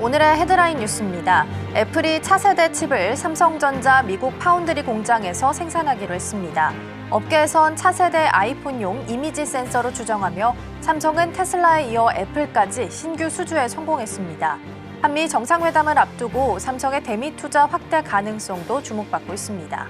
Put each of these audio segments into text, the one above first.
오늘의 헤드라인 뉴스입니다. 애플이 차세대 칩을 삼성전자 미국 파운드리 공장에서 생산하기로 했습니다. 업계에선 차세대 아이폰용 이미지 센서로 추정하며 삼성은 테슬라에 이어 애플까지 신규 수주에 성공했습니다. 한미 정상회담을 앞두고 삼성의 대미 투자 확대 가능성도 주목받고 있습니다.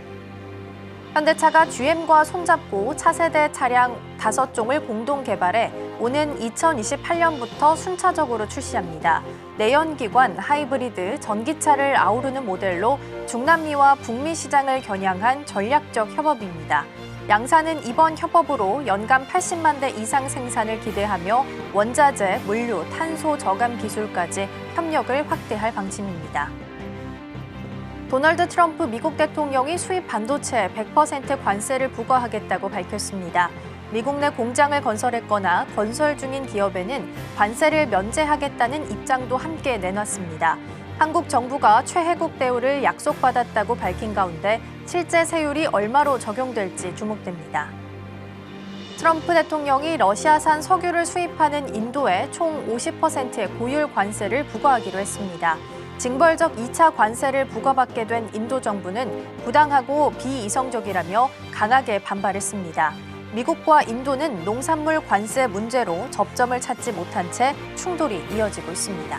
현대차가 GM과 손잡고 차세대 차량 5종을 공동 개발해 오는 2028년부터 순차적으로 출시합니다. 내연기관, 하이브리드, 전기차를 아우르는 모델로 중남미와 북미 시장을 겨냥한 전략적 협업입니다. 양사는 이번 협업으로 연간 80만 대 이상 생산을 기대하며 원자재, 물류, 탄소 저감 기술까지 협력을 확대할 방침입니다. 도널드 트럼프 미국 대통령이 수입 반도체에 100% 관세를 부과하겠다고 밝혔습니다. 미국 내 공장을 건설했거나 건설 중인 기업에는 관세를 면제하겠다는 입장도 함께 내놨습니다. 한국 정부가 최혜국 대우를 약속받았다고 밝힌 가운데 실제 세율이 얼마로 적용될지 주목됩니다. 트럼프 대통령이 러시아산 석유를 수입하는 인도에 총 50%의 고율 관세를 부과하기로 했습니다. 징벌적 2차 관세를 부과받게 된 인도 정부는 부당하고 비이성적이라며 강하게 반발했습니다. 미국과 인도는 농산물 관세 문제로 접점을 찾지 못한 채 충돌이 이어지고 있습니다.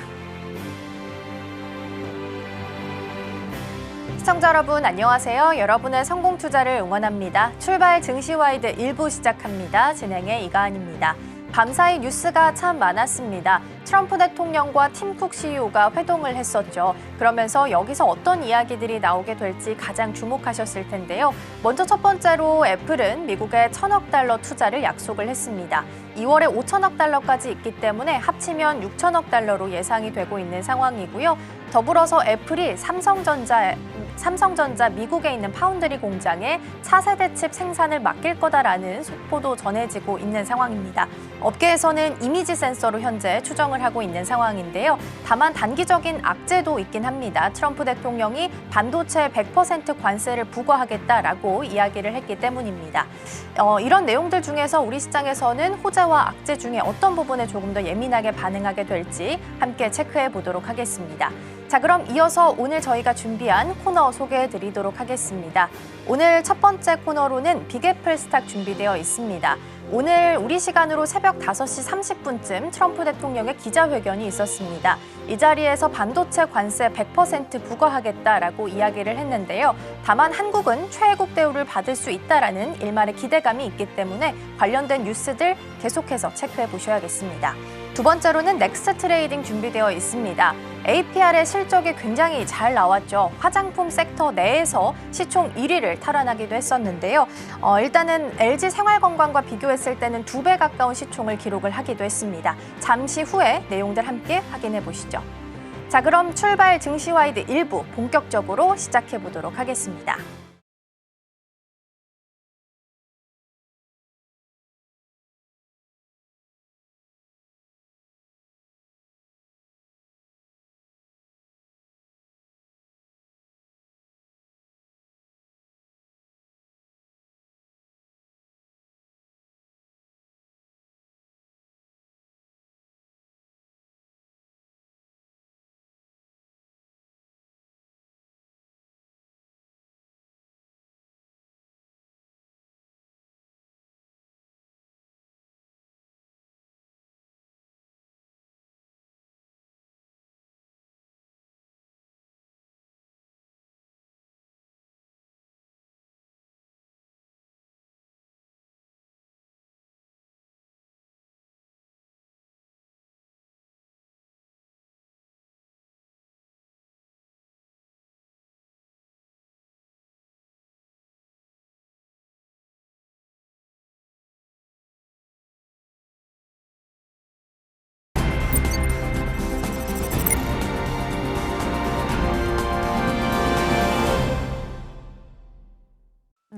시청자 여러분 안녕하세요. 여러분의 성공 투자를 응원합니다. 출발 증시와이드 1부 시작합니다. 진행의 이가은입니다. 밤사이 뉴스가 참 많았습니다. 트럼프 대통령과 팀쿡 CEO가 회동을 했었죠. 그러면서 여기서 어떤 이야기들이 나오게 될지 가장 주목하셨을 텐데요. 먼저 첫 번째로 애플은 미국에 1,000억 달러 투자를 약속을 했습니다. 2월에 5천억 달러까지 있기 때문에 합치면 6천억 달러로 예상이 되고 있는 상황이고요. 더불어서 애플이 삼성전자 미국에 있는 파운드리 공장에 차세대 칩 생산을 맡길 거다라는 속보도 전해지고 있는 상황입니다. 업계에서는 이미지 센서로 현재 추정을 하고 있는 상황인데요. 다만 단기적인 악재도 있긴 합니다. 트럼프 대통령이 반도체 100% 관세를 부과하겠다라고 이야기를 했기 때문입니다. 이런 내용들 중에서 우리 시장에서는 호재와 악재 중에 어떤 부분에 조금 더 예민하게 반응하게 될지 함께 체크해 보도록 하겠습니다. 자, 그럼 이어서 오늘 저희가 준비한 코너 소개해 드리도록 하겠습니다. 오늘 첫 번째 코너로는 빅애플 스탁 준비되어 있습니다. 오늘 우리 시간으로 새벽 5시 30분쯤 트럼프 대통령의 기자회견이 있었습니다. 이 자리에서 반도체 관세 100% 부과하겠다라고 이야기를 했는데요. 다만 한국은 최혜국 대우를 받을 수 있다라는 일말의 기대감이 있기 때문에 관련된 뉴스들 계속해서 체크해 보셔야겠습니다. 두 번째로는 넥스트 트레이딩 준비되어 있습니다. APR의 실적이 굉장히 잘 나왔죠. 화장품 섹터 내에서 시총 1위를 탈환하기도 했었는데요. 일단은 LG 생활건강과 비교했을 때는 2배 가까운 시총을 기록을 하기도 했습니다. 잠시 후에 내용들 함께 확인해 보시죠. 자, 그럼 출발 증시와이드 1부 본격적으로 시작해 보도록 하겠습니다.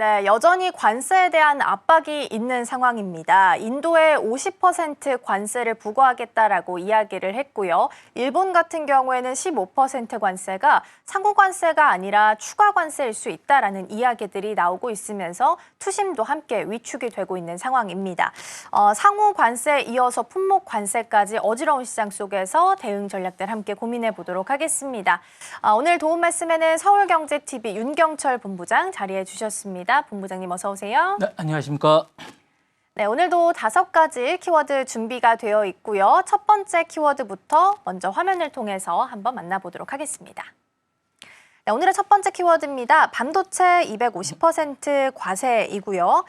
네, 여전히 관세에 대한 압박이 있는 상황입니다. 인도에 50% 관세를 부과하겠다라고 이야기를 했고요. 일본 같은 경우에는 15% 관세가 상호 관세가 아니라 추가 관세일 수 있다라는 이야기들이 나오고 있으면서 투심도 함께 위축이 되고 있는 상황입니다. 상호 관세에 이어서 품목 관세까지 어지러운 시장 속에서 대응 전략들 함께 고민해 보도록 하겠습니다. 오늘 도움 말씀에는 서울경제TV 윤경철 본부장 자리해 주셨습니다. 본부장님 어서 오세요. 네, 안녕하십니까. 네, 오늘도 5가지 키워드 준비가 되어 있고요. 첫 번째 키워드부터 먼저 화면을 통해서 한번 만나보도록 하겠습니다. 네, 오늘의 첫 번째 키워드입니다. 반도체 250% 과세이고요.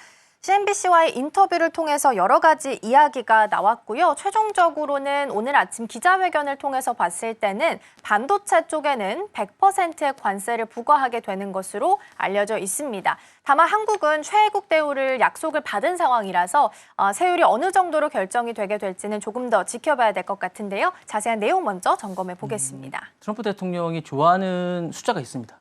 CNBC와의 인터뷰를 통해서 여러 가지 이야기가 나왔고요. 최종적으로는 오늘 아침 기자회견을 통해서 봤을 때는 반도체 쪽에는 100%의 관세를 부과하게 되는 것으로 알려져 있습니다. 다만 한국은 최애국 대우를 약속을 받은 상황이라서 세율이 어느 정도로 결정이 되게 될지는 조금 더 지켜봐야 될 것 같은데요. 자세한 내용 먼저 점검해 보겠습니다. 트럼프 대통령이 좋아하는 숫자가 있습니다.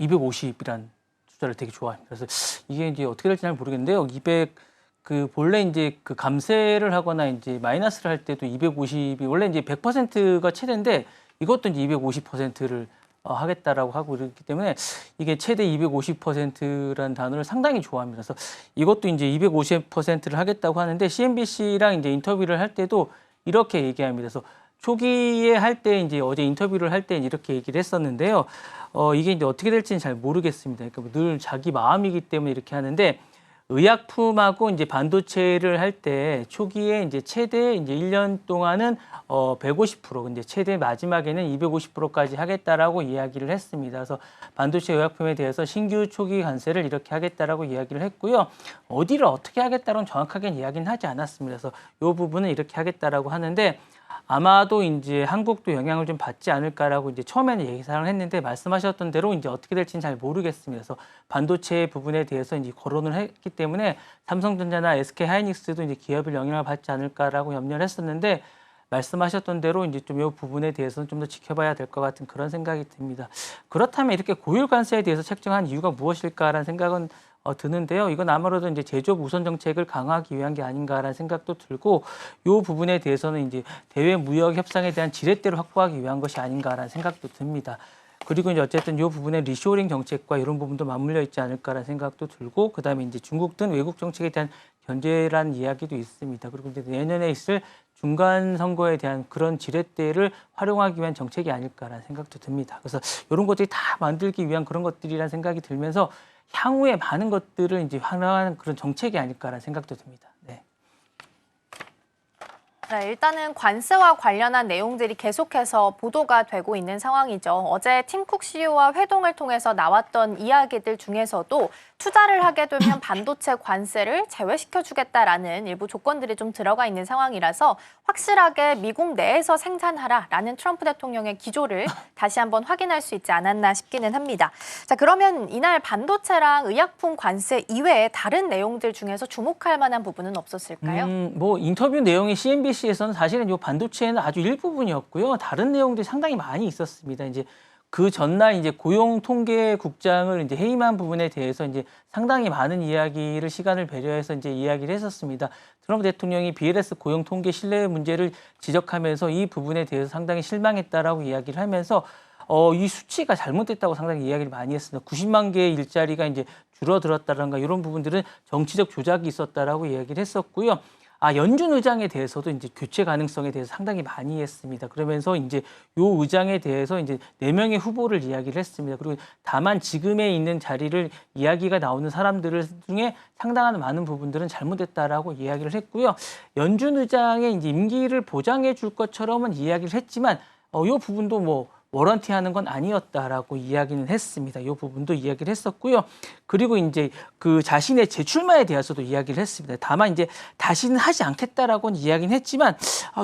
250이란 숫자를 되게 좋아합니다. 그래서 이게 이제 어떻게 될지 잘 모르겠는데요. 200 본래 이제 그 감세를 하거나 이제 마이너스를 할 때도 250이 원래 이제 100%가 최대인데 이것도 이제 250%를 하겠다라고 하고 이렇기 때문에 이게 최대 250%라는 단어를 상당히 좋아합니다. 그래서 이것도 이제 250%를 하겠다고 하는데 CNBC랑 이제 인터뷰를 할 때도 이렇게 얘기합니다. 그래서 초기에 할 때 이제 어제 인터뷰를 할 때 이렇게 얘기를 했었는데요. 이게 이제 어떻게 될지는 잘 모르겠습니다. 그러니까 늘 자기 마음이기 때문에 이렇게 하는데 의약품하고 이제 반도체를 할 때 초기에 이제 최대 이제 1년 동안은 150%, 이제 최대 마지막에는 250%까지 하겠다라고 이야기를 했습니다. 그래서 반도체 의약품에 대해서 신규 초기 관세를 이렇게 하겠다라고 이야기를 했고요. 어디를 어떻게 하겠다는 정확하게는 이야기는 하지 않았습니다. 그래서 이 부분은 이렇게 하겠다라고 하는데 아마도 이제 한국도 영향을 좀 받지 않을까라고 이제 처음에는 예상을 했는데 말씀하셨던 대로 이제 어떻게 될지는 잘 모르겠습니다. 그래서 반도체 부분에 대해서 이제 거론을 했기 때문에 삼성전자나 SK 하이닉스도 이제 기업을 영향을 받지 않을까라고 염려를 했었는데 말씀하셨던 대로 이제 좀 이 부분에 대해서는 좀 더 지켜봐야 될 것 같은 그런 생각이 듭니다. 그렇다면 이렇게 고율 관세에 대해서 책정한 이유가 무엇일까라는 생각은 드는데요. 이건 아무래도 이제 제조업 우선 정책을 강화하기 위한 게 아닌가라는 생각도 들고 이 부분에 대해서는 이제 대외 무역 협상에 대한 지렛대를 확보하기 위한 것이 아닌가라는 생각도 듭니다. 그리고 이제 어쨌든 이 부분에 리쇼링 정책과 이런 부분도 맞물려 있지 않을까라는 생각도 들고 그다음에 이제 중국 등 외국 정책에 대한 견제라는 이야기도 있습니다. 그리고 이제 내년에 있을 중간 선거에 대한 그런 지렛대를 활용하기 위한 정책이 아닐까라는 생각도 듭니다. 그래서 이런 것들이 다 만들기 위한 그런 것들이라는 생각이 들면서 향후에 많은 것들을 이제 활용하는 그런 정책이 아닐까라는 생각도 듭니다. 네. 네, 일단은 관세와 관련한 내용들이 계속해서 보도가 되고 있는 상황이죠. 어제 팀쿡 CEO와 회동을 통해서 나왔던 이야기들 중에서도 투자를 하게 되면 반도체 관세를 제외시켜주겠다라는 일부 조건들이 좀 들어가 있는 상황이라서 확실하게 미국 내에서 생산하라라는 트럼프 대통령의 기조를 다시 한번 확인할 수 있지 않았나 싶기는 합니다. 자, 그러면 이날 반도체랑 의약품 관세 이외에 다른 내용들 중에서 주목할 만한 부분은 없었을까요? 뭐 인터뷰 내용이 CNBC에서는 사실은 이 반도체는 아주 일부분이었고요. 다른 내용들이 상당히 많이 있었습니다. 이제 그 전날 이제 고용통계국장을 이제 해임한 부분에 대해서 이제 상당히 많은 이야기를 시간을 배려해서 이제 이야기를 했었습니다. 트럼프 대통령이 BLS 고용통계 신뢰 문제를 지적하면서 이 부분에 대해서 상당히 실망했다라고 이야기를 하면서 이 수치가 잘못됐다고 상당히 이야기를 많이 했습니다. 90만 개의 일자리가 이제 줄어들었다던가 이런 부분들은 정치적 조작이 있었다라고 이야기를 했었고요. 연준 의장에 대해서도 이제 교체 가능성에 대해서 상당히 많이 했습니다. 그러면서 이제 요 의장에 대해서 이제 4명의 후보를 이야기를 했습니다. 그리고 다만 지금에 있는 자리를 이야기가 나오는 사람들 중에 상당한 많은 부분들은 잘못됐다라고 이야기를 했고요. 연준 의장의 이제 임기를 보장해 줄 것처럼은 이야기를 했지만 요 부분도 뭐 워런티하는 건 아니었다라고 이야기는 했습니다. 이 부분도 이야기를 했었고요. 그리고 이제 그 자신의 재출마에 대해서도 이야기를 했습니다. 다만 이제 다시는 하지 않겠다라고는 이야기는 했지만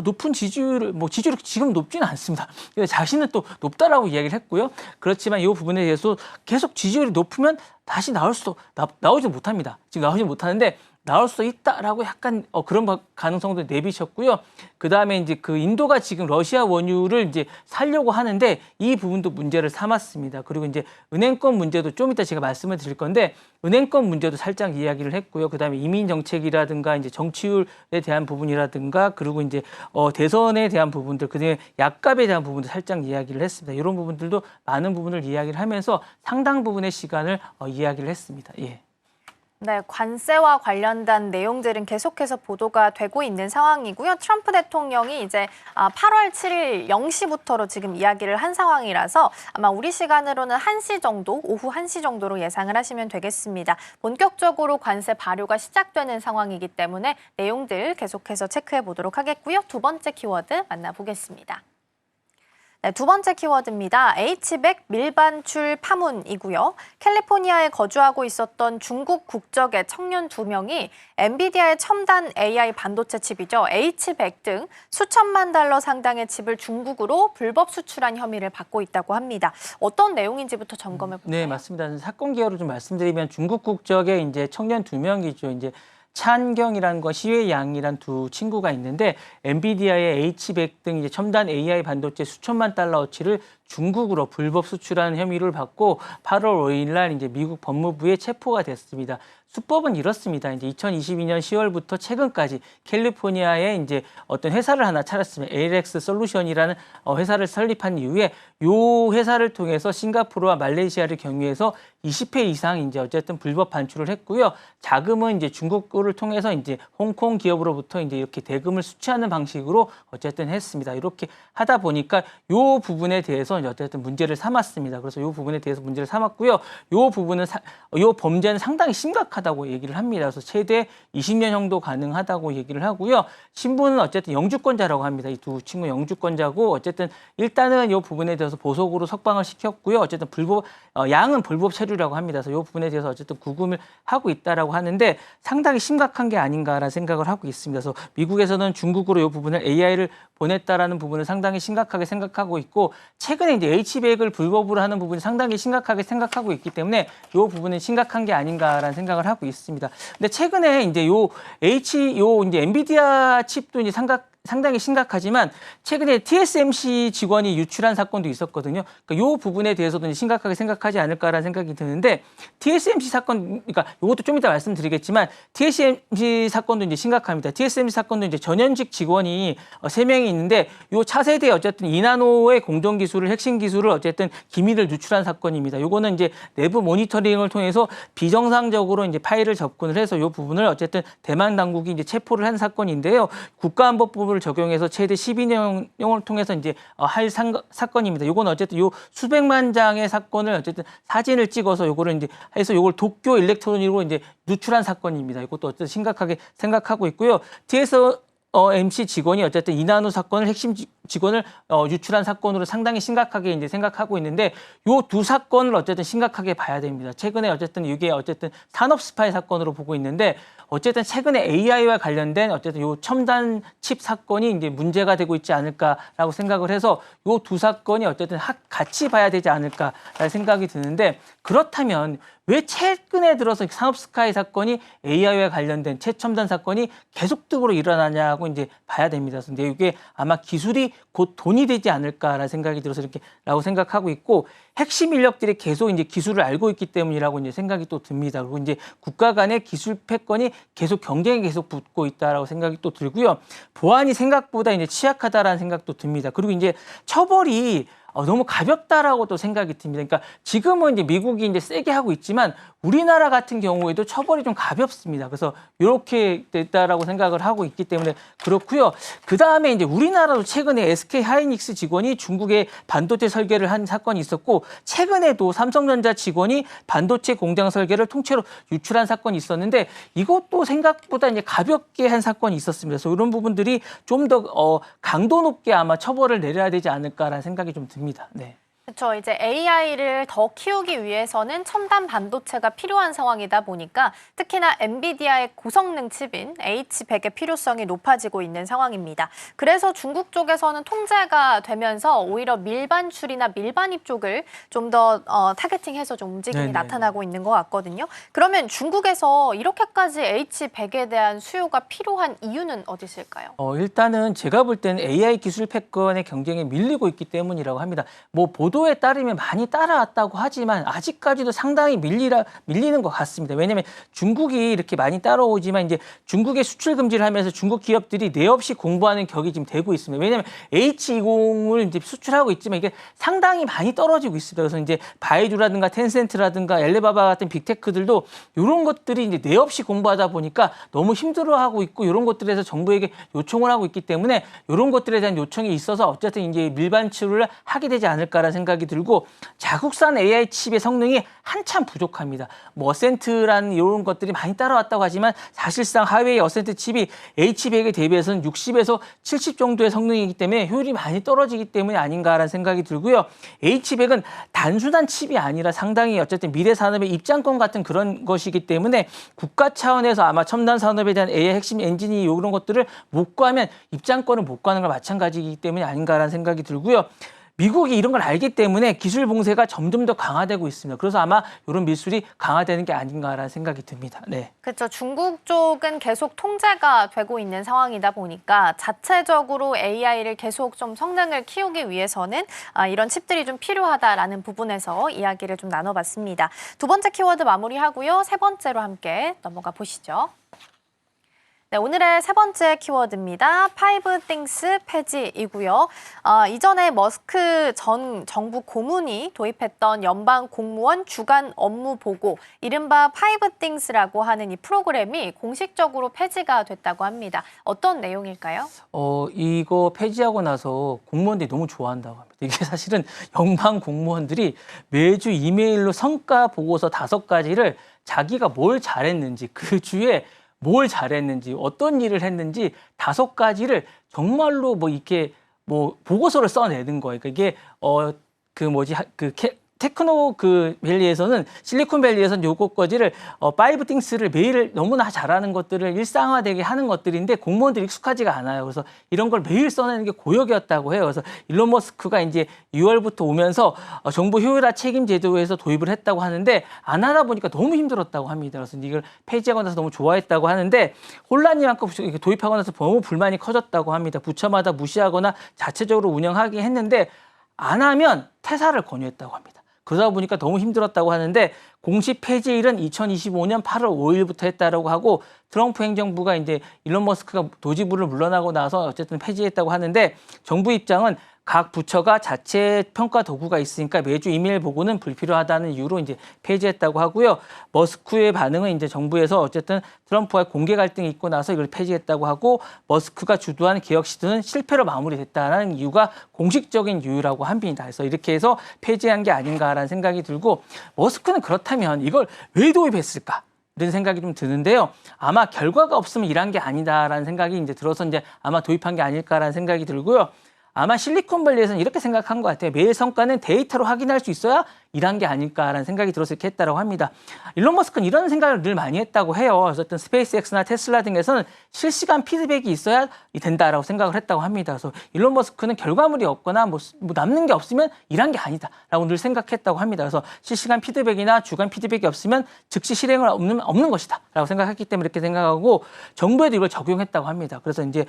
높은 지지율을 지지율이 지금 높지는 않습니다. 자신은 또 높다라고 이야기를 했고요. 그렇지만 이 부분에 대해서 계속 지지율이 높으면 다시 나오지 못합니다. 지금 나오지 못하는데 나올 수 있다라고 약간 그런 가능성도 내비쳤고요. 그다음에 이제 그 인도가 지금 러시아 원유를 이제 살려고 하는데 이 부분도 문제를 삼았습니다. 그리고 이제 은행권 문제도 좀 이따 제가 말씀을 드릴 건데 은행권 문제도 살짝 이야기를 했고요. 그다음에 이민 정책이라든가 이제 정치율에 대한 부분이라든가 그리고 이제 대선에 대한 부분들 그다음에 약값에 대한 부분도 살짝 이야기를 했습니다. 이런 부분들도 많은 부분을 이야기를 하면서 상당 부분의 시간을 이야기를 했습니다. 예. 네, 관세와 관련된 내용들은 계속해서 보도가 되고 있는 상황이고요. 트럼프 대통령이 이제 8월 7일 0시부터로 지금 이야기를 한 상황이라서 아마 우리 시간으로는 1시 정도, 오후 1시 정도로 예상을 하시면 되겠습니다. 본격적으로 관세 발효가 시작되는 상황이기 때문에 내용들 계속해서 체크해 보도록 하겠고요. 두 번째 키워드 만나보겠습니다. 네, 두 번째 키워드입니다. H백 밀반출 파문이고요. 캘리포니아에 거주하고 있었던 중국 국적의 청년 2명이 엔비디아의 첨단 AI 반도체 칩이죠. H백 등 수천만 달러 상당의 칩을 중국으로 불법 수출한 혐의를 받고 있다고 합니다. 어떤 내용인지부터 점검해 볼까요? 네, 맞습니다. 사건 개요를 좀 말씀드리면 중국 국적의 이제 청년 2명이죠. 이제 찬경이라는 시웨양이란 두 친구가 있는데 엔비디아의 H백 등 이제 첨단 AI 반도체 수천만 달러어치를 중국으로 불법 수출한 혐의를 받고 8월 5일 날 이제 미국 법무부에 체포가 됐습니다. 수법은 이렇습니다. 이제 2022년 10월부터 최근까지 캘리포니아에 이제 어떤 회사를 하나 차렸습니다. ALX 솔루션이라는 회사를 설립한 이후에 이 회사를 통해서 싱가포르와 말레이시아를 경유해서 20회 이상 이제 어쨌든 불법 반출을 했고요. 자금은 이제 중국 거를 통해서 이제 홍콩 기업으로부터 이제 이렇게 대금을 수취하는 방식으로 어쨌든 했습니다. 이렇게 하다 보니까 이 부분에 대해서 어쨌든 문제를 삼았습니다. 그래서 이 부분에 대해서 문제를 삼았고요. 이 부분은 이 범죄는 상당히 심각하다고 얘기를 합니다. 그래서 최대 20년형도 가능하다고 얘기를 하고요. 신부는 어쨌든 영주권자라고 합니다. 이 두 친구 영주권자고 어쨌든 일단은 이 부분에 대해서 보석으로 석방을 시켰고요. 어쨌든 양은 불법 체류라고 합니다. 그래서 이 부분에 대해서 어쨌든 구금을 하고 있다라고 하는데 상당히 심각한 게 아닌가라는 생각을 하고 있습니다. 그래서 미국에서는 중국으로 이 부분을 AI를 보냈다라는 부분을 상당히 심각하게 생각하고 있고 최근에 이제 H백을 불법으로 하는 부분이 상당히 심각하게 생각하고 있기 때문에 이 부분은 심각한 게 아닌가라는 생각을 하고 있습니다. 근데 최근에 이제 이제 엔비디아 칩도 이제 상당히 심각하지만 최근에 TSMC 직원이 유출한 사건도 있었거든요. 그러니까 이 부분에 대해서도 심각하게 생각하지 않을까라는 생각이 드는데 TSMC 사건, 그러니까 이것도 좀 이따 말씀드리겠지만 TSMC 사건도 이제 심각합니다. TSMC 사건도 이제 전현직 직원이 3명이 있는데 이 차세대 어쨌든 2나노의 공정 기술을 핵심 기술을 어쨌든 기밀을 유출한 사건입니다. 이거는 이제 내부 모니터링을 통해서 비정상적으로 이제 파일을 접근을 해서 이 부분을 어쨌든 대만 당국이 이제 체포를 한 사건인데요. 국가안보법을 적용해서 최대 12년형을 통해서 이제 할 사건입니다. 요건 어쨌든 요 수백만 장의 사건을 어쨌든 사진을 찍어서 요거를 이제 해서 요걸 도쿄 일렉트로닉으로 이제 누출한 사건입니다. 이것도 어쨌든 심각하게 생각하고 있고요. TSMC 직원이 어쨌든 이나노 사건을 핵심 직원을 유출한 사건으로 상당히 심각하게 이제 생각하고 있는데 요 두 사건을 어쨌든 심각하게 봐야 됩니다. 최근에 어쨌든 이게 어쨌든 산업 스파이 사건으로 보고 있는데 어쨌든 최근에 AI와 관련된 어쨌든 요 첨단 칩 사건이 이제 문제가 되고 있지 않을까라고 생각을 해서 요 두 사건이 어쨌든 같이 봐야 되지 않을까라는 생각이 드는데 그렇다면 왜 최근에 들어서 산업 스카이 사건이 AI와 관련된 최첨단 사건이 계속적으로 일어나냐고 이제 봐야 됩니다. 근데 이게 아마 기술이 곧 돈이 되지 않을까라는 생각이 들어서 이렇게라고 생각하고 있고 핵심 인력들이 계속 이제 기술을 알고 있기 때문이라고 이제 생각이 또 듭니다. 그리고 이제 국가 간의 기술 패권이 계속 경쟁이 계속 붙고 있다라고 생각이 또 들고요. 보안이 생각보다 이제 취약하다라는 생각도 듭니다. 그리고 이제 처벌이 너무 가볍다라고 또 생각이 듭니다. 그러니까 지금은 이제 미국이 이제 세게 하고 있지만 우리나라 같은 경우에도 처벌이 좀 가볍습니다. 그래서 이렇게 됐다라고 생각을 하고 있기 때문에 그렇고요. 그 다음에 이제 우리나라도 최근에 SK 하이닉스 직원이 중국에 반도체 설계를 한 사건이 있었고 최근에도 삼성전자 직원이 반도체 공장 설계를 통째로 유출한 사건이 있었는데 이것도 생각보다 이제 가볍게 한 사건이 있었습니다. 그래서 이런 부분들이 좀 더 강도 높게 아마 처벌을 내려야 되지 않을까라는 생각이 좀 듭니다. 네. 그렇죠. 이제 AI를 더 키우기 위해서는 첨단 반도체가 필요한 상황이다 보니까 특히나 엔비디아의 고성능 칩인 H100의 필요성이 높아지고 있는 상황입니다. 그래서 중국 쪽에서는 통제가 되면서 오히려 밀반출이나 밀반입 쪽을 좀 더 타겟팅해서 좀 움직임이 네네. 나타나고 있는 것 같거든요. 그러면 중국에서 이렇게까지 H100에 대한 수요가 필요한 이유는 어디 있을까요? 일단은 제가 볼 때는 AI 기술 패권의 경쟁에 밀리고 있기 때문이라고 합니다. 뭐 보도에 따르면 많이 따라왔다고 하지만 아직까지도 상당히 밀리는 것 같습니다. 왜냐하면 중국이 이렇게 많이 따라오지만 이제 중국의 수출 금지를 하면서 중국 기업들이 내 없이 공부하는 격이 지금 되고 있습니다. 왜냐하면 H20을 이제 수출하고 있지만 이게 상당히 많이 떨어지고 있습니다. 그래서 이제 바이두라든가 텐센트라든가 엘리바바 같은 빅테크들도 이런 것들이 이제 내 없이 공부하다 보니까 너무 힘들어하고 있고 이런 것들에서 정부에게 요청을 하고 있기 때문에 이런 것들에 대한 요청이 있어서 어쨌든 이제 밀반출을 하게 되지 않을까라는 생각이 들고 자국산 AI 칩의 성능이 한참 부족합니다. 뭐 어센트라는 이런 것들이 많이 따라왔다고 하지만 사실상 하웨이 어센트 칩이 H100에 대비해서는 60에서 70 정도의 성능이기 때문에 효율이 많이 떨어지기 때문에 아닌가라는 생각이 들고요. H100은 단순한 칩이 아니라 상당히 어쨌든 미래 산업의 입장권 같은 그런 것이기 때문에 국가 차원에서 아마 첨단 산업에 대한 AI 핵심 엔진이 이런 것들을 못 구하면 입장권을 못 구하는 걸 마찬가지이기 때문에 아닌가라는 생각이 들고요. 미국이 이런 걸 알기 때문에 기술 봉쇄가 점점 더 강화되고 있습니다. 그래서 아마 이런 미술이 강화되는 게 아닌가라는 생각이 듭니다. 네. 그렇죠. 중국 쪽은 계속 통제가 되고 있는 상황이다 보니까 자체적으로 AI를 계속 좀 성능을 키우기 위해서는 이런 칩들이 좀 필요하다라는 부분에서 이야기를 좀 나눠봤습니다. 두 번째 키워드 마무리하고요. 세 번째로 함께 넘어가 보시죠. 네, 오늘의 세 번째 키워드입니다. 5things 폐지이고요. 이전에 머스크 전 정부 고문이 도입했던 연방 공무원 주간 업무 보고, 이른바 5things라고 하는 이 프로그램이 공식적으로 폐지가 됐다고 합니다. 어떤 내용일까요? 이거 폐지하고 나서 공무원들이 너무 좋아한다고 합니다. 이게 사실은 연방 공무원들이 매주 이메일로 성과 보고서 5가지를 자기가 뭘 잘했는지 그 주에 뭘 잘했는지 어떤 일을 했는지 5가지를 정말로 뭐 이렇게 뭐 보고서를 써내는 거예요. 그러니까 이게 테크노 밸리에서는 실리콘밸리에서는 요것까지를 5things를 매일 너무나 잘하는 것들을 일상화되게 하는 것들인데 공무원들이 익숙하지가 않아요. 그래서 이런 걸 매일 써내는 게 고역이었다고 해요. 그래서 일론 머스크가 이제 6월부터 오면서 정부 효율화 책임 제도에서 도입을 했다고 하는데 안 하다 보니까 너무 힘들었다고 합니다. 그래서 이걸 폐지하고 나서 너무 좋아했다고 하는데 혼란이 많고 도입하고 나서 너무 불만이 커졌다고 합니다. 부처마다 무시하거나 자체적으로 운영하게 했는데 안 하면 퇴사를 권유했다고 합니다. 그러다 보니까 너무 힘들었다고 하는데 공식 폐지일은 2025년 8월 5일부터 했다라고 하고 트럼프 행정부가 이제 일론 머스크가 도지부를 물러나고 나서 어쨌든 폐지했다고 하는데 정부 입장은 각 부처가 자체 평가 도구가 있으니까 매주 이메일 보고는 불필요하다는 이유로 이제 폐지했다고 하고요. 머스크의 반응은 이제 정부에서 어쨌든 트럼프와 공개 갈등이 있고 나서 이걸 폐지했다고 하고 머스크가 주도한 개혁 시도는 실패로 마무리됐다는 이유가 공식적인 이유라고 합니다. 그래서 이렇게 해서 폐지한 게 아닌가라는 생각이 들고 머스크는 그렇다면 이걸 왜 도입했을까? 이런 생각이 좀 드는데요. 아마 결과가 없으면 일한 게 아니다라는 생각이 이제 들어서 이제 아마 도입한 게 아닐까라는 생각이 들고요. 아마 실리콘밸리에서는 이렇게 생각한 것 같아요. 매일 성과는 데이터로 확인할 수 있어야 일한 게 아닐까라는 생각이 들어서 이렇게 했다고 합니다. 일론 머스크는 이런 생각을 늘 많이 했다고 해요. 그래서 어떤 스페이스X나 테슬라 등에서는 실시간 피드백이 있어야 된다라고 생각을 했다고 합니다. 그래서 일론 머스크는 결과물이 없거나 뭐 남는 게 없으면 일한 게 아니다라고 늘 생각했다고 합니다. 그래서 실시간 피드백이나 주간 피드백이 없으면 즉시 실행을 없는 것이다라고 생각했기 때문에 이렇게 생각하고 정부에도 이걸 적용했다고 합니다. 그래서 이제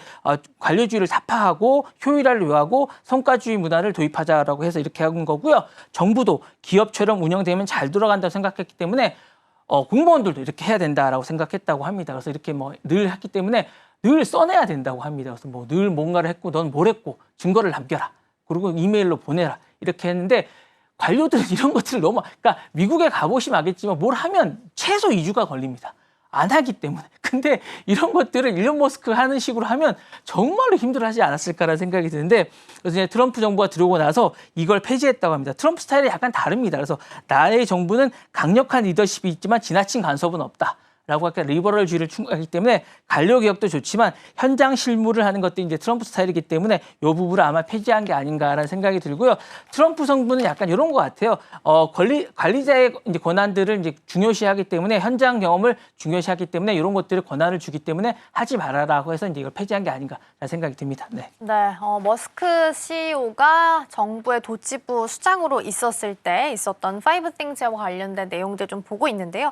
관료주의를 타파하고 효율화를 요하고 성과주의 문화를 도입하자라고 해서 이렇게 한 거고요. 정부도 기업처럼 운영되면 잘 돌아간다고 생각했기 때문에 공무원들도 이렇게 해야 된다라고 생각했다고 합니다. 그래서 이렇게 뭐 늘 했기 때문에 늘 써내야 된다고 합니다. 그래서 뭐 늘 뭔가를 했고 넌 뭘 했고 증거를 남겨라. 그리고 이메일로 보내라. 이렇게 했는데 관료들은 이런 것들을 그러니까 미국에 가보시면 알겠지만 뭘 하면 최소 2주가 걸립니다. 안 하기 때문에. 근데 이런 것들을 일론 머스크 하는 식으로 하면 정말로 힘들어하지 않았을까라는 생각이 드는데 그래서 이제 트럼프 정부가 들어오고 나서 이걸 폐지했다고 합니다. 트럼프 스타일이 약간 다릅니다. 그래서 나의 정부는 강력한 리더십이 있지만 지나친 간섭은 없다. 라고 할까 리버럴주의를 추구하기 때문에 관료 개혁도 좋지만 현장 실무를 하는 것도 이제 트럼프 스타일이기 때문에 이 부분을 아마 폐지한 게 아닌가라는 생각이 들고요. 트럼프 정부는 약간 이런 것 같아요. 관리자의 이제 권한들을 이제 중요시하기 때문에 현장 경험을 중요시하기 때문에 이런 것들을 권한을 주기 때문에 하지 말아라고 해서 이제 이걸 폐지한 게 아닌가라는 생각이 듭니다. 네. 네, 머스크 CEO가 정부의 도지부 수장으로 있었을 때 있었던 Five Things와 관련된 내용들 좀 보고 있는데요.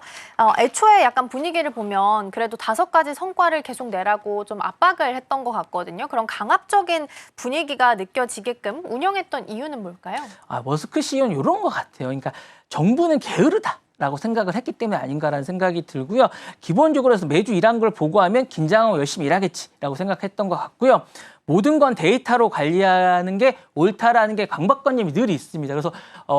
애초에 약간 분위기를 보면 그래도 5가지 성과를 계속 내라고 좀 압박을 했던 것 같거든요. 그런 강압적인 분위기가 느껴지게끔 운영했던 이유는 뭘까요? 머스크 CEO는 이런 것 같아요. 그러니까 정부는 게으르다. 라고 생각을 했기 때문에 아닌가라는 생각이 들고요. 기본적으로 해서 매주 일한 걸 보고하면 긴장하고 열심히 일하겠지라고 생각했던 것 같고요. 모든 건 데이터로 관리하는 게 옳다라는 게 강박관념이 늘 있습니다. 그래서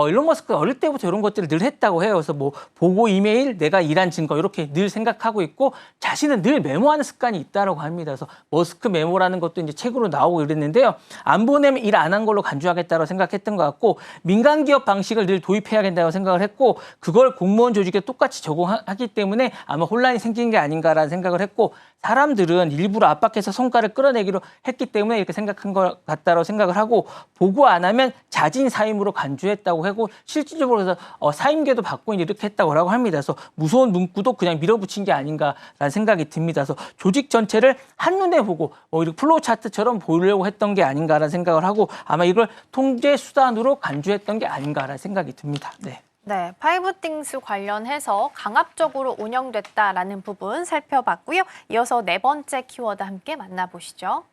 일론 머스크가 어릴 때부터 이런 것들을 늘 했다고 해요. 그래서 뭐 보고 이메일, 내가 일한 증거 이렇게 늘 생각하고 있고 자신은 늘 메모하는 습관이 있다라고 합니다. 그래서 머스크 메모라는 것도 이제 책으로 나오고 이랬는데요. 안 보내면 일 안 한 걸로 간주하겠다고 생각했던 것 같고 민간 기업 방식을 늘 도입해야 된다고 생각을 했고 그걸 공무원 조직에 똑같이 적용하기 때문에 아마 혼란이 생긴 게 아닌가라는 생각을 했고 사람들은 일부러 압박해서 성과를 끌어내기로 했기 때문에 이렇게 생각한 것 같다고 생각을 하고 보고 안 하면 자진 사임으로 간주했다고 하고 실질적으로 해서 사임계도 받고 이렇게 했다고 합니다. 그래서 무서운 문구도 그냥 밀어붙인 게 아닌가라는 생각이 듭니다. 그래서 조직 전체를 한눈에 보고 이렇게 플로우 차트처럼 보려고 했던 게 아닌가라는 생각을 하고 아마 이걸 통제 수단으로 간주했던 게 아닌가라는 생각이 듭니다. 네. 네, 파이브 띵스 관련해서 강압적으로 운영됐다라는 부분 살펴봤고요. 이어서 4번째 키워드 함께 만나보시죠.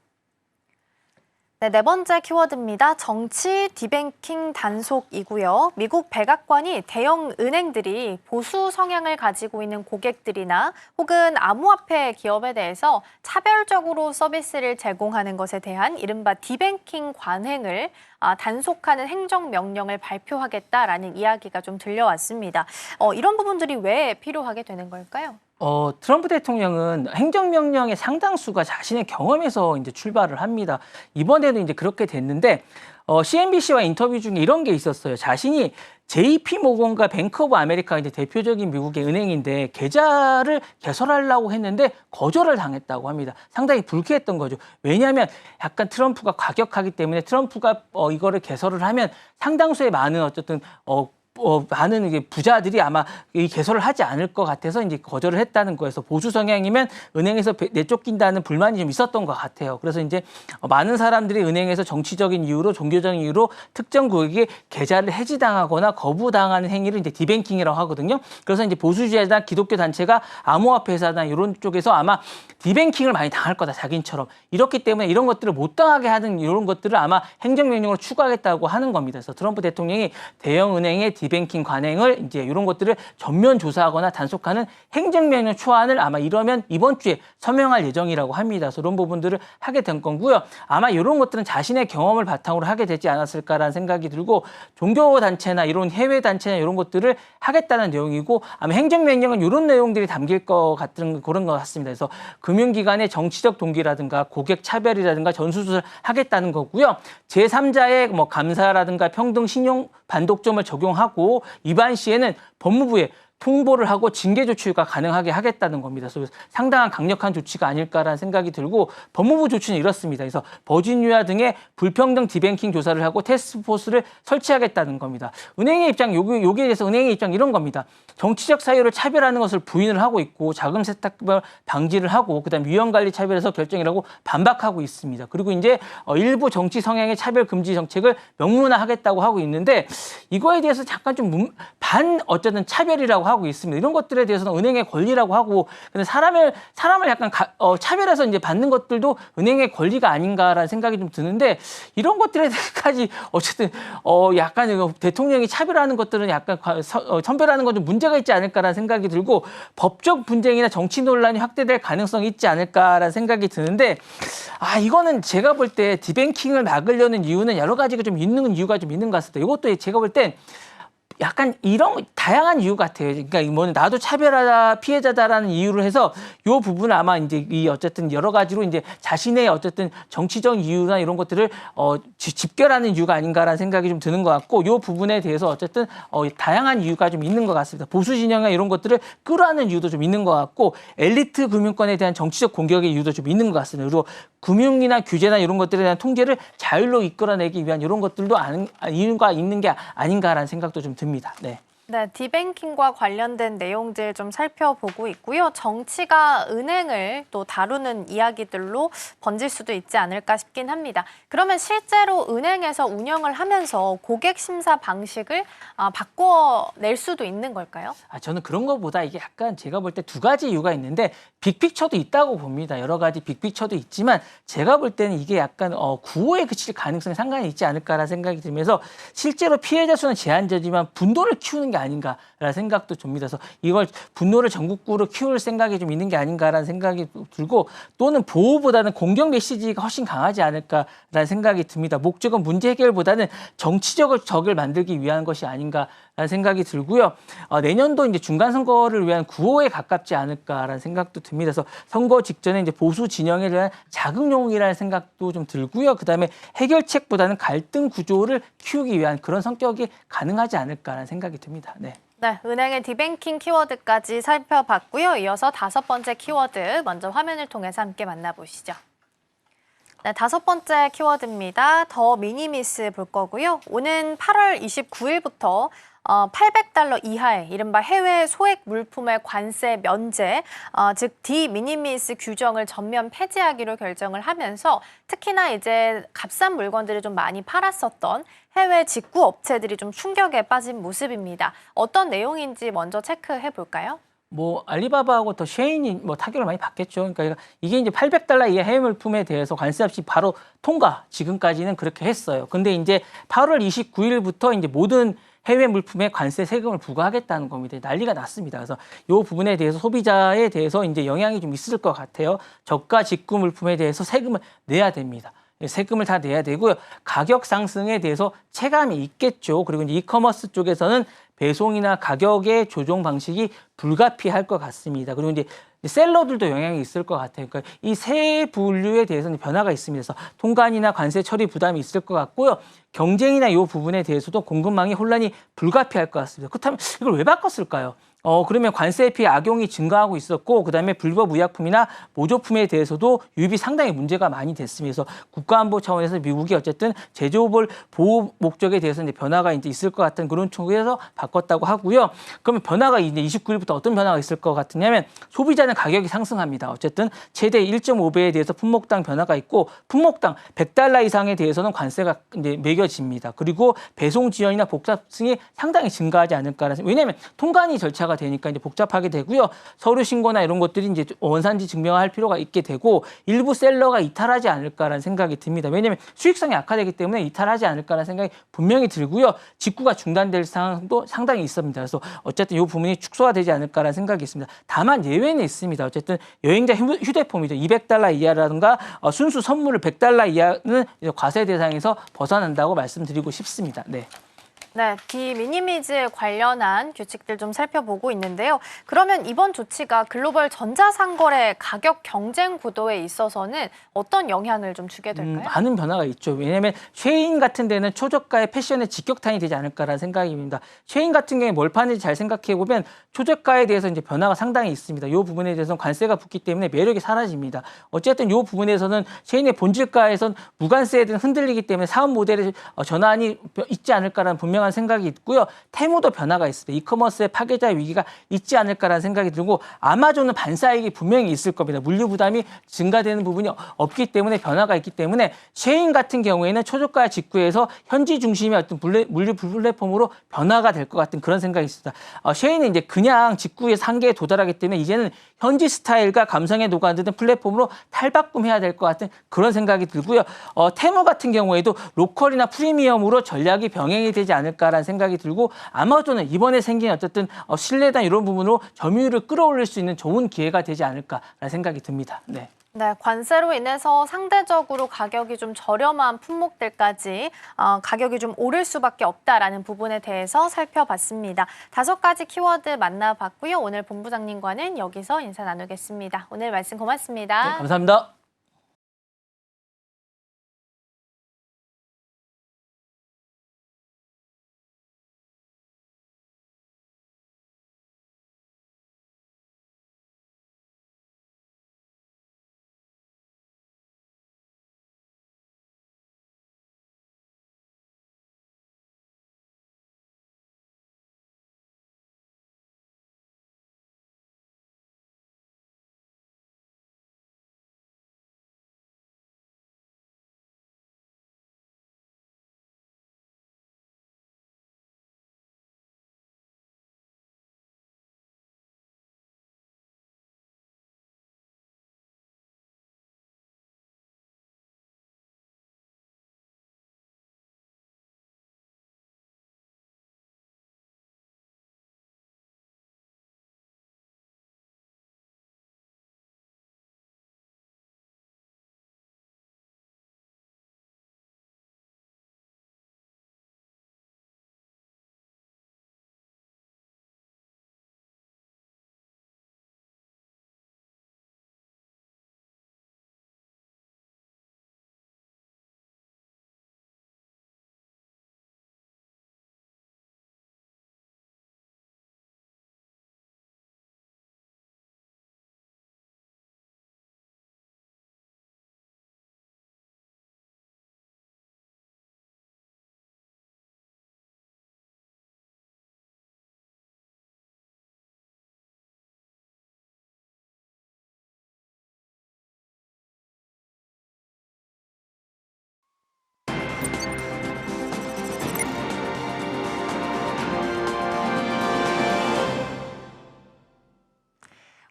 네, 4번째 키워드입니다. 정치 디뱅킹 단속이고요. 미국 백악관이 대형 은행들이 보수 성향을 가지고 있는 고객들이나 혹은 암호화폐 기업에 대해서 차별적으로 서비스를 제공하는 것에 대한 이른바 디뱅킹 관행을 단속하는 행정명령을 발표하겠다라는 이야기가 좀 들려왔습니다. 이런 부분들이 왜 필요하게 되는 걸까요? 트럼프 대통령은 행정명령의 상당수가 자신의 경험에서 이제 출발을 합니다. 이번에도 이제 그렇게 됐는데, CNBC와 인터뷰 중에 이런 게 있었어요. 자신이 JP 모건과 뱅크 오브 아메리카 이제 대표적인 미국의 은행인데 계좌를 개설하려고 했는데 거절을 당했다고 합니다. 상당히 불쾌했던 거죠. 왜냐하면 약간 트럼프가 과격하기 때문에 트럼프가 이거를 개설을 하면 상당수의 많은 어쨌든 많은 이게 부자들이 아마 이 개설을 하지 않을 것 같아서 이제 거절을 했다는 거에서 보수 성향이면 은행에서 내쫓긴다는 불만이 좀 있었던 것 같아요. 그래서 이제 많은 사람들이 은행에서 정치적인 이유로 종교적인 이유로 특정 고객이 계좌를 해지당하거나 거부당하는 행위를 이제 디뱅킹이라고 하거든요. 그래서 이제 보수주의자나 기독교 단체가 암호화폐 회사나 이런 쪽에서 아마 디뱅킹을 많이 당할 거다 자기처럼 이렇기 때문에 이런 것들을 못 당하게 하는 이런 것들을 아마 행정명령으로 추구하겠다고 하는 겁니다. 그래서 트럼프 대통령이 대형 은행의 디뱅킹 관행을 이제 이런 것들을 전면 조사하거나 단속하는 행정명령 초안을 아마 이러면 이번 주에 서명할 예정이라고 합니다. 그래서 이런 부분들을 하게 된 거고요. 아마 이런 것들은 자신의 경험을 바탕으로 하게 되지 않았을까라는 생각이 들고 종교 단체나 이런 해외 단체나 이런 것들을 하겠다는 내용이고 아마 행정명령은 이런 내용들이 담길 것 같은 그런 것 같습니다. 그래서 금융기관의 정치적 동기라든가 고객 차별이라든가 전수조사를 하겠다는 거고요. 제3자의 뭐 감사라든가 평등 신용 반독점을 적용하고 위반 시에는 법무부에 통보를 하고 징계 조치가 가능하게 하겠다는 겁니다. 그래서 상당한 강력한 조치가 아닐까라는 생각이 들고 법무부 조치는 이렇습니다. 그래서 버지니아 등의 불평등 디뱅킹 조사를 하고 테스크포스를 설치하겠다는 겁니다. 은행의 입장, 여기에 대해서 은행의 입장 이런 겁니다. 정치적 사유를 차별하는 것을 부인을 하고 있고 자금 세탁을 방지를 하고 그다음 위험관리 차별에서 결정이라고 반박하고 있습니다. 그리고 이제 일부 정치 성향의 차별 금지 정책을 명문화하겠다고 하고 있는데 이거에 대해서 잠깐 좀 어쨌든 차별이라고 하고 있습니다. 이런 것들에 대해서는 은행의 권리라고 하고 근데 사람을 약간 차별해서 이제 받는 것들도 은행의 권리가 아닌가라는 생각이 좀 드는데 이런 것들에 대해서까지 어쨌든 약간 대통령이 차별하는 것들은 약간 선별하는 건 좀 문제가 있지 않을까라는 생각이 들고 법적 분쟁이나 정치 논란이 확대될 가능성이 있지 않을까라는 생각이 드는데 이거는 제가 볼 때 디뱅킹을 막으려는 이유는 여러 가지가 좀 있는 이유가 좀 있는 것 같습니다. 이것도 제가 볼 때 약간 이런 다양한 이유 같아요. 그러니까 뭐 나도 차별하다 피해자다라는 이유를 해서 이 부분을 아마 이제 이 어쨌든 여러 가지로 이제 자신의 어쨌든 정치적 이유나 이런 것들을 집결하는 이유가 아닌가라는 생각이 좀 드는 것 같고 이 부분에 대해서 어쨌든 다양한 이유가 좀 있는 것 같습니다. 보수 진영이나 이런 것들을 끌어안는 이유도 좀 있는 것 같고 엘리트 금융권에 대한 정치적 공격의 이유도 좀 있는 것 같습니다. 그리고 금융이나 규제나 이런 것들에 대한 통제를 자율로 이끌어내기 위한 이런 것들도 이유가 있는 게 아닌가라는 생각도 좀 듭니다. 네. 네, 디뱅킹과 관련된 내용들 좀 살펴보고 있고요. 정치가 은행을 또 다루는 이야기들로 번질 수도 있지 않을까 싶긴 합니다. 그러면 실제로 은행에서 운영을 하면서 고객 심사 방식을 바꿔낼 수도 있는 걸까요? 저는 그런 것보다 이게 약간 제가 볼 때 두 가지 이유가 있는데 빅픽처도 있다고 봅니다. 여러 가지 빅픽처도 있지만 제가 볼 때는 이게 약간 구호에 그칠 가능성이 상당히 있지 않을까라는 생각이 들면서 실제로 피해자 수는 제한되지만 분노를 키우는 게 아닌가라는 생각도 듭니다. 그래서 이걸 분노를 전국구로 키울 생각이 좀 있는 게 아닌가라는 생각이 들고 또는 보호보다는 공격 메시지가 훨씬 강하지 않을까라는 생각이 듭니다. 목적은 문제 해결보다는 정치적 적을 만들기 위한 것이 아닌가라는 생각이 들고요. 내년도 이제 중간 선거를 위한 구호에 가깝지 않을까라는 생각도 듭니다. 그래서 선거 직전에 이제 보수 진영에 대한 자극용이라는 생각도 좀 들고요. 그다음에 해결책보다는 갈등 구조를 키우기 위한 그런 성격이 가능하지 않을까라는 생각이 듭니다. 네. 네, 은행의 디뱅킹 키워드까지 살펴봤고요. 이어서 다섯 번째 키워드 먼저 화면을 통해서 함께 만나보시죠. 네, 다섯 번째 키워드입니다. 더 미니미스 볼 거고요. 오는 8월 29일부터 800달러 이하의 이른바 해외 소액 물품의 관세 면제, 즉 디미니미스 규정을 전면 폐지하기로 결정을 하면서 특히나 이제 값싼 물건들을 좀 많이 팔았었던 해외 직구 업체들이 좀 충격에 빠진 모습입니다. 어떤 내용인지 먼저 체크해 볼까요? 알리바바하고 더 쉐인이 타격을 많이 받겠죠. 그러니까 이게 이제 800달러 이하 해외 물품에 대해서 관세 없이 바로 통과, 지금까지는 그렇게 했어요. 근데 이제 8월 29일부터 이제 모든 해외 물품에 관세 세금을 부과하겠다는 겁니다. 난리가 났습니다. 그래서 이 부분에 대해서 소비자에 대해서 이제 영향이 좀 있을 것 같아요. 저가 직구 물품에 대해서 세금을 내야 됩니다. 세금을 다 내야 되고요. 가격 상승에 대해서 체감이 있겠죠. 그리고 이제 이커머스 쪽에서는 배송이나 가격의 조정 방식이 불가피할 것 같습니다. 그리고 이제 셀러들도 영향이 있을 것 같아요. 그러니까 이 세 분류에 대해서는 변화가 있습니다. 그래서 통관이나 관세 처리 부담이 있을 것 같고요. 경쟁이나 이 부분에 대해서도 공급망이 혼란이 불가피할 것 같습니다. 그렇다면 이걸 왜 바꿨을까요? 그러면 관세 피해 악용이 증가하고 있었고 그다음에 불법 의약품이나 모조품에 대해서도 유입이 상당히 문제가 많이 됐습니다. 그래서 국가안보 차원에서 미국이 어쨌든 제조업을 보호 목적에 대해서 이제 변화가 이제 있을 것 같은 그런 쪽에서 바꿨다고 하고요. 그러면 변화가 이제 29일부터 어떤 변화가 있을 것 같으냐면 소비자는 가격이 상승합니다. 어쨌든 최대 1.5배에 대해서 품목당 변화가 있고 품목당 100달러 이상에 대해서는 관세가 이제 매겨집니다. 그리고 배송 지연이나 복잡성이 상당히 증가하지 않을까라는 왜냐하면 통관이 절차가 되니까 이제 복잡하게 되고요. 서류 신고나 이런 것들이 이제 원산지 증명할 필요가 있게 되고 일부 셀러가 이탈하지 않을까라는 생각이 듭니다. 왜냐하면 수익성이 악화되기 때문에 이탈하지 않을까라는 생각이 분명히 들고요. 직구가 중단될 상황도 상당히 있습니다. 그래서 어쨌든 이 부분이 축소가 되지 않을까라는 생각이 있습니다. 다만 예외는 있습니다. 어쨌든 여행자 휴대폰이죠. 200달러 이하라든가 순수 선물을 100달러 이하는 과세 대상에서 벗어난다고 말씀드리고 싶습니다. 네. 네, 디미니미즈에 관련한 규칙들 좀 살펴보고 있는데요. 그러면 이번 조치가 글로벌 전자상거래 가격 경쟁 구도에 있어서는 어떤 영향을 좀 주게 될까요? 많은 변화가 있죠. 왜냐하면 쉐인 같은 데는 초저가의 패션의 직격탄이 되지 않을까라는 생각입니다. 쉐인 같은 경우에 뭘 파는지 잘 생각해 보면 초저가에 대해서 이제 변화가 상당히 있습니다. 이 부분에 대해서는 관세가 붙기 때문에 매력이 사라집니다. 어쨌든 이 부분에서는 쉐인의 본질가에선 무관세에 대한 흔들리기 때문에 사업 모델의 전환이 있지 않을까라는 분명한 생각이 있고요. 테무도 변화가 있습니다. 이커머스의 파괴자 위기가 있지 않을까라는 생각이 들고 아마존은 반사이익이 분명히 있을 겁니다. 물류 부담이 증가되는 부분이 없기 때문에 변화가 있기 때문에 쉐인 같은 경우에는 초저가 직구에서 현지 중심의 어떤 물류 플랫폼으로 변화가 될 것 같은 그런 생각이 있습니다. 쉐인은 이제 그냥 직구의 한계에 도달하기 때문에 이제는 현지 스타일과 감성에 녹아드는 플랫폼으로 탈바꿈해야 될 것 같은 그런 생각이 들고요. 테무 같은 경우에도 로컬이나 프리미엄으로 전략이 병행이 되지 않을까라는 생각이 들고 아마존은 이번에 생긴 어쨌든 신뢰나 이런 부분으로 점유율을 끌어올릴 수 있는 좋은 기회가 되지 않을까라는 생각이 듭니다. 네. 네, 관세로 인해서 상대적으로 가격이 좀 저렴한 품목들까지 가격이 좀 오를 수밖에 없다라는 부분에 대해서 살펴봤습니다. 5가지 키워드 만나봤고요. 오늘 본부장님과는 여기서 인사 나누겠습니다. 오늘 말씀 고맙습니다. 네, 감사합니다.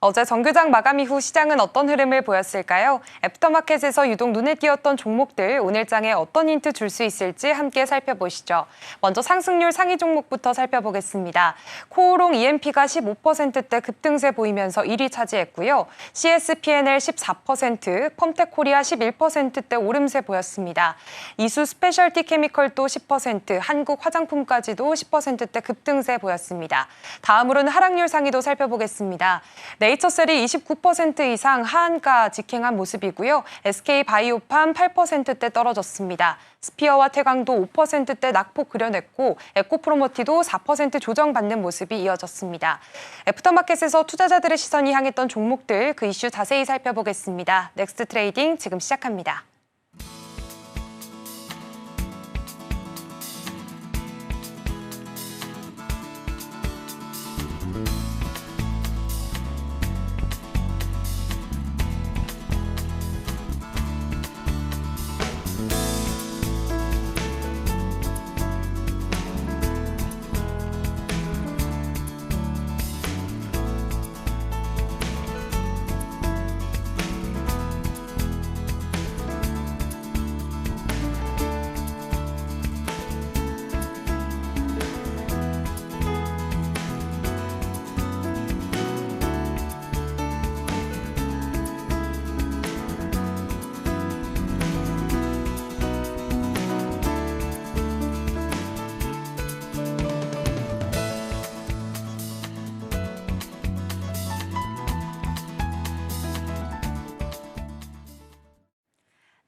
어제 정규장 마감 이후 시장은 어떤 흐름을 보였을까요? 애프터마켓에서 유독 눈에 띄었던 종목들 오늘장에 어떤 힌트 줄 수 있을지 함께 살펴보시죠. 먼저 상승률 상위 종목부터 살펴보겠습니다. 코오롱 EMP가 15%대 급등세 보이면서 1위 차지했고요. CSPNL 14%, 펌텍코리아 11%대 오름세 보였습니다. 이수 스페셜티 케미컬도 10%, 한국 화장품까지도 10%대 급등세 보였습니다. 다음으로는 하락률 상위도 살펴보겠습니다. 네이처셀이 29% 이상 하한가 직행한 모습이고요. SK바이오팜 8%대 떨어졌습니다. 스피어와 태광도 5%대 낙폭 그려냈고 에코프로머티도 4% 조정받는 모습이 이어졌습니다. 애프터마켓에서 투자자들의 시선이 향했던 종목들 그 이슈 자세히 살펴보겠습니다. 넥스트 트레이딩 지금 시작합니다.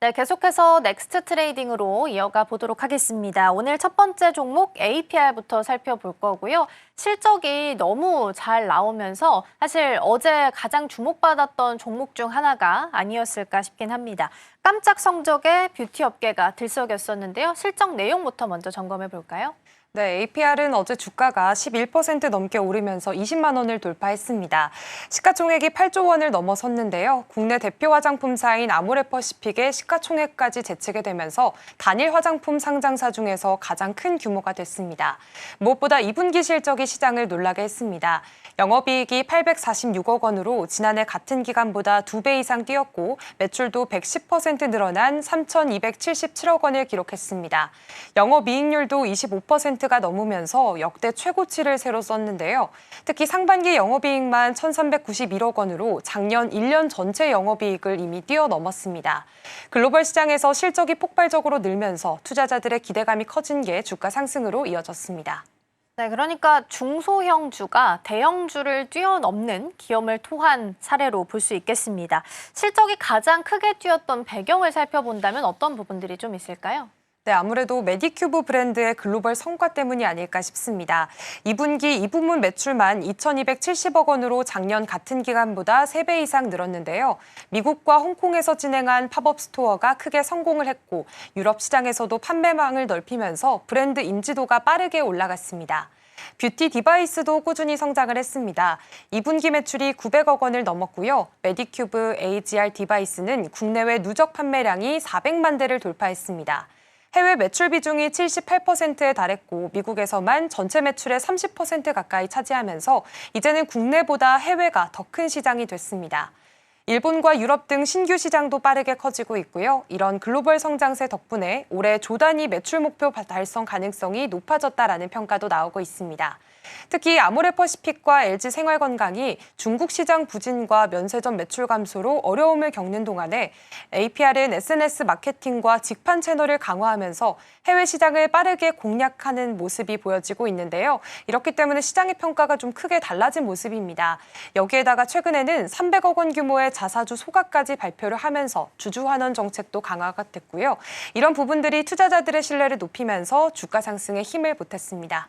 네, 계속해서 넥스트 트레이딩으로 이어가 보도록 하겠습니다. 오늘 첫 번째 종목 APR부터 살펴볼 거고요. 실적이 너무 잘 나오면서 사실 어제 가장 주목받았던 종목 중 하나가 아니었을까 싶긴 합니다. 깜짝 성적에 뷰티 업계가 들썩였었는데요. 실적 내용부터 먼저 점검해 볼까요? 네, APR은 어제 주가가 11% 넘게 오르면서 20만 원을 돌파했습니다. 시가총액이 8조 원을 넘어섰는데요. 국내 대표 화장품사인 아모레퍼시픽의 시가총액까지 제치게 되면서 단일 화장품 상장사 중에서 가장 큰 규모가 됐습니다. 무엇보다 2분기 실적이 시장을 놀라게 했습니다. 영업이익이 846억 원으로 지난해 같은 기간보다 2배 이상 뛰었고 매출도 110% 늘어난 3,277억 원을 기록했습니다. 영업이익률도 25% 20%가 넘으면서 역대 최고치를 새로 썼는데요. 특히 상반기 영업이익만 1,391억 원으로 작년 1년 전체 영업이익을 이미 뛰어넘었습니다. 글로벌 시장에서 실적이 폭발적으로 늘면서 투자자들의 기대감이 커진 게 주가 상승으로 이어졌습니다. 네, 그러니까 중소형주가 대형주를 뛰어넘는 기염을 토한 사례로 볼 수 있겠습니다. 실적이 가장 크게 뛰었던 배경을 살펴본다면 어떤 부분들이 좀 있을까요? 네, 아무래도 메디큐브 브랜드의 글로벌 성과 때문이 아닐까 싶습니다. 2분기 이 부문 매출만 2,270억 원으로 작년 같은 기간보다 3배 이상 늘었는데요. 미국과 홍콩에서 진행한 팝업 스토어가 크게 성공을 했고 유럽 시장에서도 판매망을 넓히면서 브랜드 인지도가 빠르게 올라갔습니다. 뷰티 디바이스도 꾸준히 성장을 했습니다. 2분기 매출이 900억 원을 넘었고요. 메디큐브 AGR 디바이스는 국내외 누적 판매량이 400만 대를 돌파했습니다. 해외 매출 비중이 78%에 달했고 미국에서만 전체 매출의 30% 가까이 차지하면서 이제는 국내보다 해외가 더 큰 시장이 됐습니다. 일본과 유럽 등 신규 시장도 빠르게 커지고 있고요. 이런 글로벌 성장세 덕분에 올해 조 단위 매출 목표 달성 가능성이 높아졌다라는 평가도 나오고 있습니다. 특히 아모레퍼시픽과 LG생활건강이 중국 시장 부진과 면세점 매출 감소로 어려움을 겪는 동안에 APR은 SNS 마케팅과 직판 채널을 강화하면서 해외 시장을 빠르게 공략하는 모습이 보여지고 있는데요. 이렇기 때문에 시장의 평가가 좀 크게 달라진 모습입니다. 여기에다가 최근에는 300억 원 규모의 자사주 소각까지 발표를 하면서 주주환원 정책도 강화가 됐고요. 이런 부분들이 투자자들의 신뢰를 높이면서 주가 상승에 힘을 보탰습니다.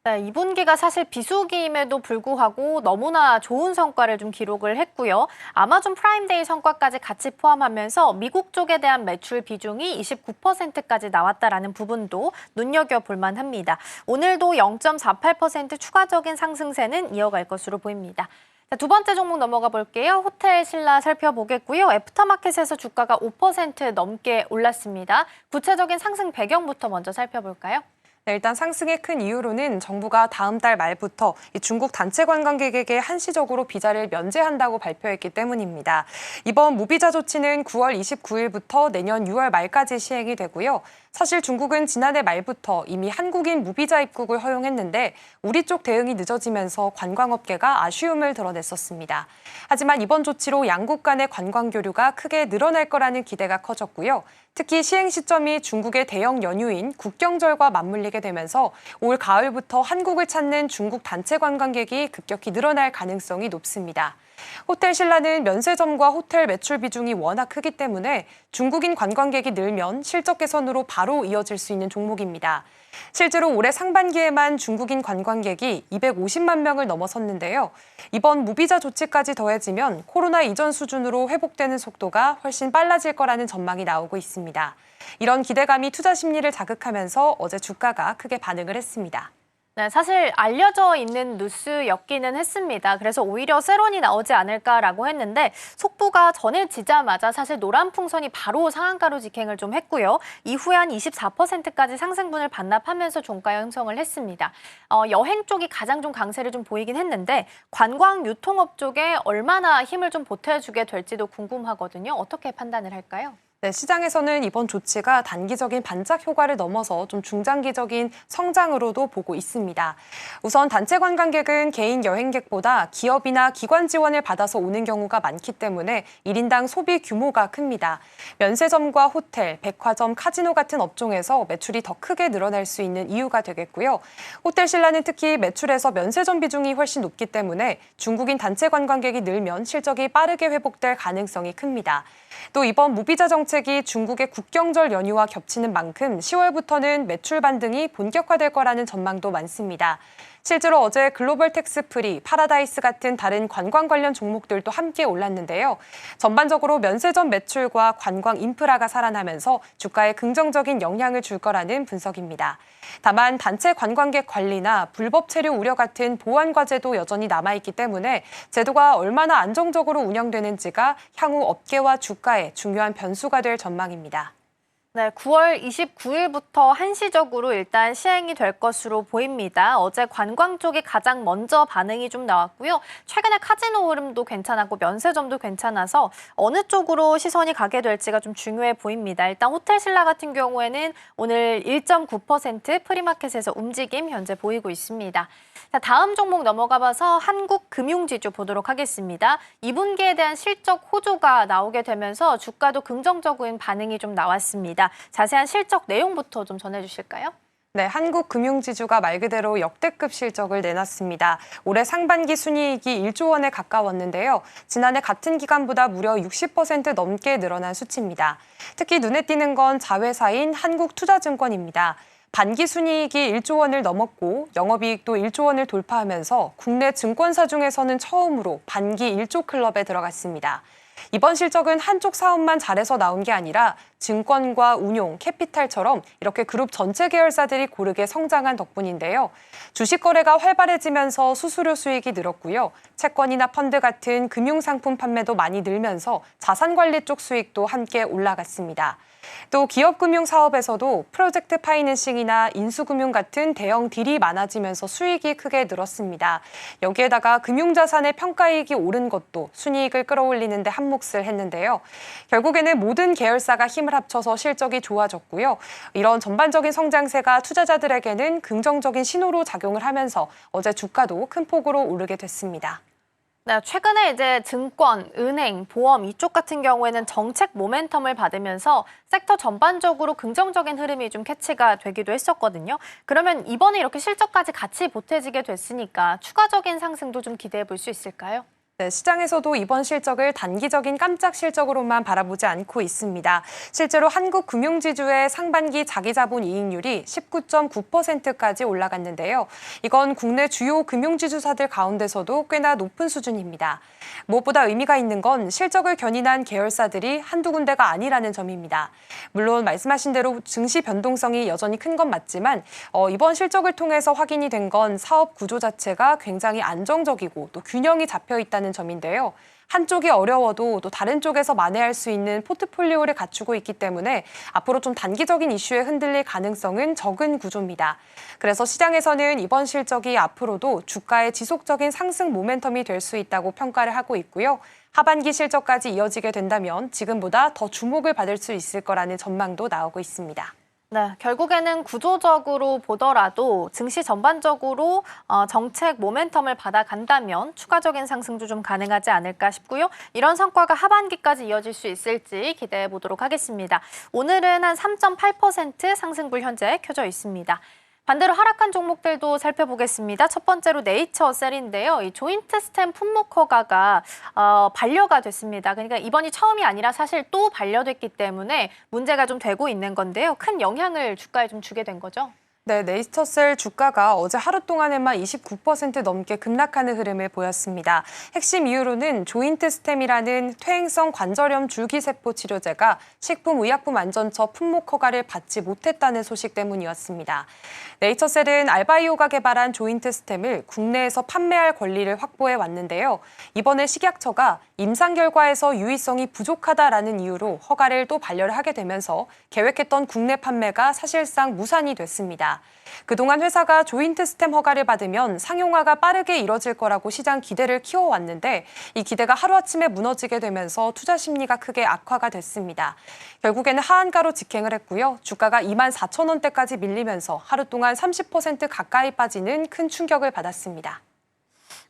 네, 2분기가 사실 비수기임에도 불구하고 너무나 좋은 성과를 좀 기록을 했고요. 아마존 프라임데이 성과까지 같이 포함하면서 미국 쪽에 대한 매출 비중이 29%까지 나왔다라는 부분도 눈여겨볼 만합니다. 오늘도 0.48% 추가적인 상승세는 이어갈 것으로 보입니다. 자, 두 번째 종목 넘어가 볼게요. 호텔 신라 살펴보겠고요. 애프터마켓에서 주가가 5% 넘게 올랐습니다. 구체적인 상승 배경부터 먼저 살펴볼까요? 네, 일단 상승의 큰 이유로는 정부가 다음 달 말부터 중국 단체 관광객에게 한시적으로 비자를 면제한다고 발표했기 때문입니다. 이번 무비자 조치는 9월 29일부터 내년 6월 말까지 시행이 되고요. 사실 중국은 지난해 말부터 이미 한국인 무비자 입국을 허용했는데 우리 쪽 대응이 늦어지면서 관광업계가 아쉬움을 드러냈었습니다. 하지만 이번 조치로 양국 간의 관광 교류가 크게 늘어날 거라는 기대가 커졌고요. 특히 시행 시점이 중국의 대형 연휴인 국경절과 맞물리게 되면서 올 가을부터 한국을 찾는 중국 단체 관광객이 급격히 늘어날 가능성이 높습니다. 호텔 신라는 면세점과 호텔 매출 비중이 워낙 크기 때문에 중국인 관광객이 늘면 실적 개선으로 바로 이어질 수 있는 종목입니다. 실제로 올해 상반기에만 중국인 관광객이 250만 명을 넘어섰는데요. 이번 무비자 조치까지 더해지면 코로나 이전 수준으로 회복되는 속도가 훨씬 빨라질 거라는 전망이 나오고 있습니다. 이런 기대감이 투자 심리를 자극하면서 어제 주가가 크게 반응을 했습니다. 네, 사실 알려져 있는 뉴스였기는 했습니다. 그래서 오히려 세론이 나오지 않을까라고 했는데 속보가 전해지자마자 사실 노란 풍선이 바로 상한가로 직행을 좀 했고요. 이후에 한 24%까지 상승분을 반납하면서 종가 형성을 했습니다. 여행 쪽이 가장 좀 강세를 좀 보이긴 했는데 관광 유통업 쪽에 얼마나 힘을 좀 보태주게 될지도 궁금하거든요. 어떻게 판단을 할까요? 네, 시장에서는 이번 조치가 단기적인 반짝 효과를 넘어서 좀 중장기적인 성장으로도 보고 있습니다. 우선 단체 관광객은 개인 여행객보다 기업이나 기관 지원을 받아서 오는 경우가 많기 때문에 1인당 소비 규모가 큽니다. 면세점과 호텔, 백화점, 카지노 같은 업종에서 매출이 더 크게 늘어날 수 있는 이유가 되겠고요. 호텔 신라는 특히 매출에서 면세점 비중이 훨씬 높기 때문에 중국인 단체 관광객이 늘면 실적이 빠르게 회복될 가능성이 큽니다. 또 이번 무비자 정책이 중국의 국경절 연휴와 겹치는 만큼 10월부터는 매출 반등이 본격화될 거라는 전망도 많습니다. 실제로 어제 글로벌 텍스프리, 파라다이스 같은 다른 관광 관련 종목들도 함께 올랐는데요. 전반적으로 면세점 매출과 관광 인프라가 살아나면서 주가에 긍정적인 영향을 줄 거라는 분석입니다. 다만 단체 관광객 관리나 불법 체류 우려 같은 보안 과제도 여전히 남아있기 때문에 제도가 얼마나 안정적으로 운영되는지가 향후 업계와 주가에 중요한 변수가 될 전망입니다. 네, 9월 29일부터 한시적으로 일단 시행이 될 것으로 보입니다. 어제 관광 쪽이 가장 먼저 반응이 좀 나왔고요. 최근에 카지노 흐름도 괜찮았고 면세점도 괜찮아서 어느 쪽으로 시선이 가게 될지가 좀 중요해 보입니다. 일단 호텔 신라 같은 경우에는 오늘 1.9% 프리마켓에서 움직임 현재 보이고 있습니다. 자, 다음 종목 넘어가 봐서 한국금융지주 보도록 하겠습니다. 2분기에 대한 실적 호조가 나오게 되면서 주가도 긍정적인 반응이 좀 나왔습니다. 자세한 실적 내용부터 좀 전해주실까요? 네, 한국금융지주가 말 그대로 역대급 실적을 내놨습니다. 올해 상반기 순이익이 1조 원에 가까웠는데요. 지난해 같은 기간보다 무려 60% 넘게 늘어난 수치입니다. 특히 눈에 띄는 건 자회사인 한국투자증권입니다. 반기 순이익이 1조 원을 넘었고 영업이익도 1조 원을 돌파하면서 국내 증권사 중에서는 처음으로 반기 1조 클럽에 들어갔습니다. 이번 실적은 한쪽 사업만 잘해서 나온 게 아니라 증권과 운용, 캐피탈처럼 이렇게 그룹 전체 계열사들이 고르게 성장한 덕분인데요. 주식 거래가 활발해지면서 수수료 수익이 늘었고요. 채권이나 펀드 같은 금융상품 판매도 많이 늘면서 자산관리 쪽 수익도 함께 올라갔습니다. 또 기업금융 사업에서도 프로젝트 파이낸싱이나 인수금융 같은 대형 딜이 많아지면서 수익이 크게 늘었습니다. 여기에다가 금융자산의 평가이익이 오른 것도 순이익을 끌어올리는 데 한몫을 했는데요. 결국에는 모든 계열사가 힘을 합쳐서 실적이 좋아졌고요. 이런 전반적인 성장세가 투자자들에게는 긍정적인 신호로 작용을 하면서 어제 주가도 큰 폭으로 오르게 됐습니다. 네, 최근에 이제 증권, 은행, 보험 이쪽 같은 경우에는 정책 모멘텀을 받으면서 섹터 전반적으로 긍정적인 흐름이 좀 캐치가 되기도 했었거든요. 그러면 이번에 이렇게 실적까지 같이 보태지게 됐으니까 추가적인 상승도 좀 기대해 볼 수 있을까요? 네, 시장에서도 이번 실적을 단기적인 깜짝 실적으로만 바라보지 않고 있습니다. 실제로 한국금융지주의 상반기 자기자본 이익률이 19.9%까지 올라갔는데요. 이건 국내 주요 금융지주사들 가운데서도 꽤나 높은 수준입니다. 무엇보다 의미가 있는 건 실적을 견인한 계열사들이 한두 군데가 아니라는 점입니다. 물론 말씀하신 대로 증시 변동성이 여전히 큰 건 맞지만 이번 실적을 통해서 확인이 된 건 사업 구조 자체가 굉장히 안정적이고 또 균형이 잡혀 있다는 점인데요. 한쪽이 어려워도 또 다른 쪽에서 만회할 수 있는 포트폴리오를 갖추고 있기 때문에 앞으로 좀 단기적인 이슈에 흔들릴 가능성은 적은 구조입니다. 그래서 시장에서는 이번 실적이 앞으로도 주가의 지속적인 상승 모멘텀이 될 수 있다고 평가를 하고 있고요. 하반기 실적까지 이어지게 된다면 지금보다 더 주목을 받을 수 있을 거라는 전망도 나오고 있습니다. 네, 결국에는 구조적으로 보더라도 증시 전반적으로 정책 모멘텀을 받아간다면 추가적인 상승도 좀 가능하지 않을까 싶고요. 이런 성과가 하반기까지 이어질 수 있을지 기대해 보도록 하겠습니다. 오늘은 한 3.8% 상승불 현재 켜져 있습니다. 반대로 하락한 종목들도 살펴보겠습니다. 첫 번째로 네이처셀인데요. 이 조인트 스템 품목 허가가 반려가 됐습니다. 그러니까 이번이 처음이 아니라 사실 또 반려됐기 때문에 문제가 좀 되고 있는 건데요. 큰 영향을 주가에 좀 주게 된 거죠. 네, 네이처셀 주가가 어제 하루 동안에만 29% 넘게 급락하는 흐름을 보였습니다. 핵심 이유로는 조인트 스템이라는 퇴행성 관절염 줄기세포 치료제가 식품의약품안전처 품목 허가를 받지 못했다는 소식 때문이었습니다. 네이처셀은 알바이오가 개발한 조인트 스템을 국내에서 판매할 권리를 확보해 왔는데요. 이번에 식약처가 임상 결과에서 유의성이 부족하다라는 이유로 허가를 또 반려를 하게 되면서 계획했던 국내 판매가 사실상 무산이 됐습니다. 그동안 회사가 조인트 스템 허가를 받으면 상용화가 빠르게 이뤄질 거라고 시장 기대를 키워왔는데 이 기대가 하루아침에 무너지게 되면서 투자 심리가 크게 악화가 됐습니다. 결국에는 하한가로 직행을 했고요. 주가가 24,000원대까지 밀리면서 하루 동안 30% 가까이 빠지는 큰 충격을 받았습니다.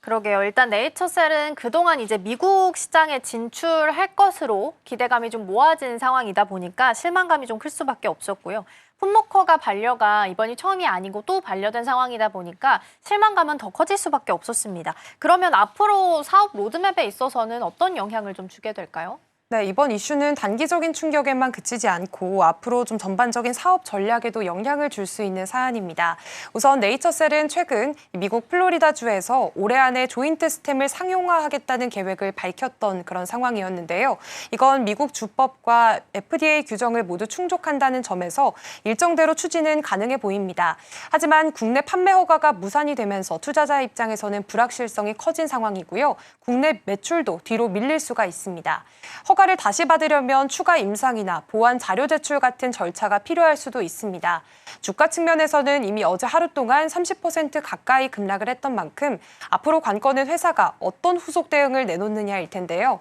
그러게요. 일단 네이처셀은 그동안 이제 미국 시장에 진출할 것으로 기대감이 좀 모아진 상황이다 보니까 실망감이 좀 클 수밖에 없었고요. 품목허가 반려가 이번이 처음이 아니고 또 반려된 상황이다 보니까 실망감은 더 커질 수밖에 없었습니다. 그러면 앞으로 사업 로드맵에 있어서는 어떤 영향을 좀 주게 될까요? 네, 이번 이슈는 단기적인 충격에만 그치지 않고 앞으로 좀 전반적인 사업 전략에도 영향을 줄 수 있는 사안입니다. 우선 네이처셀은 최근 미국 플로리다주에서 올해 안에 조인트 스템을 상용화하겠다는 계획을 밝혔던 그런 상황이었는데요. 이건 미국 주법과 FDA 규정을 모두 충족한다는 점에서 일정대로 추진은 가능해 보입니다. 하지만 국내 판매 허가가 무산이 되면서 투자자 입장에서는 불확실성이 커진 상황이고요. 국내 매출도 뒤로 밀릴 수가 있습니다. 허가 허가를 다시 받으려면 추가 임상이나 보완 자료 제출 같은 절차가 필요할 수도 있습니다. 주가 측면에서는 이미 어제 하루 동안 30% 가까이 급락을 했던 만큼 앞으로 관건은 회사가 어떤 후속 대응을 내놓느냐일 텐데요.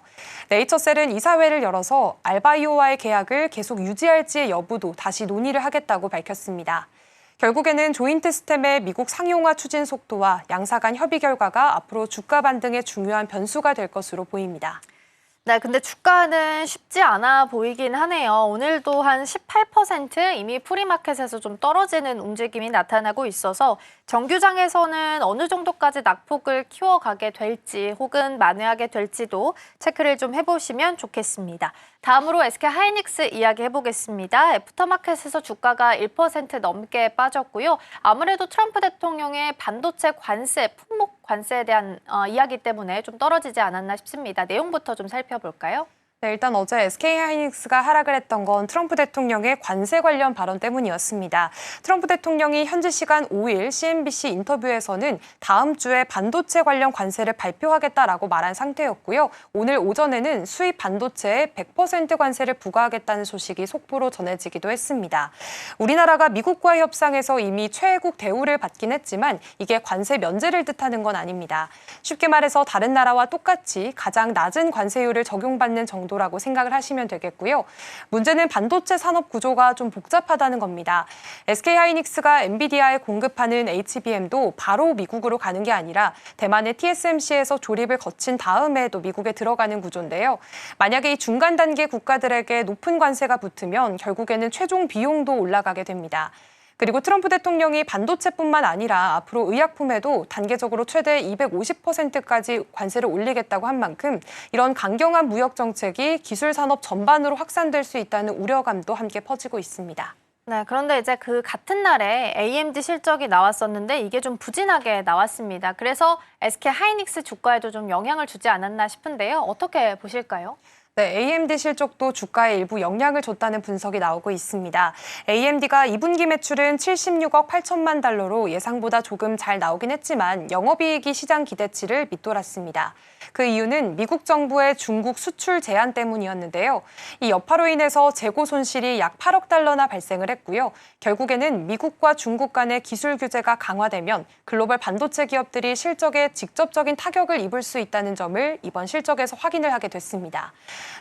네이처셀은 이사회를 열어서 알바이오와의 계약을 계속 유지할지의 여부도 다시 논의를 하겠다고 밝혔습니다. 결국에는 조인트 스템의 미국 상용화 추진 속도와 양사 간 협의 결과가 앞으로 주가 반등의 중요한 변수가 될 것으로 보입니다. 네, 근데 주가는 쉽지 않아 보이긴 하네요. 오늘도 한 18% 이미 프리마켓에서 좀 떨어지는 움직임이 나타나고 있어서 정규장에서는 어느 정도까지 낙폭을 키워가게 될지 혹은 만회하게 될지도 체크를 좀 해보시면 좋겠습니다. 다음으로 SK하이닉스 이야기 해보겠습니다. 애프터마켓에서 주가가 1% 넘게 빠졌고요. 아무래도 트럼프 대통령의 반도체 관세, 품목 관세에 대한 이야기 때문에 좀 떨어지지 않았나 싶습니다. 내용부터 좀 살펴볼까요? 네, 일단 어제 SK하이닉스가 하락을 했던 건 트럼프 대통령의 관세 관련 발언 때문이었습니다. 트럼프 대통령이 현지 시간 5일 CNBC 인터뷰에서는 다음 주에 반도체 관련 관세를 발표하겠다라고 말한 상태였고요. 오늘 오전에는 수입 반도체에 100% 관세를 부과하겠다는 소식이 속보로 전해지기도 했습니다. 우리나라가 미국과의 협상에서 이미 최애국 대우를 받긴 했지만 이게 관세 면제를 뜻하는 건 아닙니다. 쉽게 말해서 다른 나라와 똑같이 가장 낮은 관세율을 적용받는 정도 라고 생각을 하시면 되겠고요. 문제는 반도체 산업 구조가 좀 복잡하다는 겁니다. SK하이닉스가 엔비디아에 공급하는 HBM도 바로 미국으로 가는 게 아니라 대만의 TSMC에서 조립을 거친 다음에도 미국에 들어가는 구조인데요. 만약에 이 중간 단계 국가들에게 높은 관세가 붙으면 결국에는 최종 비용도 올라가게 됩니다. 그리고 트럼프 대통령이 반도체뿐만 아니라 앞으로 의약품에도 단계적으로 최대 250%까지 관세를 올리겠다고 한 만큼 이런 강경한 무역 정책이 기술 산업 전반으로 확산될 수 있다는 우려감도 함께 퍼지고 있습니다. 네, 그런데 이제 그 같은 날에 AMD 실적이 나왔었는데 이게 좀 부진하게 나왔습니다. 그래서 SK하이닉스 주가에도 좀 영향을 주지 않았나 싶은데요. 어떻게 보실까요? 네, AMD 실적도 주가에 일부 영향을 줬다는 분석이 나오고 있습니다. AMD가 2분기 매출은 76억 8천만 달러로 예상보다 조금 잘 나오긴 했지만 영업이익이 시장 기대치를 밑돌았습니다. 그 이유는 미국 정부의 중국 수출 제한 때문이었는데요. 이 여파로 인해서 재고 손실이 약 8억 달러나 발생을 했고요. 결국에는 미국과 중국 간의 기술 규제가 강화되면 글로벌 반도체 기업들이 실적에 직접적인 타격을 입을 수 있다는 점을 이번 실적에서 확인을 하게 됐습니다.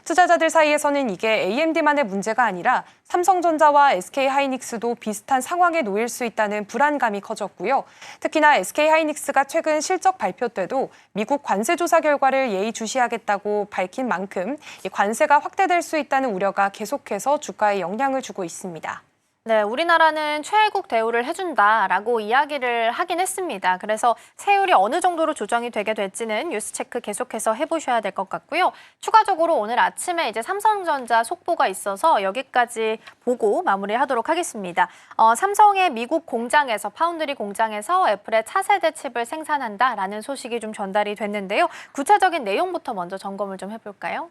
투자자들 사이에서는 이게 AMD만의 문제가 아니라 삼성전자와 SK하이닉스도 비슷한 상황에 놓일 수 있다는 불안감이 커졌고요. 특히나 SK하이닉스가 최근 실적 발표 때도 미국 관세 조사 결과를 예의주시하겠다고 밝힌 만큼 이 관세가 확대될 수 있다는 우려가 계속해서 주가에 영향을 주고 있습니다. 네, 우리나라는 최애국 대우를 해준다라고 이야기를 하긴 했습니다. 그래서 세율이 어느 정도로 조정이 되게 될지는 뉴스 체크 계속해서 해보셔야 될 것 같고요. 추가적으로 오늘 아침에 이제 삼성전자 속보가 있어서 여기까지 보고 마무리하도록 하겠습니다. 삼성의 미국 공장에서 파운드리 공장에서 애플의 차세대 칩을 생산한다라는 소식이 좀 전달이 됐는데요. 구체적인 내용부터 먼저 점검을 좀 해볼까요?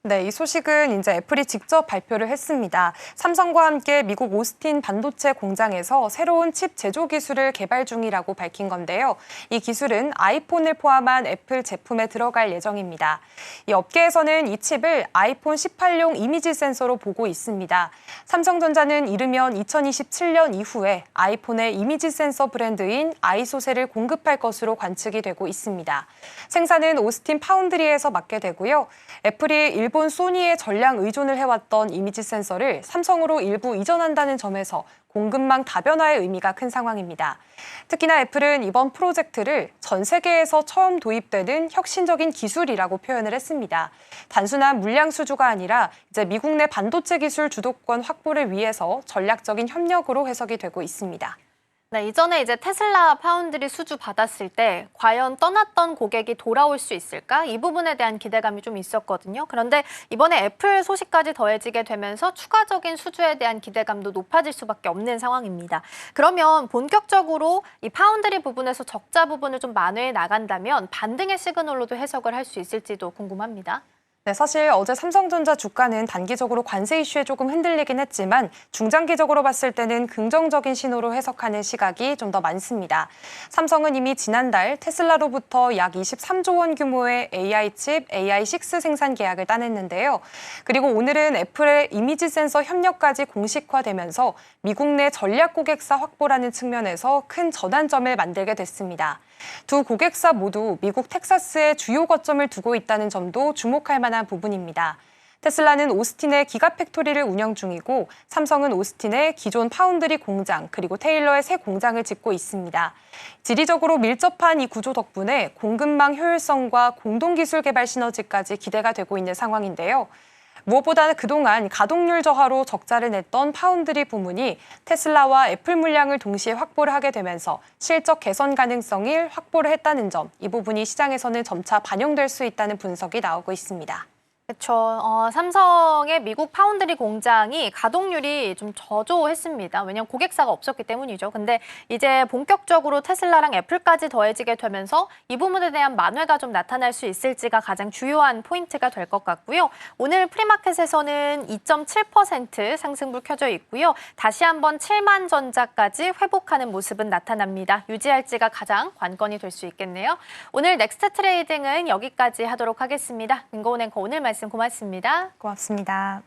네, 이 소식은 이제 애플이 직접 발표를 했습니다. 삼성과 함께 미국 오스틴 반도체 공장에서 새로운 칩 제조 기술을 개발 중이라고 밝힌 건데요. 이 기술은 아이폰을 포함한 애플 제품에 들어갈 예정입니다. 이 업계에서는 이 칩을 아이폰 18용 이미지 센서로 보고 있습니다. 삼성전자는 이르면 2027년 이후에 아이폰의 이미지 센서 브랜드인 아이소셀을 공급할 것으로 관측이 되고 있습니다. 생산은 오스틴 파운드리에서 맡게 되고요. 애플이 일본 소니에 전량 의존을 해왔던 이미지 센서를 삼성으로 일부 이전한다는 점에서 공급망 다변화의 의미가 큰 상황입니다. 특히나 애플은 이번 프로젝트를 전 세계에서 처음 도입되는 혁신적인 기술이라고 표현을 했습니다. 단순한 물량 수주가 아니라 이제 미국 내 반도체 기술 주도권 확보를 위해서 전략적인 협력으로 해석이 되고 있습니다. 네, 이전에 이제 테슬라 파운드리 수주 받았을 때 과연 떠났던 고객이 돌아올 수 있을까? 이 부분에 대한 기대감이 좀 있었거든요. 그런데 이번에 애플 소식까지 더해지게 되면서 추가적인 수주에 대한 기대감도 높아질 수밖에 없는 상황입니다. 그러면 본격적으로 이 파운드리 부분에서 적자 부분을 좀 만회해 나간다면 반등의 시그널로도 해석을 할 수 있을지도 궁금합니다. 네, 사실 어제 삼성전자 주가는 단기적으로 관세 이슈에 조금 흔들리긴 했지만 중장기적으로 봤을 때는 긍정적인 신호로 해석하는 시각이 좀 더 많습니다. 삼성은 이미 지난달 테슬라로부터 약 23조 원 규모의 AI 칩 AI6 생산 계약을 따냈는데요. 그리고 오늘은 애플의 이미지 센서 협력까지 공식화되면서 미국 내 전략 고객사 확보라는 측면에서 큰 전환점을 만들게 됐습니다. 두 고객사 모두 미국 텍사스에 주요 거점을 두고 있다는 점도 주목할 만한 부분입니다. 테슬라는 오스틴에 기가팩토리를 운영 중이고 삼성은 오스틴에 기존 파운드리 공장 그리고 테일러의 새 공장을 짓고 있습니다. 지리적으로 밀접한 이 구조 덕분에 공급망 효율성과 공동기술 개발 시너지까지 기대가 되고 있는 상황인데요. 무엇보다 그동안 가동률 저하로 적자를 냈던 파운드리 부문이 테슬라와 애플 물량을 동시에 확보를 하게 되면서 실적 개선 가능성을 확보를 했다는 점, 이 부분이 시장에서는 점차 반영될 수 있다는 분석이 나오고 있습니다. 그렇죠. 삼성의 미국 파운드리 공장이 가동률이 좀 저조했습니다. 왜냐하면 고객사가 없었기 때문이죠. 근데 이제 본격적으로 테슬라랑 애플까지 더해지게 되면서 이 부분에 대한 만회가 좀 나타날 수 있을지가 가장 주요한 포인트가 될 것 같고요. 오늘 프리마켓에서는 2.7% 상승불 켜져 있고요. 다시 한번 7만 전자까지 회복하는 모습은 나타납니다. 유지할지가 가장 관건이 될 수 있겠네요. 오늘 넥스트 트레이딩은 여기까지 하도록 하겠습니다. 김고은 앵커 오늘 말씀 고맙습니다. 고맙습니다.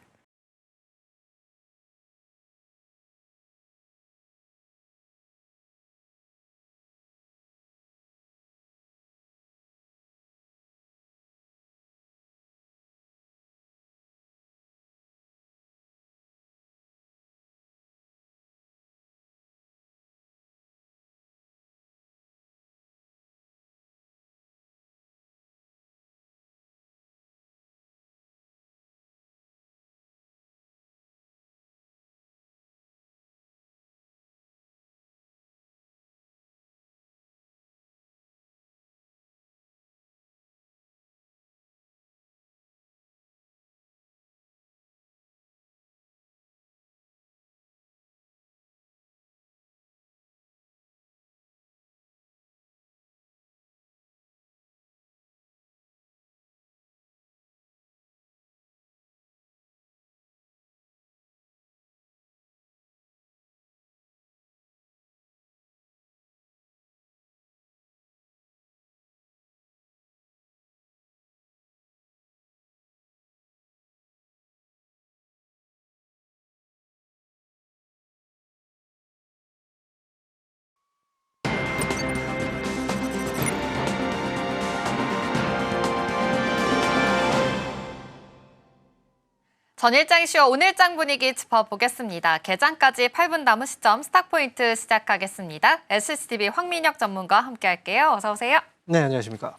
전일장 이슈와 오늘장 분위기 짚어보겠습니다. 개장까지 8분 남은 시점 스탁포인트 시작하겠습니다. SCTV 황민혁 전문가와 함께할게요. 어서 오세요. 네, 안녕하십니까.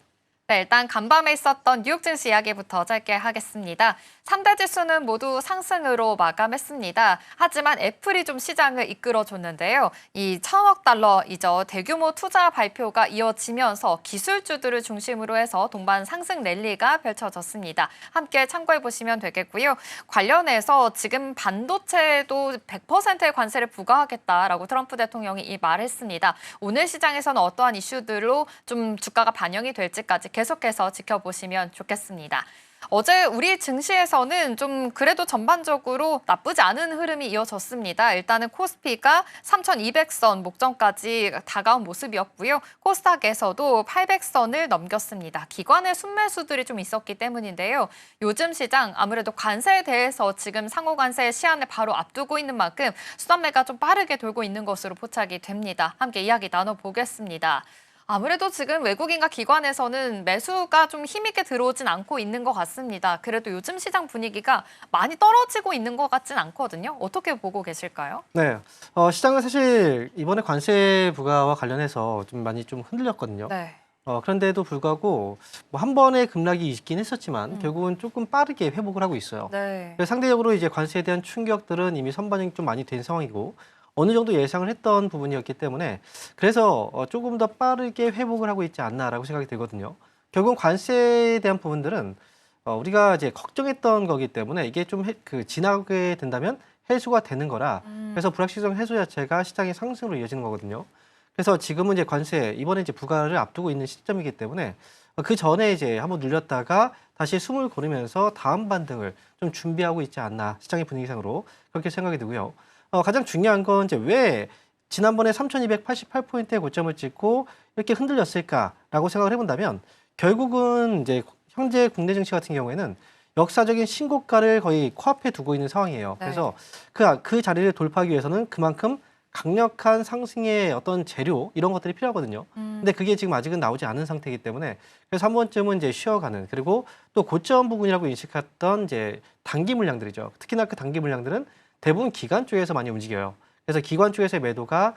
네, 일단 간밤에 있었던 뉴욕 증시 이야기부터 짧게 하겠습니다. 3대 지수는 모두 상승으로 마감했습니다. 하지만 애플이 좀 시장을 이끌어줬는데요. 이 1,000억 달러이죠. 대규모 투자 발표가 이어지면서 기술주들을 중심으로 해서 동반 상승 랠리가 펼쳐졌습니다. 함께 참고해 보시면 되겠고요. 관련해서 지금 반도체도 100%의 관세를 부과하겠다라고 트럼프 대통령이 이 말했습니다. 오늘 시장에서는 어떠한 이슈들로 좀 주가가 반영이 될지까지 계속해서 지켜보시면 좋겠습니다. 어제 우리 증시에서는 좀 그래도 전반적으로 나쁘지 않은 흐름이 이어졌습니다. 일단은 코스피가 3,200선 목전까지 다가온 모습이었고요. 코스닥에서도 800선을 넘겼습니다. 기관의 순매수들이 좀 있었기 때문인데요. 요즘 시장 아무래도 관세에 대해서 지금 상호관세 시한을 바로 앞두고 있는 만큼 수단매가 좀 빠르게 돌고 있는 것으로 포착이 됩니다. 함께 이야기 나눠보겠습니다. 아무래도 지금 외국인과 기관에서는 매수가 좀 힘있게 들어오진 않고 있는 것 같습니다. 그래도 요즘 시장 분위기가 많이 떨어지고 있는 것 같진 않거든요. 어떻게 보고 계실까요? 네, 시장은 사실 이번에 관세 부과와 관련해서 좀 많이 좀 흔들렸거든요. 네. 그런데도 불구하고 뭐 한 번의 급락이 있긴 했었지만 결국은 조금 빠르게 회복을 하고 있어요. 네. 그래서 상대적으로 이제 관세에 대한 충격들은 이미 선반영이 좀 많이 된 상황이고 어느 정도 예상을 했던 부분이었기 때문에 그래서 조금 더 빠르게 회복을 하고 있지 않나라고 생각이 들거든요. 결국은 관세에 대한 부분들은 우리가 이제 걱정했던 거기 때문에 이게 좀 지나게 된다면 해소가 되는 거라 그래서 불확실성 해소 자체가 시장의 상승으로 이어지는 거거든요. 그래서 지금은 이제 관세 이번에 이제 부과를 앞두고 있는 시점이기 때문에 그 전에 이제 한번 눌렸다가 다시 숨을 고르면서 다음 반등을 좀 준비하고 있지 않나 시장의 분위기상으로 그렇게 생각이 들고요. 가장 중요한 건 이제 왜 지난번에 3,288포인트의 고점을 찍고 이렇게 흔들렸을까라고 생각을 해본다면 결국은 이제 현재 국내 증시 같은 경우에는 역사적인 신고가를 거의 코앞에 두고 있는 상황이에요. 네. 그래서 그 자리를 돌파하기 위해서는 그만큼 강력한 상승의 어떤 재료 이런 것들이 필요하거든요. 근데 그게 지금 아직은 나오지 않은 상태이기 때문에 그래서 한 번쯤은 이제 쉬어가는 그리고 또 고점 부분이라고 인식했던 이제 단기 물량들이죠. 특히나 그 단기 물량들은 대부분 기관 쪽에서 많이 움직여요. 그래서 기관 쪽에서의 매도가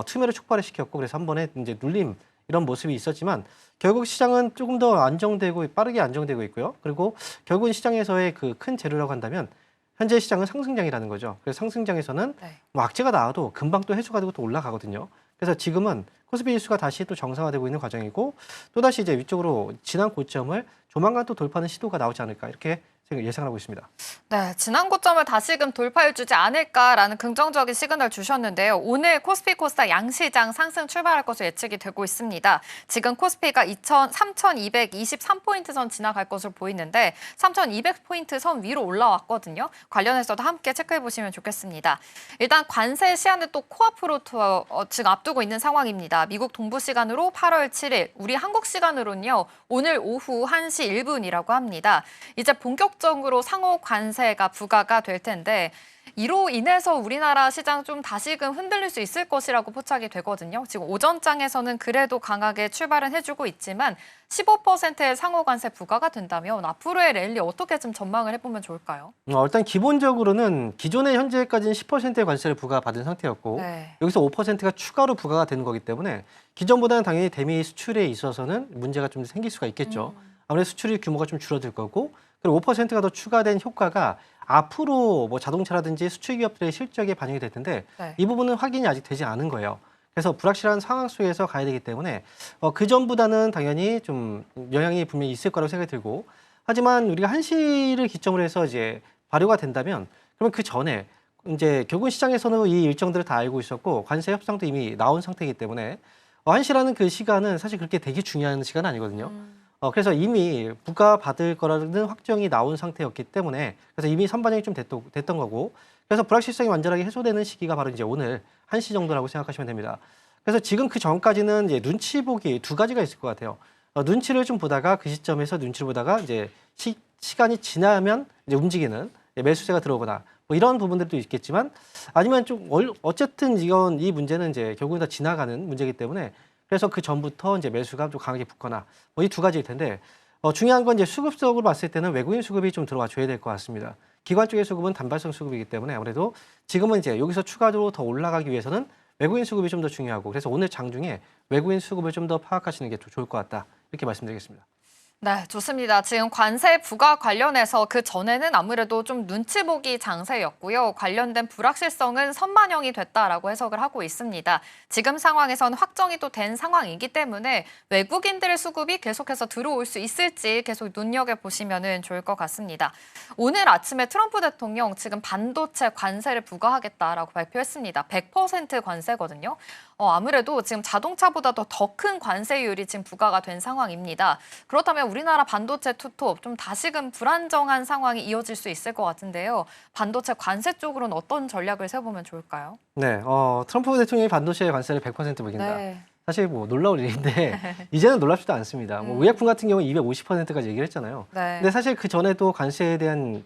투매를 촉발을 시켰고 그래서 한 번에 이제 눌림 이런 모습이 있었지만 결국 시장은 조금 더 안정되고 빠르게 안정되고 있고요. 그리고 결국은 시장에서의 그 큰 재료라고 한다면 현재 시장은 상승장이라는 거죠. 그래서 상승장에서는 네. 뭐 악재가 나와도 금방 또 해소가 되고 또 올라가거든요. 그래서 지금은 코스피 지수가 다시 또 정상화되고 있는 과정이고 또다시 이제 위쪽으로 지난 고점을 조만간 또 돌파하는 시도가 나오지 않을까 이렇게 예상하고 있습니다. 네, 지난 고점을 다시금 돌파해주지 않을까라는 긍정적인 시그널 주셨는데요. 오늘 코스피 코스닥 양시장 상승 출발할 것으로 예측이 되고 있습니다. 지금 코스피가 3,223포인트 선 지나갈 것으로 보이는데 3,200포인트 선 위로 올라왔거든요. 관련해서도 함께 체크해 보시면 좋겠습니다. 일단 관세 시한을 또 코앞으로 지금 앞두고 있는 상황입니다. 미국 동부 시간으로 8월 7일, 우리 한국 시간으로는요. 오늘 오후 1시 1분이라고 합니다. 이제 본격적으로 상호 관세가 부과가 될 텐데 이로 인해서 우리나라 시장 좀 다시금 흔들릴 수 있을 것이라고 포착이 되거든요. 지금 오전장에서는 그래도 강하게 출발은 해주고 있지만 15%의 상호 관세 부과가 된다면 앞으로의 랠리 어떻게 좀 전망을 해보면 좋을까요? 일단 기본적으로는 기존에 현재까지는 10%의 관세를 부과받은 상태였고 네. 여기서 5%가 추가로 부과가 되는 거기 때문에 기존보다는 당연히 대미 수출에 있어서는 문제가 좀 생길 수가 있겠죠. 아무래도 수출이 규모가 좀 줄어들 거고 그리고 5%가 더 추가된 효과가 앞으로 뭐 자동차라든지 수출 기업들의 실적에 반영이 될 텐데 네. 이 부분은 확인이 아직 되지 않은 거예요. 그래서 불확실한 상황 속에서 가야 되기 때문에 그 전보다는 당연히 좀 영향이 분명히 있을 거라고 생각이 들고 하지만 우리가 한시를 기점으로 해서 이제 발효가 된다면 그러면 그 전에 이제 결국은 시장에서는 이 일정들을 다 알고 있었고 관세 협상도 이미 나온 상태이기 때문에 한시라는 그 시간은 사실 그렇게 되게 중요한 시간은 아니거든요. 그래서 이미 부과받을 거라는 확정이 나온 상태였기 때문에 그래서 이미 선반영이 좀 됐던 거고 그래서 불확실성이 완전하게 해소되는 시기가 바로 이제 오늘 1시 정도라고 생각하시면 됩니다. 그래서 지금 그 전까지는 이제 눈치 보기 두 가지가 있을 것 같아요. 눈치를 좀 보다가 그 시점에서 눈치를 보다가 이제 시간이 지나면 이제 움직이는 매수세가 들어오거나 뭐 이런 부분들도 있겠지만 아니면 좀 어쨌든 이 문제는 이제 결국은 다 지나가는 문제이기 때문에 그래서 그 전부터 이제 매수가 좀 강하게 붙거나 뭐 이 두 가지일 텐데 중요한 건 이제 수급적으로 봤을 때는 외국인 수급이 좀 들어와 줘야 될 것 같습니다. 기관 쪽의 수급은 단발성 수급이기 때문에 아무래도 지금은 이제 여기서 추가적으로 더 올라가기 위해서는 외국인 수급이 좀 더 중요하고 그래서 오늘 장중에 외국인 수급을 좀 더 파악하시는 게 좋을 것 같다 이렇게 말씀드리겠습니다. 네, 좋습니다. 지금 관세 부과 관련해서 그 전에는 아무래도 좀 눈치 보기 장세였고요. 관련된 불확실성은 선반영이 됐다라고 해석을 하고 있습니다. 지금 상황에서는 확정이 또 된 상황이기 때문에 외국인들의 수급이 계속해서 들어올 수 있을지 계속 눈여겨보시면 좋을 것 같습니다. 오늘 아침에 트럼프 대통령 지금 반도체 관세를 부과하겠다라고 발표했습니다. 100% 관세거든요. 아무래도 지금 자동차보다도 더 큰 관세율이 지금 부과가 된 상황입니다. 그렇다면 우리나라 반도체 투톱 좀 다시금 불안정한 상황이 이어질 수 있을 것 같은데요. 반도체 관세 쪽으로는 어떤 전략을 세워보면 좋을까요? 네, 트럼프 대통령이 반도체 관세를 100% 매긴다. 네. 사실 뭐 놀라울 일인데 이제는 놀랍지도 않습니다. 뭐 의약품 같은 경우 250%까지 얘기를 했잖아요. 네. 근데 사실 그 전에도 관세에 대한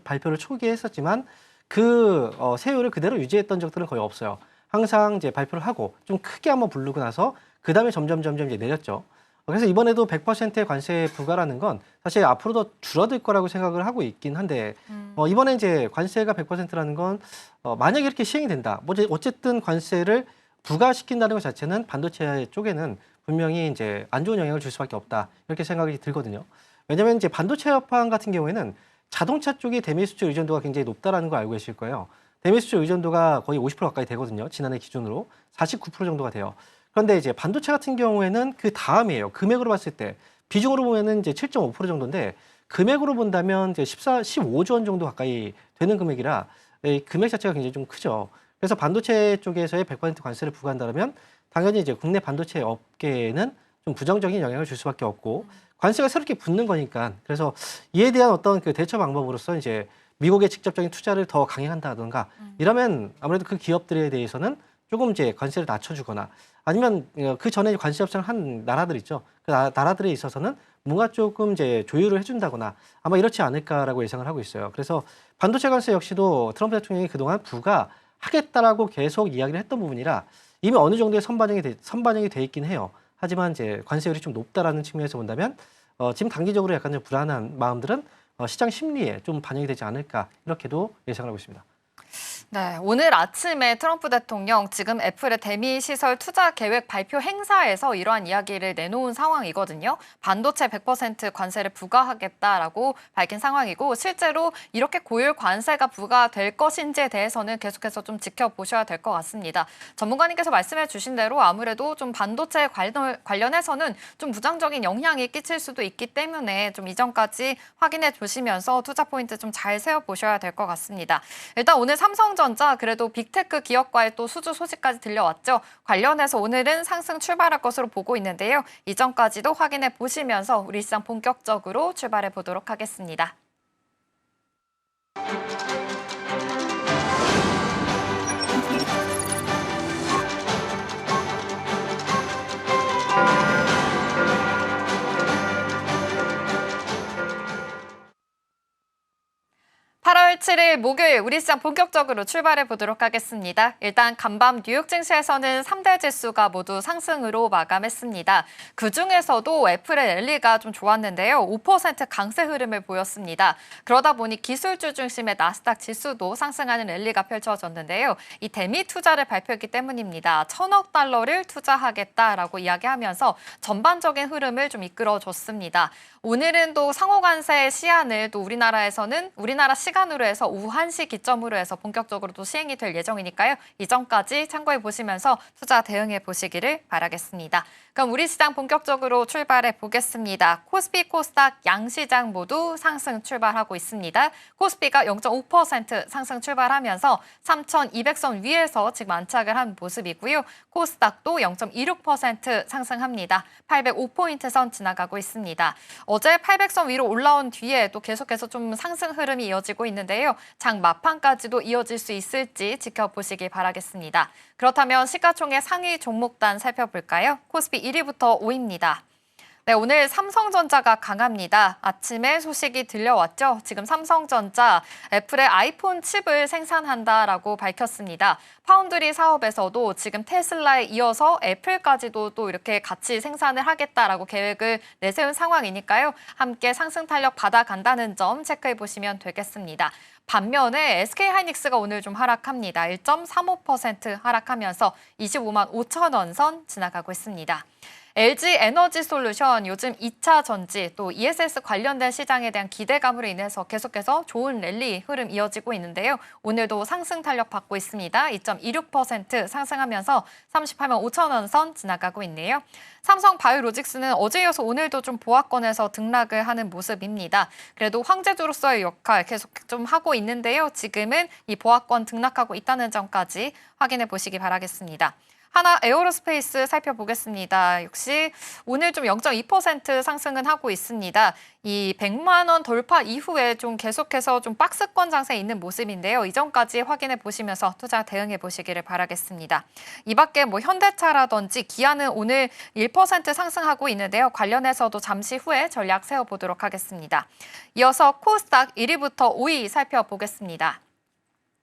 발표를 초기에 했었지만 그 세율을 그대로 유지했던 적들은 거의 없어요. 항상 이제 발표를 하고 좀 크게 한번 부르고 나서 그 다음에 점점 이제 내렸죠. 그래서 이번에도 100%의 관세 부과라는 건 사실 앞으로도 줄어들 거라고 생각을 하고 있긴 한데 이번에 이제 관세가 100%라는 건 만약에 이렇게 시행이 된다. 뭐 어쨌든 관세를 부과시킨다는 것 자체는 반도체 쪽에는 분명히 이제 안 좋은 영향을 줄 수밖에 없다. 이렇게 생각이 들거든요. 왜냐하면 이제 반도체 협상 같은 경우에는 자동차 쪽이 대미 수출 의존도가 굉장히 높다라는 걸 알고 계실 거예요. 대미 수출 의존도가 거의 50% 가까이 되거든요. 지난해 기준으로 49% 정도가 돼요. 그런데 이제 반도체 같은 경우에는 그 다음이에요. 금액으로 봤을 때 비중으로 보면은 이제 7.5% 정도인데 금액으로 본다면 이제 15조 원 정도 가까이 되는 금액이라 이 금액 자체가 굉장히 좀 크죠. 그래서 반도체 쪽에서의 100% 관세를 부과한다면 당연히 이제 국내 반도체 업계에는 좀 부정적인 영향을 줄 수밖에 없고 관세가 새롭게 붙는 거니까. 그래서 이에 대한 어떤 그 대처 방법으로서 이제 미국의 직접적인 투자를 더 강행한다든가 이러면 아무래도 그 기업들에 대해서는 조금 이제 관세를 낮춰주거나 아니면 그 전에 관세 협상을 한 나라들 있죠. 그 나라들에 있어서는 뭔가 조금 이제 조율을 해준다거나 아마 이렇지 않을까라고 예상을 하고 있어요. 그래서 반도체 관세 역시도 트럼프 대통령이 그동안 부과하겠다라고 계속 이야기를 했던 부분이라 이미 어느 정도의 선반영이 돼 있긴 해요. 하지만 이제 관세율이 좀 높다라는 측면에서 본다면 지금 단기적으로 약간 좀 불안한 마음들은 시장 심리에 좀 반영이 되지 않을까 이렇게도 예상을 하고 있습니다. 네, 오늘 아침에 트럼프 대통령 지금 애플의 대미 시설 투자 계획 발표 행사에서 이러한 이야기를 내놓은 상황이거든요. 반도체 100% 관세를 부과하겠다라고 밝힌 상황이고 실제로 이렇게 고율 관세가 부과될 것인지에 대해서는 계속해서 좀 지켜보셔야 될 것 같습니다. 전문가님께서 말씀해 주신 대로 아무래도 좀 반도체 관련해서는 좀 부정적인 영향이 끼칠 수도 있기 때문에 좀 이전까지 확인해 보시면서 투자 포인트 좀 잘 세워보셔야 될 것 같습니다. 일단 오늘 삼성전자 그래도 빅테크 기업과의 또 수주 소식까지 들려왔죠. 관련해서 오늘은 상승 출발할 것으로 보고 있는데요. 이전까지도 확인해 보시면서 우리 시장 본격적으로 출발해 보도록 하겠습니다. (8월 7일) 목요일 우리 시장 본격적으로 출발해 보도록 하겠습니다. 일단 간밤 뉴욕 증시에서는 3대 지수가 모두 상승으로 마감했습니다. 그중에서도 애플의 랠리가 좀 좋았는데요. 5% 강세 흐름을 보였습니다. 그러다 보니 기술주 중심의 나스닥 지수도 상승하는 랠리가 펼쳐졌는데요. 이 대미 투자를 발표했기 때문입니다. 1,000억 달러를 투자하겠다라고 이야기하면서 전반적인 흐름을 좀 이끌어줬습니다. 오늘은 또 상호관세 시한을 또 우리나라 시간으로 해서 오후 1시 기점으로 해서 본격적으로 또 시행이 될 예정이니까요. 이전까지 참고해 보시면서 투자 대응해 보시기를 바라겠습니다. 그럼 우리 시장 본격적으로 출발해 보겠습니다. 코스피, 코스닥 양시장 모두 상승 출발하고 있습니다. 코스피가 0.5% 상승 출발하면서 3,200선 위에서 지금 안착을 한 모습이고요. 코스닥도 0.26% 상승합니다. 805포인트 선 지나가고 있습니다. 어제 800선 위로 올라온 뒤에 또 계속해서 좀 상승 흐름이 이어지고 있는데요. 장 막판까지도 이어질 수 있을지 지켜보시기 바라겠습니다. 그렇다면 시가총액 상위 종목단 살펴볼까요? 코스피 1위부터 5위입니다. 네, 오늘 삼성전자가 강합니다. 아침에 소식이 들려왔죠. 지금 삼성전자 애플의 아이폰 칩을 생산한다라고 밝혔습니다. 파운드리 사업에서도 지금 테슬라에 이어서 애플까지도 또 이렇게 같이 생산을 하겠다라고 계획을 내세운 상황이니까요. 함께 상승 탄력 받아간다는 점 체크해 보시면 되겠습니다. 반면에 SK하이닉스가 오늘 좀 하락합니다. 1.35% 하락하면서 25만 5천 원 선 지나가고 있습니다. LG에너지솔루션 요즘 2차 전지 또 ESS 관련된 시장에 대한 기대감으로 인해서 계속해서 좋은 랠리 흐름 이어지고 있는데요. 오늘도 상승 탄력 받고 있습니다. 2.26% 상승하면서 38만 5천 원 선 지나가고 있네요. 삼성바이오로직스는 어제 이어서 오늘도 좀 보합권에서 등락을 하는 모습입니다. 그래도 황제주로서의 역할 계속 좀 하고 있는데요. 지금은 이 보합권 등락하고 있다는 점까지 확인해 보시기 바라겠습니다. 하나 에어로스페이스 살펴보겠습니다. 역시 오늘 좀 0.2% 상승은 하고 있습니다. 이 100만 원 돌파 이후에 좀 계속해서 좀 박스권 장세에 있는 모습인데요. 이전까지 확인해 보시면서 투자 대응해 보시기를 바라겠습니다. 이 밖에 뭐 현대차라든지 기아는 오늘 1% 상승하고 있는데요. 관련해서도 잠시 후에 전략 세워보도록 하겠습니다. 이어서 코스닥 1위부터 5위 살펴보겠습니다.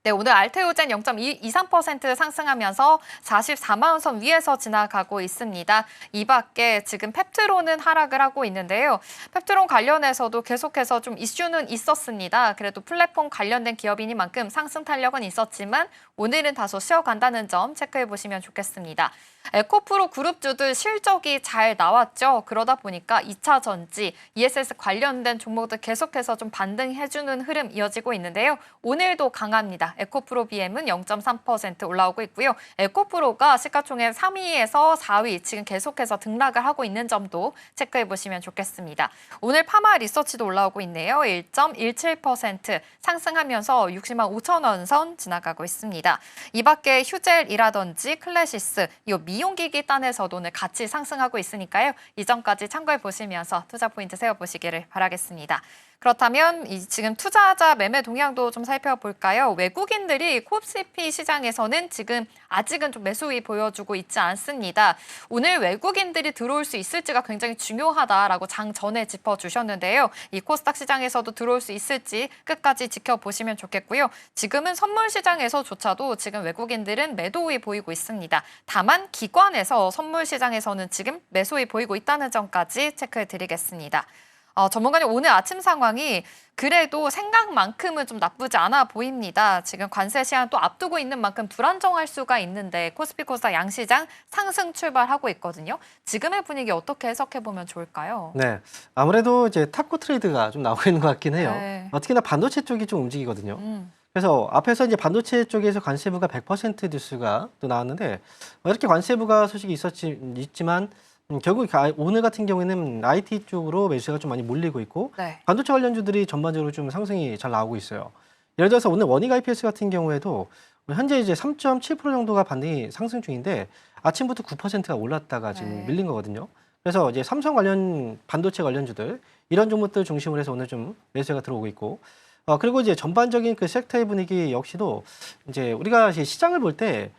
네, 오늘 알테오젠 0.23% 상승하면서 44만 원 선 위에서 지나가고 있습니다. 이 밖에 지금 펩트론은 하락을 하고 있는데요. 펩트론 관련해서도 계속해서 좀 이슈는 있었습니다. 그래도 플랫폼 관련된 기업이니만큼 상승 탄력은 있었지만 오늘은 다소 쉬어간다는 점 체크해 보시면 좋겠습니다. 에코프로 그룹주들 실적이 잘 나왔죠. 그러다 보니까 2차 전지, ESS 관련된 종목들 계속해서 좀 반등해주는 흐름 이어지고 있는데요. 오늘도 강합니다. 에코프로 BM은 0.3% 올라오고 있고요. 에코프로가 시가총액 3위에서 4위 지금 계속해서 등락을 하고 있는 점도 체크해 보시면 좋겠습니다. 오늘 파마 리서치도 올라오고 있네요. 1.17% 상승하면서 60만 5천 원 선 지나가고 있습니다. 이 밖에 휴젤이라든지 클래시스, 이 이용기기 단에서도 오늘 같이 상승하고 있으니까요. 이점까지 참고해 보시면서 투자 포인트 세워보시기를 바라겠습니다. 그렇다면 지금 투자자 매매 동향도 좀 살펴볼까요? 외국인들이 코스피 시장에서는 지금 아직은 좀 매수위 보여주고 있지 않습니다. 오늘 외국인들이 들어올 수 있을지가 굉장히 중요하다라고 장 전에 짚어주셨는데요. 이 코스닥 시장에서도 들어올 수 있을지 끝까지 지켜보시면 좋겠고요. 지금은 선물 시장에서조차도 지금 외국인들은 매도위 보이고 있습니다. 다만 기관에서 선물 시장에서는 지금 매수위 보이고 있다는 점까지 체크해 드리겠습니다. 전문가님, 오늘 아침 상황이 그래도 생각만큼은 좀 나쁘지 않아 보입니다. 지금 관세 시한 또 앞두고 있는 만큼 불안정할 수가 있는데 코스피 코스닥 양시장 상승 출발하고 있거든요. 지금의 분위기 어떻게 해석해 보면 좋을까요? 네, 아무래도 이제 탑코 트레이드가 좀 나오고 있는 것 같긴 해요. 네. 특히나 반도체 쪽이 좀 움직이거든요. 그래서 앞에서 이제 반도체 쪽에서 관세부가 100% 뉴스가 또 나왔는데 이렇게 관세부가 소식이 있지만 결국 오늘 같은 경우에는 IT 쪽으로 매수가 좀 많이 몰리고 있고 네. 반도체 관련주들이 전반적으로 좀 상승이 잘 나오고 있어요. 예를 들어서 오늘 원익 IPS 같은 경우에도 현재 이제 3.7% 정도가 반등이 상승 중인데 아침부터 9%가 올랐다가 지금 네. 밀린 거거든요. 그래서 이제 삼성 관련 반도체 관련주들 이런 종목들 중심으로 해서 오늘 좀 매수가 들어오고 있고 그리고 이제 전반적인 그 섹터의 분위기 역시도 이제 우리가 시장을 볼 때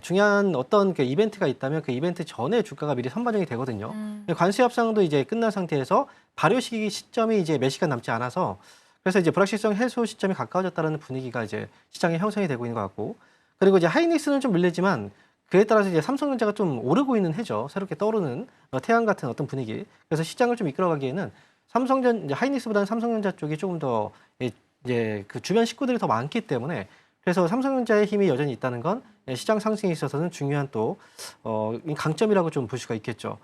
중요한 어떤 그 이벤트가 있다면 그 이벤트 전에 주가가 미리 선반영이 되거든요. 관세 협상도 이제 끝난 상태에서 발효 시점이 이제 몇 시간 남지 않아서 그래서 이제 불확실성 해소 시점이 가까워졌다는 분위기가 이제 시장에 형성이 되고 있는 것 같고 그리고 이제 하이닉스는 좀 밀리지만 그에 따라서 이제 삼성전자가 좀 오르고 있는 해죠. 새롭게 떠오르는 태양 같은 어떤 분위기. 그래서 시장을 좀 이끌어가기에는 이제 하이닉스보다는 삼성전자 쪽이 조금 더 이제 그 주변 식구들이 더 많기 때문에 그래서 삼성전자의 힘이 여전히 있다는 건 시장 상승에 있어서는 중요한 또 강점이라고 좀 볼 수가 있겠죠.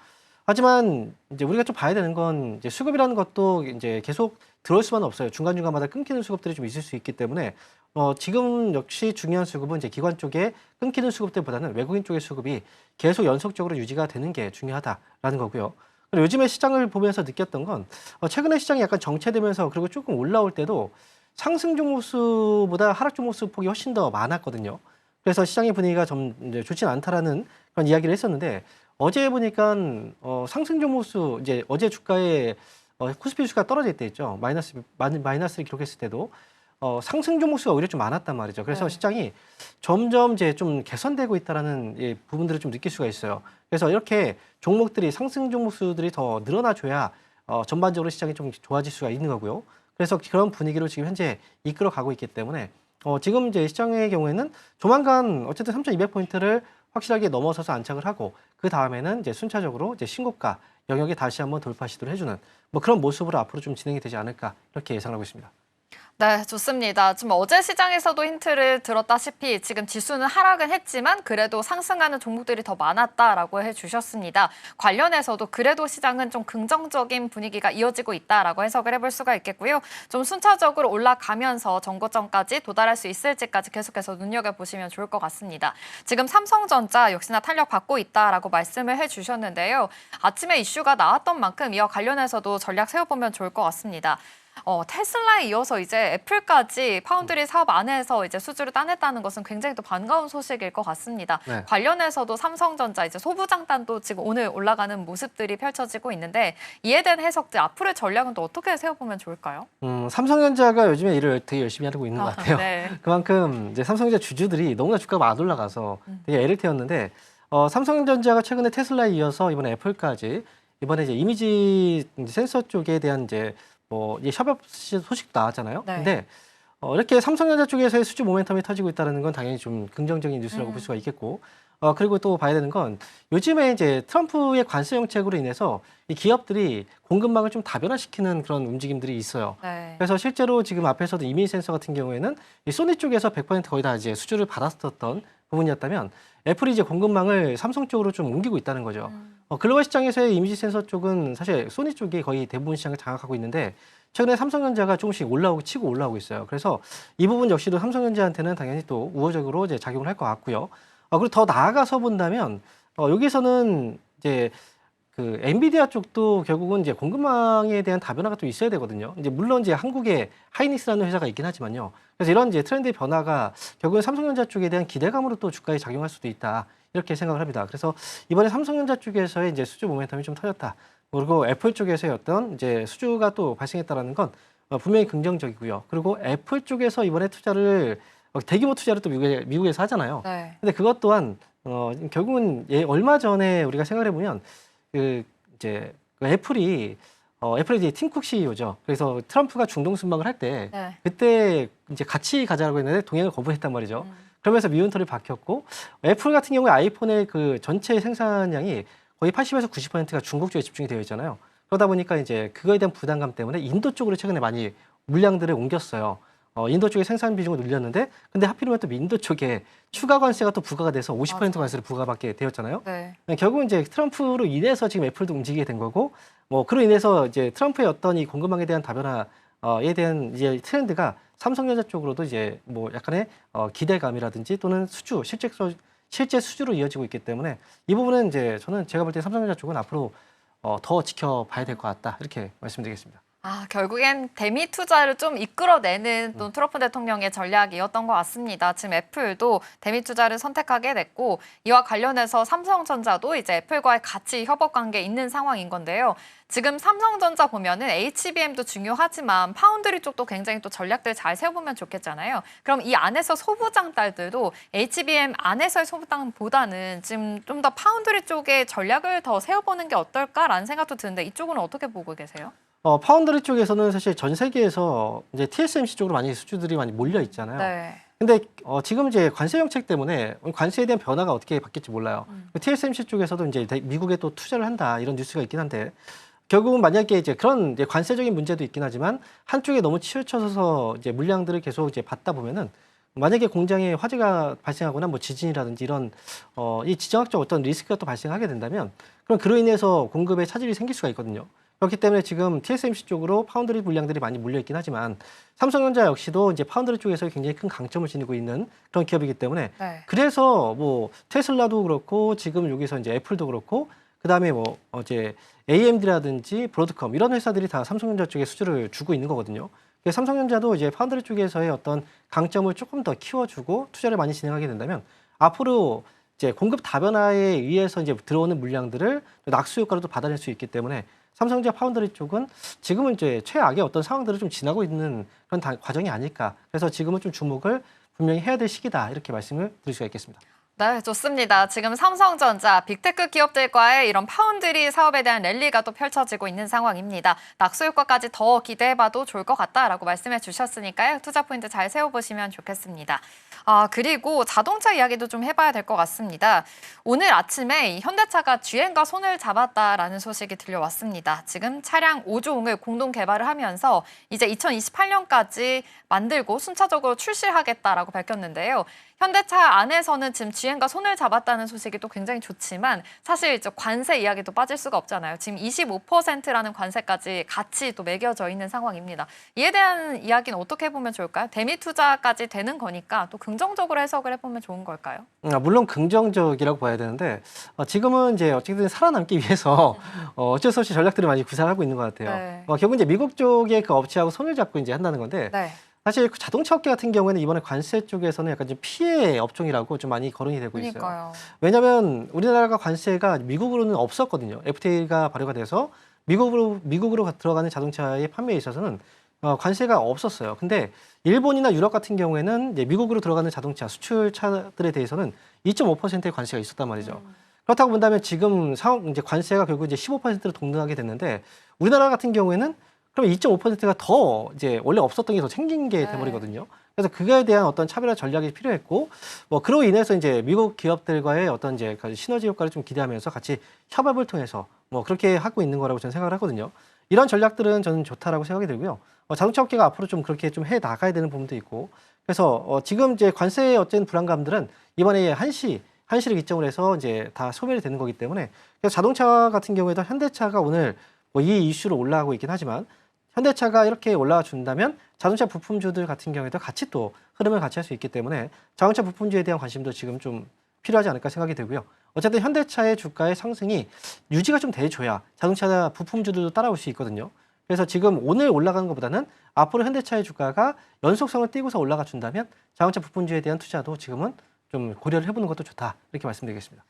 하지만 이제 우리가 좀 봐야 되는 건 이제 수급이라는 것도 이제 계속 들어올 수만은 없어요. 중간중간마다 끊기는 수급들이 좀 있을 수 있기 때문에 지금 역시 중요한 수급은 이제 기관 쪽에 끊기는 수급들보다는 외국인 쪽의 수급이 계속 연속적으로 유지가 되는 게 중요하다라는 거고요. 그리고 요즘에 시장을 보면서 느꼈던 건 최근에 시장이 약간 정체되면서 그리고 조금 올라올 때도 상승 종목 수보다 하락 종목 수 폭이 훨씬 더 많았거든요. 그래서 시장의 분위기가 좀 이제 좋지는 않다라는 그런 이야기를 했었는데 어제 보니까 상승 종목 수 이제 어제 주가에 코스피 지수가 떨어져 있대죠. 마이너스를 기록했을 때도 상승 종목 수가 오히려 좀 많았단 말이죠. 그래서 네. 시장이 점점 이제 좀 개선되고 있다라는 부분들을 좀 느낄 수가 있어요. 그래서 이렇게 종목들이 상승 종목 수들이 더 늘어나줘야 전반적으로 시장이 좀 좋아질 수가 있는 거고요. 그래서 그런 분위기로 지금 현재 이끌어 가고 있기 때문에 지금 이제 시장의 경우에는 조만간 어쨌든 3,200포인트를 확실하게 넘어서서 안착을 하고 그 다음에는 이제 순차적으로 이제 신고가 영역에 다시 한번 돌파 시도를 해주는 뭐 그런 모습으로 앞으로 좀 진행이 되지 않을까 이렇게 예상하고 있습니다. 네, 좋습니다. 지금 어제 시장에서도 힌트를 들었다시피 지금 지수는 하락은 했지만 그래도 상승하는 종목들이 더 많았다라고 해주셨습니다. 관련해서도 그래도 시장은 좀 긍정적인 분위기가 이어지고 있다라고 해석을 해볼 수가 있겠고요. 좀 순차적으로 올라가면서 정고점까지 도달할 수 있을지까지 계속해서 눈여겨보시면 좋을 것 같습니다. 지금 삼성전자 역시나 탄력받고 있다라고 말씀을 해주셨는데요. 아침에 이슈가 나왔던 만큼 이와 관련해서도 전략 세워보면 좋을 것 같습니다. 테슬라에 이어서 이제 애플까지 파운드리 사업 안에서 이제 수주를 따냈다는 것은 굉장히 또 반가운 소식일 것 같습니다. 네. 관련해서도 삼성전자 이제 소부장단도 지금 오늘 올라가는 모습들이 펼쳐지고 있는데 이에 대한 해석들 앞으로의 전략은 또 어떻게 세워보면 좋을까요? 삼성전자가 요즘에 일을 되게 열심히 하고 있는 것 같아요. 네. 그만큼 이제 삼성전자 주주들이 너무나 주가가 안 올라가서 되게 애를 태웠는데 삼성전자가 최근에 테슬라에 이어서 이번에 애플까지 이번에 이제 이미지 센서 쪽에 대한 이제 협업 소식도 나왔잖아요. 네. 근데 이렇게 삼성전자 쪽에서의 수주 모멘텀이 터지고 있다는 건 당연히 좀 긍정적인 뉴스라고 볼 수가 있겠고 그리고 또 봐야 되는 건 요즘에 이제 트럼프의 관세 정책으로 인해서 이 기업들이 공급망을 좀 다변화시키는 그런 움직임들이 있어요. 네. 그래서 실제로 지금 앞에서도 이미지 센서 같은 경우에는 이 소니 쪽에서 100% 거의 다 이제 수주를 받았었던 부분이었다면 애플이 이제 공급망을 삼성 쪽으로 좀 옮기고 있다는 거죠. 글로벌 시장에서의 이미지 센서 쪽은 사실 소니 쪽이 거의 대부분 시장을 장악하고 있는데 최근에 삼성전자가 조금씩 치고 올라오고 있어요. 그래서 이 부분 역시도 삼성전자한테는 당연히 또 우호적으로 이제 작용을 할 것 같고요. 그리고 더 나아가서 본다면 여기서는 이제 그 엔비디아 쪽도 결국은 이제 공급망에 대한 다변화가 또 있어야 되거든요. 이제 물론 이제 한국에 하이닉스라는 회사가 있긴 하지만요. 그래서 이런 이제 트렌드의 변화가 결국은 삼성전자 쪽에 대한 기대감으로 또 주가에 작용할 수도 있다. 이렇게 생각을 합니다. 그래서 이번에 삼성전자 쪽에서의 이제 수주 모멘텀이 좀 터졌다. 그리고 애플 쪽에서의 어떤 이제 수주가 또 발생했다라는 건 분명히 긍정적이고요. 그리고 애플 쪽에서 이번에 투자를 대규모 투자를 또 미국에서 하잖아요. 네. 근데 그것 또한 결국은 얼마 전에 우리가 생각해 보면 그 이제 애플이 이제 팀 쿡 CEO죠. 그래서 트럼프가 중동 순방을 할 때 네. 그때 이제 같이 가자고 했는데 동행을 거부했단 말이죠. 그러면서 미운털이 박혔고 애플 같은 경우에 아이폰의 그 전체 생산량이 거의 80에서 90%가 중국 쪽에 집중이 되어 있잖아요. 그러다 보니까 이제 그거에 대한 부담감 때문에 인도 쪽으로 최근에 많이 물량들을 옮겼어요. 인도 쪽에 생산 비중을 늘렸는데 근데 하필이면 또 인도 쪽에 추가 관세가 또 부과가 돼서 50% 관세를 부과받게 되었잖아요. 네. 결국은 이제 트럼프로 인해서 지금 애플도 움직이게 된 거고 뭐 그로 인해서 이제 트럼프의 어떤 이 공급망에 대한 다변화에 대한 이제 트렌드가 삼성전자 쪽으로도 이제 뭐 약간의 기대감이라든지 또는 실제 수주로 이어지고 있기 때문에 이 부분은 이제 제가 볼 때 삼성전자 쪽은 앞으로 더 지켜봐야 될 것 같다 이렇게 말씀드리겠습니다. 결국엔 대미 투자를 좀 이끌어내는 또 트럼프 대통령의 전략이었던 것 같습니다. 지금 애플도 대미 투자를 선택하게 됐고 이와 관련해서 삼성전자도 이제 애플과의 같이 협업 관계에 있는 상황인 건데요. 지금 삼성전자 보면은 HBM도 중요하지만 파운드리 쪽도 굉장히 또 전략들 잘 세워보면 좋겠잖아요. 그럼 이 안에서 소부장 딸들도 HBM 안에서의 소부장보다는 지금 좀 더 파운드리 쪽의 전략을 더 세워보는 게 어떨까라는 생각도 드는데 이쪽은 어떻게 보고 계세요? 파운드리 쪽에서는 사실 전 세계에서 이제 TSMC 쪽으로 많이 수주들이 많이 몰려 있잖아요. 네. 근데 지금 이제 관세 정책 때문에 관세에 대한 변화가 어떻게 바뀔지 몰라요. TSMC 쪽에서도 이제 미국에 또 투자를 한다 이런 뉴스가 있긴 한데 결국은 만약에 이제 그런 이제 관세적인 문제도 있긴 하지만 한쪽에 너무 치우쳐서 이제 물량들을 계속 이제 받다 보면은 만약에 공장에 화재가 발생하거나 뭐 지진이라든지 이런 이 지정학적 어떤 리스크가 또 발생하게 된다면 그럼 그로 인해서 공급에 차질이 생길 수가 있거든요. 그렇기 때문에 지금 TSMC 쪽으로 파운드리 물량들이 많이 몰려 있긴 하지만 삼성전자 역시도 이제 파운드리 쪽에서 굉장히 큰 강점을 지니고 있는 그런 기업이기 때문에 네. 그래서 뭐 테슬라도 그렇고 지금 여기서 이제 애플도 그렇고 그다음에 뭐 이제 AMD라든지 브로드컴 이런 회사들이 다 삼성전자 쪽에 수주를 주고 있는 거거든요. 그래서 삼성전자도 이제 파운드리 쪽에서의 어떤 강점을 조금 더 키워주고 투자를 많이 진행하게 된다면 앞으로 이제 공급 다변화에 의해서 이제 들어오는 물량들을 낙수 효과로 또 받아낼 수 있기 때문에 삼성전자 파운드리 쪽은 지금은 이제 최악의 어떤 상황들을 좀 지나고 있는 그런 과정이 아닐까. 그래서 지금은 좀 주목을 분명히 해야 될 시기다. 이렇게 말씀을 드릴 수가 있겠습니다. 네, 좋습니다. 지금 삼성전자, 빅테크 기업들과의 이런 파운드리 사업에 대한 랠리가 또 펼쳐지고 있는 상황입니다. 낙수 효과까지 더 기대해봐도 좋을 것 같다라고 말씀해 주셨으니까요. 투자 포인트 잘 세워보시면 좋겠습니다. 그리고 자동차 이야기도 좀 해봐야 될 것 같습니다. 오늘 아침에 이 현대차가 GM과 손을 잡았다라는 소식이 들려왔습니다. 지금 차량 5종을 공동 개발을 하면서 이제 2028년까지 만들고 순차적으로 출시하겠다라고 밝혔는데요. 현대차 안에서는 지금 GM과 손을 잡았다는 소식이 또 굉장히 좋지만 사실 이제 관세 이야기도 빠질 수가 없잖아요. 지금 25%라는 관세까지 같이 또 매겨져 있는 상황입니다. 이에 대한 이야기는 어떻게 보면 좋을까요? 대미 투자까지 되는 거니까 또 긍정적으로 해석을 해보면 좋은 걸까요? 물론 긍정적이라고 봐야 되는데 지금은 이제 어쨌든 살아남기 위해서 어쩔 수 없이 전략들을 많이 구사하고 있는 것 같아요. 네. 결국 이제 미국 쪽의 그 업체하고 손을 잡고 이제 한다는 건데 네. 사실 그 자동차 업계 같은 경우에는 이번에 관세 쪽에서는 약간 좀 피해 업종이라고 좀 많이 거론이 되고 있어요. 그러니까요. 왜냐하면 우리나라가 관세가 미국으로는 없었거든요. FTA가 발효가 돼서 미국으로 들어가는 자동차의 판매에 있어서는 관세가 없었어요. 근데 일본이나 유럽 같은 경우에는 이제 미국으로 들어가는 자동차 수출차들에 대해서는 2.5%의 관세가 있었단 말이죠. 그렇다고 본다면 지금 이제 관세가 결국 이제 15%로 동등하게 됐는데 우리나라 같은 경우에는 그럼 2.5%가 더 이제 원래 없었던 게 더 생긴 게 돼버리거든요. 그래서 그거에 대한 어떤 차별화 전략이 필요했고 뭐 그로 인해서 이제 미국 기업들과의 어떤 이제 시너지 효과를 좀 기대하면서 같이 협업을 통해서 뭐 그렇게 하고 있는 거라고 저는 생각을 하거든요. 이런 전략들은 저는 좋다라고 생각이 들고요. 자동차 업계가 앞으로 좀 그렇게 좀 해 나가야 되는 부분도 있고 그래서 지금 이제 관세의 어쨌든 불안감들은 이번에 한시를 기점으로 해서 이제 다 소멸이 되는 거기 때문에 그래서 자동차 같은 경우에도 현대차가 오늘 뭐 이 이슈로 올라가고 있긴 하지만 현대차가 이렇게 올라와 준다면 자동차 부품주들 같은 경우에도 같이 또 흐름을 같이 할 수 있기 때문에 자동차 부품주에 대한 관심도 지금 좀 필요하지 않을까 생각이 들고요. 어쨌든 현대차의 주가의 상승이 유지가 좀 돼줘야 자동차 부품주들도 따라올 수 있거든요. 그래서 지금 오늘 올라가는 것보다는 앞으로 현대차의 주가가 연속성을 띠고서 올라가 준다면 자동차 부품주에 대한 투자도 지금은 좀 고려를 해보는 것도 좋다 이렇게 말씀드리겠습니다.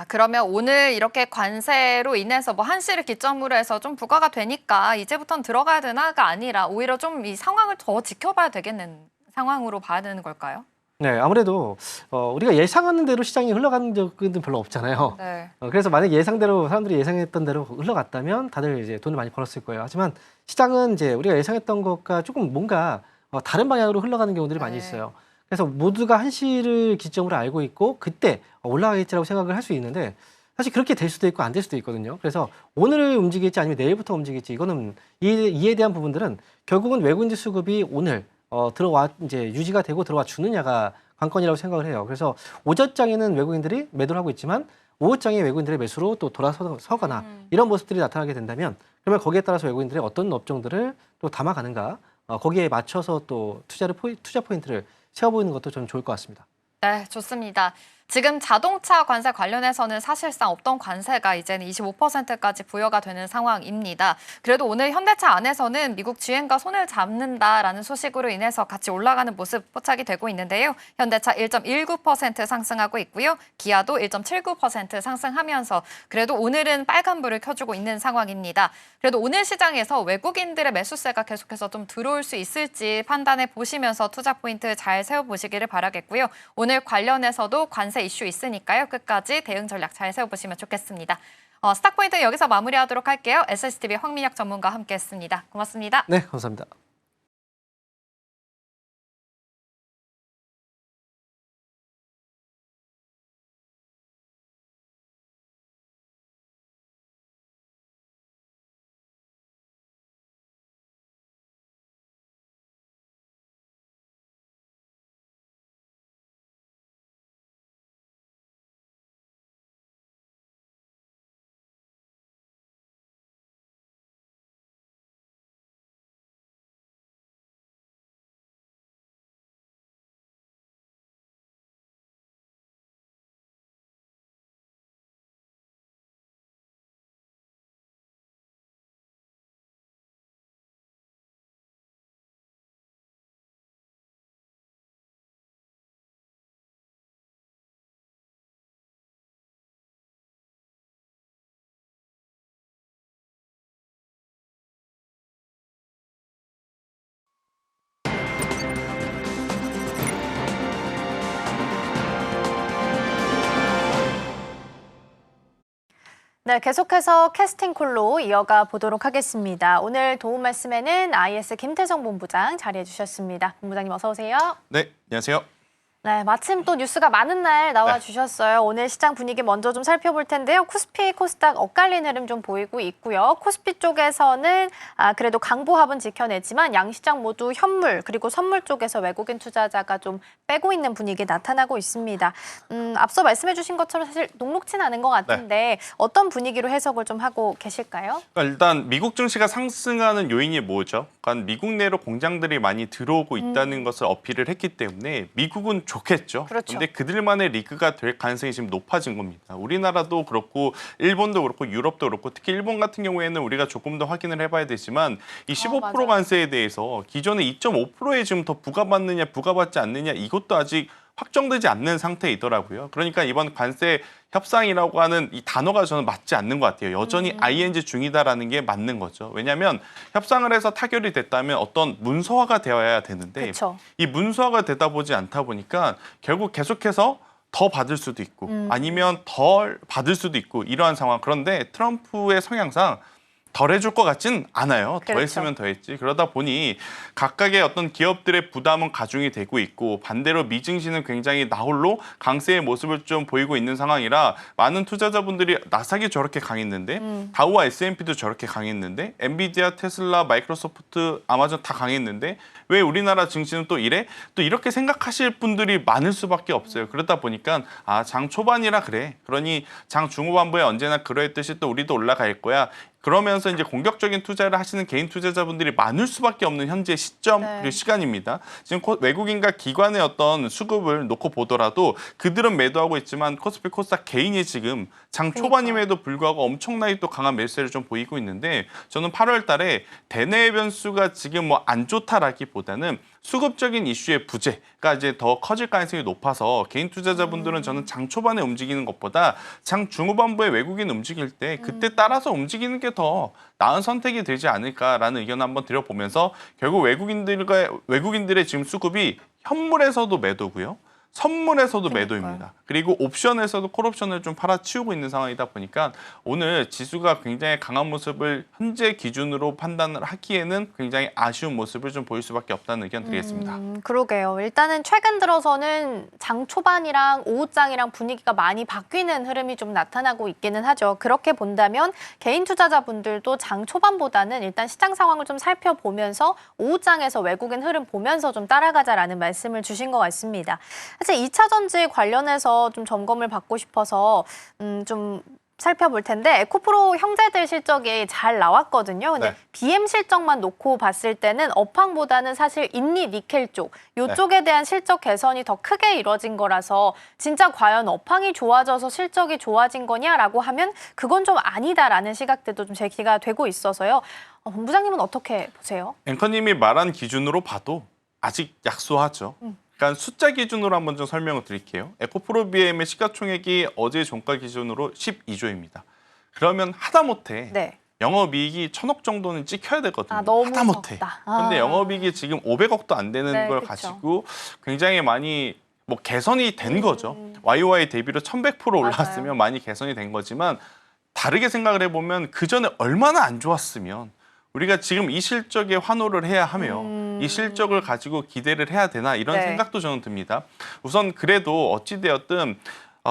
그러면 오늘 이렇게 관세로 인해서 뭐 한시를 기점으로 해서 좀 부과가 되니까 이제부터는 들어가야 되나가 아니라 오히려 좀 이 상황을 더 지켜봐야 되겠는 상황으로 봐야 되는 걸까요? 네, 아무래도 우리가 예상하는 대로 시장이 흘러가는 적은 별로 없잖아요. 네. 그래서 만약 예상대로 사람들이 예상했던 대로 흘러갔다면 다들 이제 돈을 많이 벌었을 거예요. 하지만 시장은 이제 우리가 예상했던 것과 조금 뭔가 다른 방향으로 흘러가는 경우들이 많이 네. 있어요. 그래서 모두가 한시를 기점으로 알고 있고 그때 올라가겠지라고 생각을 할 수 있는데 사실 그렇게 될 수도 있고 안 될 수도 있거든요. 그래서 오늘 움직일지 아니면 내일부터 움직일지 이거는 이에 대한 부분들은 결국은 외국인들 수급이 오늘 들어와 이제 유지가 되고 들어와 주느냐가 관건이라고 생각을 해요. 그래서 오전장에는 외국인들이 매도를 하고 있지만 오후장에 외국인들의 매수로 또 돌아서거나 이런 모습들이 나타나게 된다면 그러면 거기에 따라서 외국인들이 어떤 업종들을 또 담아가는가 거기에 맞춰서 또 투자 포인트를 세워보는 것도 좀 좋을 것 같습니다. 네, 좋습니다. 지금 자동차 관세 관련해서는 사실상 없던 관세가 이제는 25%까지 부여가 되는 상황입니다. 그래도 오늘 현대차 안에서는 미국 GM과 손을 잡는다라는 소식으로 인해서 같이 올라가는 모습 포착이 되고 있는데요. 현대차 1.19% 상승하고 있고요. 기아도 1.79% 상승하면서 그래도 오늘은 빨간불을 켜주고 있는 상황입니다. 그래도 오늘 시장에서 외국인들의 매수세가 계속해서 좀 들어올 수 있을지 판단해 보시면서 투자 포인트 잘 세워보시기를 바라겠고요. 오늘 관련해서도 관세 이슈 있으니까요. 끝까지 대응 전략 잘 세워보시면 좋겠습니다. 스탁포인트 여기서 마무리하도록 할게요. SSTV 황민혁 전문가와 함께했습니다. 고맙습니다. 네, 감사합니다. 네, 계속해서 캐스팅 콜로 이어가 보도록 하겠습니다. 오늘 도움 말씀에는 IS 김태성 본부장 자리해 주셨습니다. 본부장님 어서 오세요. 네, 안녕하세요. 네, 마침 또 뉴스가 많은 날 나와주셨어요. 오늘 시장 분위기 먼저 좀 살펴볼 텐데요. 코스피, 코스닥 엇갈린 흐름 좀 보이고 있고요. 코스피 쪽에서는 그래도 강보합은 지켜냈지만 양시장 모두 현물 그리고 선물 쪽에서 외국인 투자자가 좀 빼고 있는 분위기 나타나고 있습니다. 앞서 말씀해 주신 것처럼 사실 녹록진 않은 것 같은데 어떤 분위기로 해석을 좀 하고 계실까요? 그러니까 일단 미국 증시가 상승하는 요인이 뭐죠? 그러니까 미국 내로 공장들이 많이 들어오고 있다는 것을 어필을 했기 때문에 미국은 좋겠죠. 그렇죠. 근데 그들만의 리그가 될 가능성이 지금 높아진 겁니다. 우리나라도 그렇고 일본도 그렇고 유럽도 그렇고 특히 일본 같은 경우에는 우리가 조금 더 확인을 해봐야 되지만 이 15% 맞아요. 관세에 대해서 기존에 2.5%에 지금 더 부과받느냐 부과받지 않느냐 이것도 아직 확정되지 않는 상태이더라고요. 그러니까 이번 관세 협상이라고 하는 이 단어가 저는 맞지 않는 것 같아요. 여전히 ING 중이다라는 게 맞는 거죠. 왜냐하면 협상을 해서 타결이 됐다면 어떤 문서화가 되어야 되는데 그렇죠. 이 문서화가 되다 보지 않다 보니까 결국 계속해서 더 받을 수도 있고 아니면 덜 받을 수도 있고 이러한 상황. 그런데 트럼프의 성향상 덜 해줄 것 같진 않아요. 더 그렇죠. 했으면 더 했지. 그러다 보니 각각의 어떤 기업들의 부담은 가중이 되고 있고 반대로 미증시는 굉장히 나홀로 강세의 모습을 좀 보이고 있는 상황이라 많은 투자자분들이 나스닥이 저렇게 강했는데 다우와 S&P도 저렇게 강했는데 엔비디아, 테슬라, 마이크로소프트, 아마존 다 강했는데 왜 우리나라 증시는 또 이래? 또 이렇게 생각하실 분들이 많을 수밖에 없어요. 그러다 보니까 장 초반이라 그래. 그러니 장 중후반부에 언제나 그러했듯이 또 우리도 올라갈 거야. 그러면서 이제 공격적인 투자를 하시는 개인 투자자분들이 많을 수밖에 없는 현재 시점 그리고 시간입니다. 지금 외국인과 기관의 어떤 수급을 놓고 보더라도 그들은 매도하고 있지만 코스피 코스닥 개인이 지금 장 초반임에도 불구하고 엄청나게 또 강한 매수세를 좀 보이고 있는데 저는 8월 달에 대내 변수가 지금 뭐 안 좋다라기보다 것보다는 수급적인 이슈의 부재가 이제 더 커질 가능성이 높아서 개인 투자자분들은 저는 장 초반에 움직이는 것보다 장 중후반부에 외국인 움직일 때 그때 따라서 움직이는 게 더 나은 선택이 되지 않을까라는 의견을 한번 드려보면서 결국 외국인들의 지금 수급이 현물에서도 매도고요. 선물에서도 매도입니다. 그리고 옵션에서도 콜옵션을 좀 팔아치우고 있는 상황이다 보니까 오늘 지수가 굉장히 강한 모습을 현재 기준으로 판단을 하기에는 굉장히 아쉬운 모습을 좀 보일 수밖에 없다는 의견 드리겠습니다. 그러게요. 일단은 최근 들어서는 장 초반이랑 오후장이랑 분위기가 많이 바뀌는 흐름이 좀 나타나고 있기는 하죠. 그렇게 본다면 개인 투자자분들도 장 초반보다는 일단 시장 상황을 좀 살펴보면서 오후장에서 외국인 흐름 보면서 좀 따라가자라는 말씀을 주신 것 같습니다. 사실 2차 전지 관련해서 좀 점검을 받고 싶어서 좀 살펴볼 텐데 에코프로 형제들 실적이 잘 나왔거든요. 근데 네. BM 실적만 놓고 봤을 때는 업황보다는 사실 인리 니켈 쪽 이쪽에 대한 실적 개선이 더 크게 이뤄진 거라서 진짜 과연 업황이 좋아져서 실적이 좋아진 거냐라고 하면 그건 좀 아니다라는 시각들도 좀 제기가 되고 있어서요. 본부장님은 어떻게 보세요? 앵커님이 말한 기준으로 봐도 아직 약소하죠. 그러니까 숫자 기준으로 한번 좀 설명을 드릴게요. 에코프로 BM의 시가총액이 어제 종가 기준으로 12조입니다. 그러면 하다못해 네. 영업이익이 1,000억 정도는 찍혀야 되거든요. 너무 하다못해. 적다. 근데 영업이익이 지금 500억도 안 되는 네, 걸 그쵸. 가지고 굉장히 많이 뭐 개선이 된 거죠. YOY 대비로 1100% 올랐으면 맞아요. 많이 개선이 된 거지만 다르게 생각을 해보면 그 전에 얼마나 안 좋았으면 우리가 지금 이 실적에 환호를 해야 하며 이 실적을 가지고 기대를 해야 되나 이런 네. 생각도 저는 듭니다. 우선 그래도 어찌되었든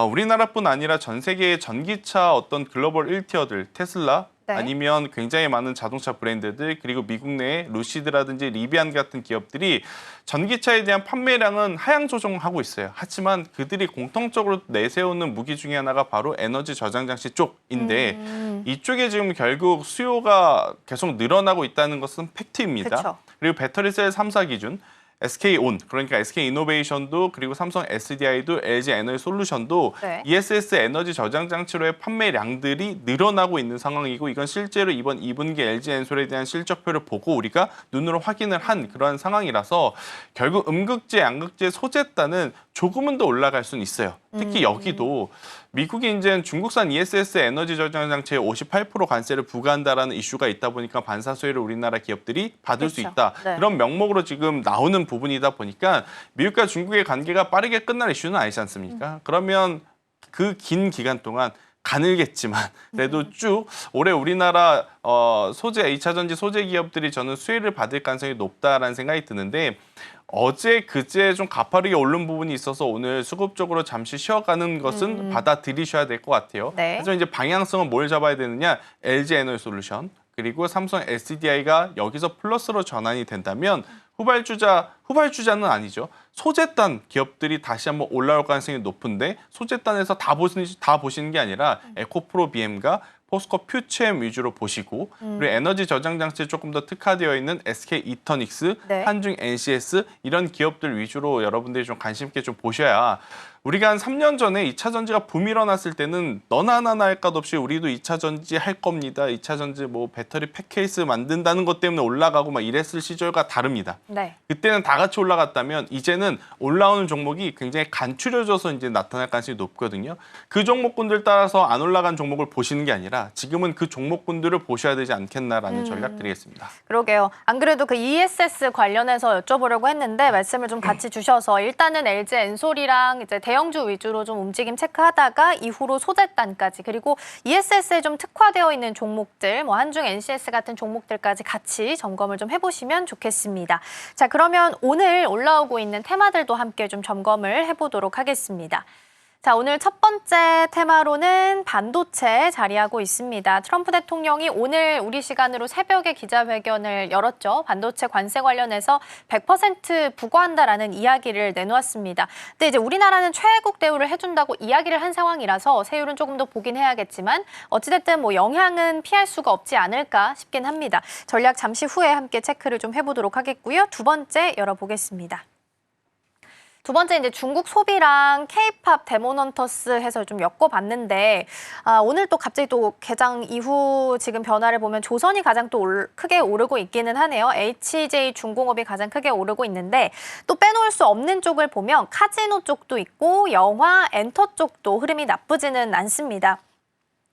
우리나라뿐 아니라 전 세계의 전기차 어떤 글로벌 1티어들 테슬라 네. 아니면 굉장히 많은 자동차 브랜드들 그리고 미국 내에 루시드라든지 리비안 같은 기업들이 전기차에 대한 판매량은 하향 조정하고 있어요. 하지만 그들이 공통적으로 내세우는 무기 중에 하나가 바로 에너지 저장 장치 쪽인데 이쪽에 지금 결국 수요가 계속 늘어나고 있다는 것은 팩트입니다. 그쵸. 그리고 배터리셀 3사 기준 SK온 그러니까 SK이노베이션도 그리고 삼성 SDI도 LG 에너지 솔루션도 네. ESS 에너지 저장 장치로의 판매량들이 늘어나고 있는 상황이고 이건 실제로 이번 2분기 LG 엔솔에 대한 실적표를 보고 우리가 눈으로 확인을 한 그러한 상황이라서 결국 음극재, 양극재 소재단은 조금은 더 올라갈 수는 있어요. 특히 여기도 미국이 이제 중국산 ESS 에너지 저장 장치에 58% 관세를 부과한다라는 이슈가 있다 보니까 반사수혜를 우리나라 기업들이 받을 수 그렇죠. 있다. 네. 그런 명목으로 지금 나오는 부분이다 보니까 미국과 중국의 관계가 빠르게 끝날 이슈는 아니지 않습니까? 그러면 그 긴 기간 동안 가늘겠지만 그래도 쭉 올해 우리나라 소재 2차 전지 소재 기업들이 저는 수혜를 받을 가능성이 높다라는 생각이 드는데 어제 그제 좀 가파르게 오른 부분이 있어서 오늘 수급적으로 잠시 쉬어가는 것은 받아들이셔야 될 것 같아요. 네. 하지만 이제 방향성은 뭘 잡아야 되느냐? LG 에너지 솔루션 그리고 삼성 SDI가 여기서 플러스로 전환이 된다면 후발주자는 아니죠. 소재단 기업들이 다시 한번 올라올 가능성이 높은데 소재단에서 다 보시는 게 아니라 에코프로 BM과 포스코 퓨처엠 위주로 보시고 그리고 에너지 저장 장치에 조금 더 특화되어 있는 SK 이터닉스, 네. 한중 NCS 이런 기업들 위주로 여러분들이 좀 관심 있게 좀 보셔야 우리가 한 3년 전에 2차 전지가 붐이 일어났을 때는 너나 하나 할 것 없이 우리도 2차 전지 할 겁니다. 2차 전지 뭐 배터리 팩케이스 만든다는 것 때문에 올라가고 막 이랬을 시절과 다릅니다. 네. 그때는 다 같이 올라갔다면 이제는 올라오는 종목이 굉장히 간추려져서 이제 나타날 가능성이 높거든요. 그 종목군들 따라서 안 올라간 종목을 보시는 게 아니라 지금은 그 종목군들을 보셔야 되지 않겠나라는 전략 드리겠습니다. 그러게요. 안 그래도 그 ESS 관련해서 여쭤보려고 했는데 말씀을 좀 같이 주셔서 일단은 LG 엔솔이랑 이제 대형주 위주로 좀 움직임 체크하다가 이후로 소재단까지 그리고 ESS에 좀 특화되어 있는 종목들, 뭐 한중 NCS 같은 종목들까지 같이 점검을 좀 해보시면 좋겠습니다. 자, 그러면 오늘 올라오고 있는 테마들도 함께 좀 점검을 해보도록 하겠습니다. 자, 오늘 첫 번째 테마로는 반도체 자리하고 있습니다. 트럼프 대통령이 오늘 우리 시간으로 새벽에 기자회견을 열었죠. 반도체 관세 관련해서 100% 부과한다라는 이야기를 내놓았습니다. 근데 이제 우리나라는 최애국 대우를 해준다고 이야기를 한 상황이라서 세율은 조금 더 보긴 해야겠지만 어찌됐든 뭐 영향은 피할 수가 없지 않을까 싶긴 합니다. 전략 잠시 후에 함께 체크를 좀 해보도록 하겠고요. 두 번째 열어보겠습니다. 두 번째 이제 중국 소비랑 K-팝 데모넌터스 해서 좀 엮어봤는데 오늘 또 갑자기 또 개장 이후 지금 변화를 보면 조선이 가장 또 크게 오르고 있기는 하네요. HJ 중공업이 가장 크게 오르고 있는데 또 빼놓을 수 없는 쪽을 보면 카지노 쪽도 있고 영화, 엔터 쪽도 흐름이 나쁘지는 않습니다.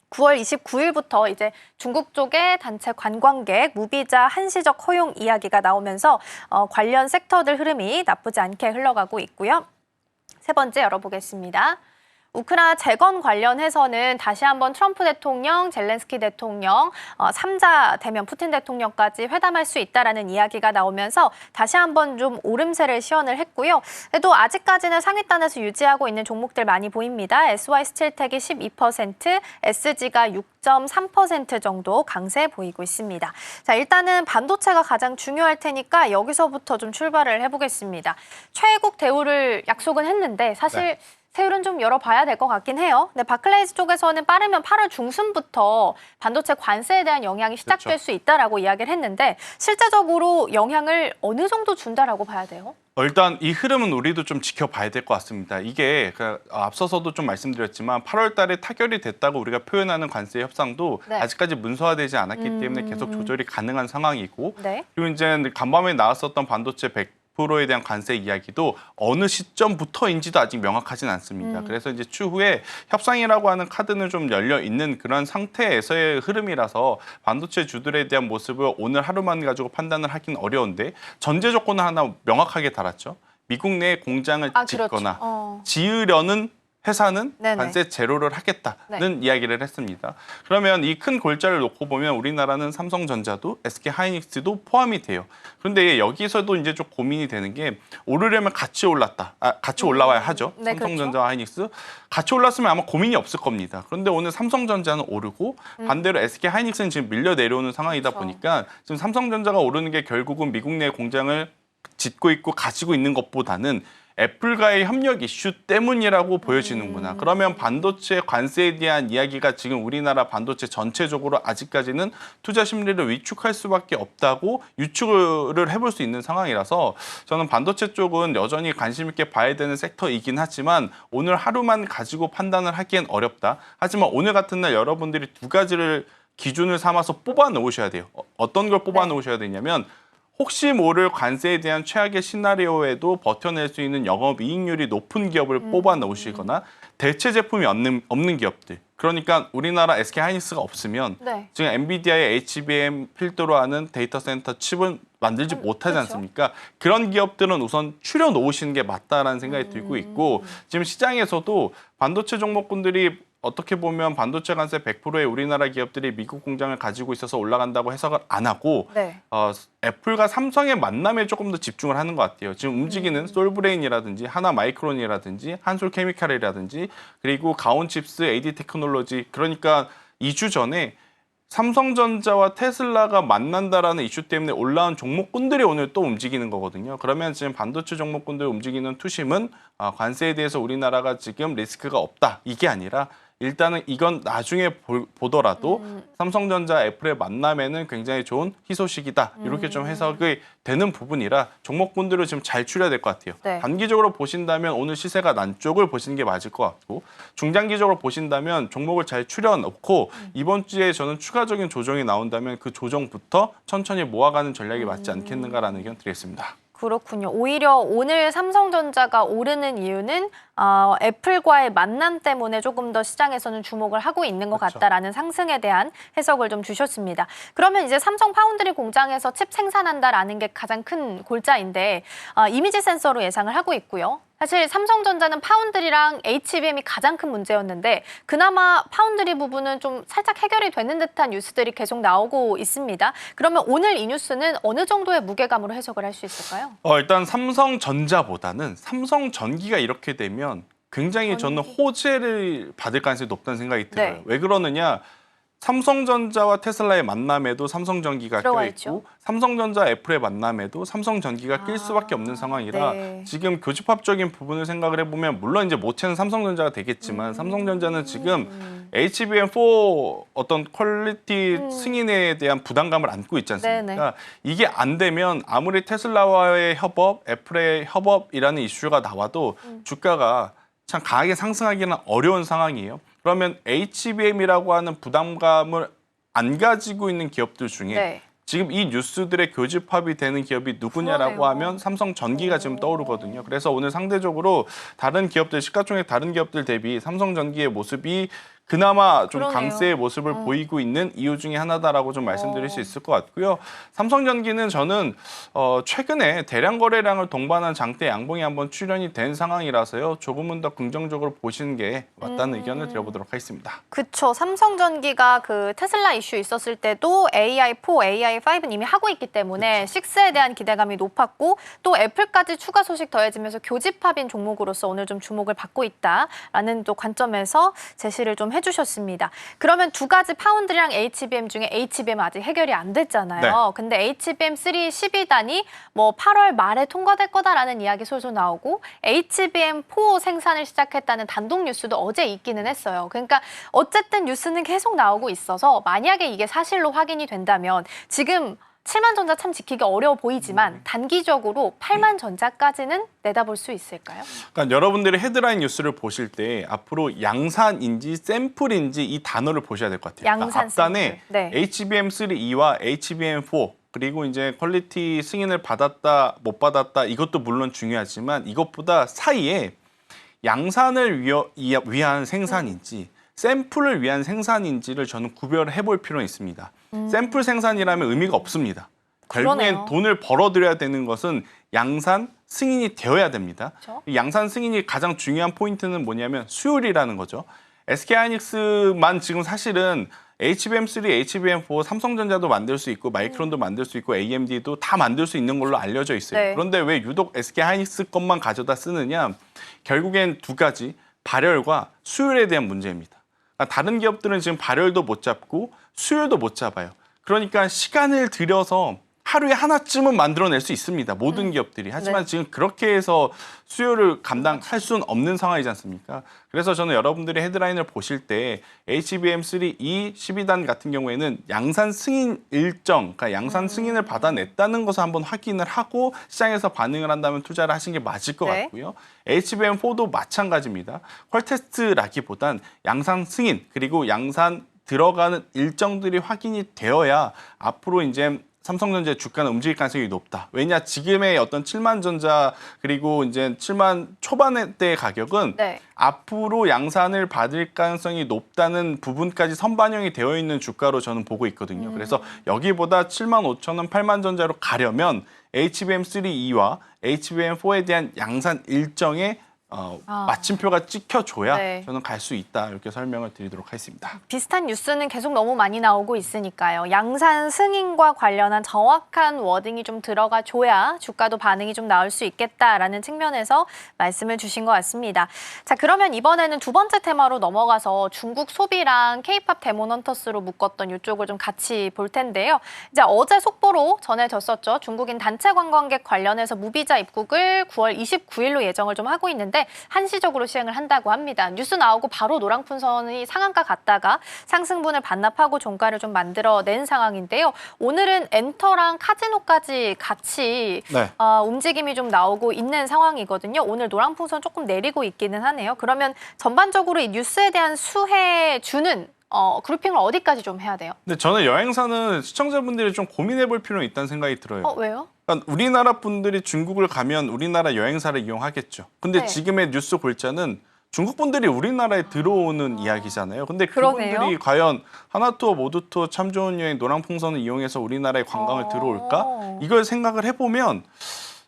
9월 29일부터 이제 중국 쪽의 단체 관광객, 무비자 한시적 허용 이야기가 나오면서 관련 섹터들 흐름이 나쁘지 않게 흘러가고 있고요. 세 번째 열어보겠습니다. 우크라이나 재건 관련해서는 다시 한번 트럼프 대통령, 젤렌스키 대통령, 3자 대면 푸틴 대통령까지 회담할 수 있다라는 이야기가 나오면서 다시 한번 좀 오름세를 시연을 했고요. 그래도 아직까지는 상위단에서 유지하고 있는 종목들 많이 보입니다. SY 스틸텍이 12%, SG가 6.3% 정도 강세 보이고 있습니다. 자, 일단은 반도체가 가장 중요할 테니까 여기서부터 좀 출발을 해보겠습니다. 최애국 대우를 약속은 했는데 사실 네. 세율은 좀 열어봐야 될 것 같긴 해요. 근데 바클레이즈 쪽에서는 빠르면 8월 중순부터 반도체 관세에 대한 영향이 시작될 그렇죠. 수 있다라고 이야기를 했는데 실제적으로 영향을 어느 정도 준다라고 봐야 돼요? 일단 이 흐름은 우리도 좀 지켜봐야 될 것 같습니다. 이게 앞서서도 좀 말씀드렸지만 8월 달에 타결이 됐다고 우리가 표현하는 관세 협상도 네. 아직까지 문서화되지 않았기 때문에 계속 조절이 가능한 상황이고 네. 그리고 이제 간밤에 나왔었던 반도체 100%에 대한 관세 이야기도 어느 시점부터인지도 아직 명확하진 않습니다. 그래서 이제 추후에 협상이라고 하는 카드는 좀 열려 있는 그런 상태에서의 흐름이라서 반도체 주들에 대한 모습을 오늘 하루만 가지고 판단을 하기는 어려운데 전제 조건을 하나 명확하게 달았죠. 미국 내 공장을 짓거나 그렇죠. 지으려는 회사는 네네. 관세 제로를 하겠다는 이야기를 했습니다. 그러면 이 큰 골자를 놓고 보면 우리나라는 삼성전자도 SK 하이닉스도 포함이 돼요. 그런데 여기서도 이제 좀 고민이 되는 게 오르려면 같이 올라와야 하죠. 네, 삼성전자와 하이닉스 같이 올랐으면 아마 고민이 없을 겁니다. 그런데 오늘 삼성전자는 오르고 반대로 SK 하이닉스는 지금 밀려 내려오는 상황이다 그렇죠. 보니까 지금 삼성전자가 오르는 게 결국은 미국 내 공장을 짓고 있고 가지고 있는 것보다는 애플과의 협력 이슈 때문이라고 보여지는구나. 그러면 반도체 관세에 대한 이야기가 지금 우리나라 반도체 전체적으로 아직까지는 투자 심리를 위축할 수밖에 없다고 유축을 해볼 수 있는 상황이라서 저는 반도체 쪽은 여전히 관심 있게 봐야 되는 섹터이긴 하지만 오늘 하루만 가지고 판단을 하기엔 어렵다. 하지만 오늘 같은 날 여러분들이 두 가지를 기준을 삼아서 뽑아 놓으셔야 돼요. 어떤 걸 뽑아 놓으셔야 되냐면 혹시 모를 관세에 대한 최악의 시나리오에도 버텨낼 수 있는 영업이익률이 높은 기업을 뽑아 넣으시거나 대체 제품이 없는 기업들. 그러니까 우리나라 SK 하이닉스가 없으면 네. 지금 엔비디아의 HBM 필두로 하는 데이터 센터 칩은 만들지 못하지 그렇죠. 않습니까? 그런 기업들은 우선 추려 놓으시는 게 맞다라는 생각이 들고 있고 지금 시장에서도 반도체 종목군들이 어떻게 보면 반도체 관세 100%의 우리나라 기업들이 미국 공장을 가지고 있어서 올라간다고 해석을 안 하고 네. 애플과 삼성의 만남에 조금 더 집중을 하는 것 같아요. 지금 움직이는 솔브레인이라든지 하나마이크론이라든지 한솔케미칼이라든지 그리고 가온칩스, AD 테크놀로지 그러니까 2주 전에 삼성전자와 테슬라가 만난다라는 이슈 때문에 올라온 종목군들이 오늘 또 움직이는 거거든요. 그러면 지금 반도체 종목군들 움직이는 투심은 관세에 대해서 우리나라가 지금 리스크가 없다. 이게 아니라 일단은 이건 나중에 보더라도 삼성전자, 애플의 만남에는 굉장히 좋은 희소식이다. 이렇게 좀 해석이 되는 부분이라 종목군들을 지금 잘 추려야 될 것 같아요. 네. 단기적으로 보신다면 오늘 시세가 난 쪽을 보시는 게 맞을 것 같고 중장기적으로 보신다면 종목을 잘 추려놓고 이번 주에 저는 추가적인 조정이 나온다면 그 조정부터 천천히 모아가는 전략이 맞지 않겠는가라는 의견 드리겠습니다. 그렇군요. 오히려 오늘 삼성전자가 오르는 이유는 애플과의 만남 때문에 조금 더 시장에서는 주목을 하고 있는 것 그렇죠. 같다라는 상승에 대한 해석을 좀 주셨습니다. 그러면 이제 삼성 파운드리 공장에서 칩 생산한다라는 게 가장 큰 골자인데 이미지 센서로 예상을 하고 있고요. 사실 삼성전자는 파운드리랑 HBM이 가장 큰 문제였는데 그나마 파운드리 부분은 좀 살짝 해결이 되는 듯한 뉴스들이 계속 나오고 있습니다. 그러면 오늘 이 뉴스는 어느 정도의 무게감으로 해석을 할 수 있을까요? 일단 삼성전자보다는 삼성전기가 이렇게 되면 굉장히 저는 호재를 받을 가능성이 높다는 생각이 들어요. 네. 왜 그러느냐? 삼성전자와 테슬라의 만남에도 삼성전기가 들어가 껴있고 삼성전자 애플의 만남에도 삼성전기가 낄 수밖에 없는 상황이라 네. 지금 교집합적인 부분을 생각을 해보면 물론 이제 모체는 삼성전자가 되겠지만 삼성전자는 지금 HBM4 어떤 퀄리티 승인에 대한 부담감을 안고 있지 않습니까? 네네. 이게 안 되면 아무리 테슬라와의 협업, 애플의 협업이라는 이슈가 나와도 주가가 참 강하게 상승하기는 어려운 상황이에요. 그러면 HBM이라고 하는 부담감을 안 가지고 있는 기업들 중에 네. 지금 이 뉴스들의 교집합이 되는 기업이 누구냐라고 그러네요. 하면 삼성전기가 지금 떠오르거든요. 그래서 오늘 상대적으로 다른 기업들, 시가총액 다른 기업들 대비 삼성전기의 모습이 그나마 좀 그러네요. 강세의 모습을 보이고 있는 이유 중에 하나다라고 좀 말씀드릴 수 있을 것 같고요. 삼성전기는 저는 최근에 대량 거래량을 동반한 장대 양봉이 한번 출현이 된 상황이라서요. 조금은 더 긍정적으로 보시는 게 맞다는 의견을 드려보도록 하겠습니다. 그쵸. 삼성전기가 그 테슬라 이슈 있었을 때도 AI4, AI5는 이미 하고 있기 때문에 6에 대한 기대감이 높았고 또 애플까지 추가 소식 더해지면서 교집합인 종목으로서 오늘 좀 주목을 받고 있다라는 또 관점에서 제시를 좀 해주셨습니다. 그러면 두 가지 파운드랑 HBM 중에 HBM 아직 해결이 안 됐잖아요. 네. 근데 HBM3 12단이 뭐 8월 말에 통과될 거다라는 이야기 솔솔 나오고 HBM4 생산을 시작했다는 단독 뉴스도 어제 있기는 했어요. 그러니까 어쨌든 뉴스는 계속 나오고 있어서 만약에 이게 사실로 확인이 된다면 지금 7만 전자 참 지키기 어려워 보이지만 단기적으로 8만 전자까지는 내다볼 수 있을까요? 그러니까 여러분들이 헤드라인 뉴스를 보실 때 앞으로 양산인지 샘플인지 이 단어를 보셔야 될 것 같아요. 양산 앞단에 샘플. 네. HBM3E와 HBM4 그리고 이제 퀄리티 승인을 받았다 못 받았다 이것도 물론 중요하지만 이것보다 사이에 양산을 위한 생산인지 샘플을 위한 생산인지를 저는 구별을 해볼 필요는 있습니다. 샘플 생산이라면 의미가 없습니다. 결국엔 그러네요. 돈을 벌어들여야 되는 것은 양산 승인이 되어야 됩니다. 그렇죠. 이 양산 승인이 가장 중요한 포인트는 뭐냐면 수율이라는 거죠. SK하이닉스만 지금 사실은 HBM3, HBM4 삼성전자도 만들 수 있고 마이크론도 만들 수 있고 AMD도 다 만들 수 있는 걸로 알려져 있어요. 네. 그런데 왜 유독 SK하이닉스 것만 가져다 쓰느냐? 결국엔 두 가지, 발열과 수율에 대한 문제입니다. 그러니까 다른 기업들은 지금 발열도 못 잡고 수율도 못 잡아요. 그러니까 시간을 들여서 하루에 하나쯤은 만들어낼 수 있습니다. 모든 기업들이. 하지만 네. 지금 그렇게 해서 수요를 감당할 수는 없는 상황이지 않습니까? 그래서 저는 여러분들이 헤드라인을 보실 때 HBM3E 12단 같은 경우에는 양산 승인 일정, 그러니까 양산 승인을 받아냈다는 것을 한번 확인을 하고 시장에서 반응을 한다면 투자를 하신 게 맞을 것 네. 같고요. HBM4도 마찬가지입니다. 퀄테스트라기보단 양산 승인 그리고 양산 들어가는 일정들이 확인이 되어야 앞으로 이제 삼성전자의 주가는 움직일 가능성이 높다. 왜냐 지금의 어떤 7만 전자 그리고 이제 7만 초반대의 가격은 네. 앞으로 양산을 받을 가능성이 높다는 부분까지 선반영이 되어 있는 주가로 저는 보고 있거든요. 그래서 여기보다 7만 5천 원, 8만 전자로 가려면 HBM3E와 HBM4에 대한 양산 일정의 마침표가 찍혀줘야 네. 저는 갈 수 있다. 이렇게 설명을 드리도록 하겠습니다. 비슷한 뉴스는 계속 너무 많이 나오고 있으니까요. 양산 승인과 관련한 정확한 워딩이 좀 들어가 줘야 주가도 반응이 좀 나올 수 있겠다라는 측면에서 말씀을 주신 것 같습니다. 자, 그러면 이번에는 두 번째 테마로 넘어가서 중국 소비랑 K-팝 데모넌터스로 묶었던 이쪽을 좀 같이 볼 텐데요. 이제 어제 속보로 전해졌었죠. 중국인 단체 관광객 관련해서 무비자 입국을 9월 29일로 예정을 좀 하고 있는데 한시적으로 시행을 한다고 합니다. 뉴스 나오고 바로 노랑풍선이 상한가 갔다가 상승분을 반납하고 종가를 좀 만들어낸 상황인데요. 오늘은 엔터랑 카지노까지 같이 네. 움직임이 좀 나오고 있는 상황이거든요. 오늘 노랑풍선 조금 내리고 있기는 하네요. 그러면 전반적으로 이 뉴스에 대한 수혜주는 그룹핑을 어디까지 좀 해야 돼요? 근데 저는 여행사는 시청자분들이 좀 고민해 볼 필요는 있다는 생각이 들어요. 왜요? 그러니까 우리나라 분들이 중국을 가면 우리나라 여행사를 이용하겠죠. 근데 네. 지금의 뉴스 골자는 중국 분들이 우리나라에 들어오는 이야기잖아요. 근데 그러네요. 그분들이 과연 하나투어, 모두투어, 참 좋은 여행, 노랑풍선을 이용해서 우리나라에 관광을 들어올까? 이걸 생각을 해보면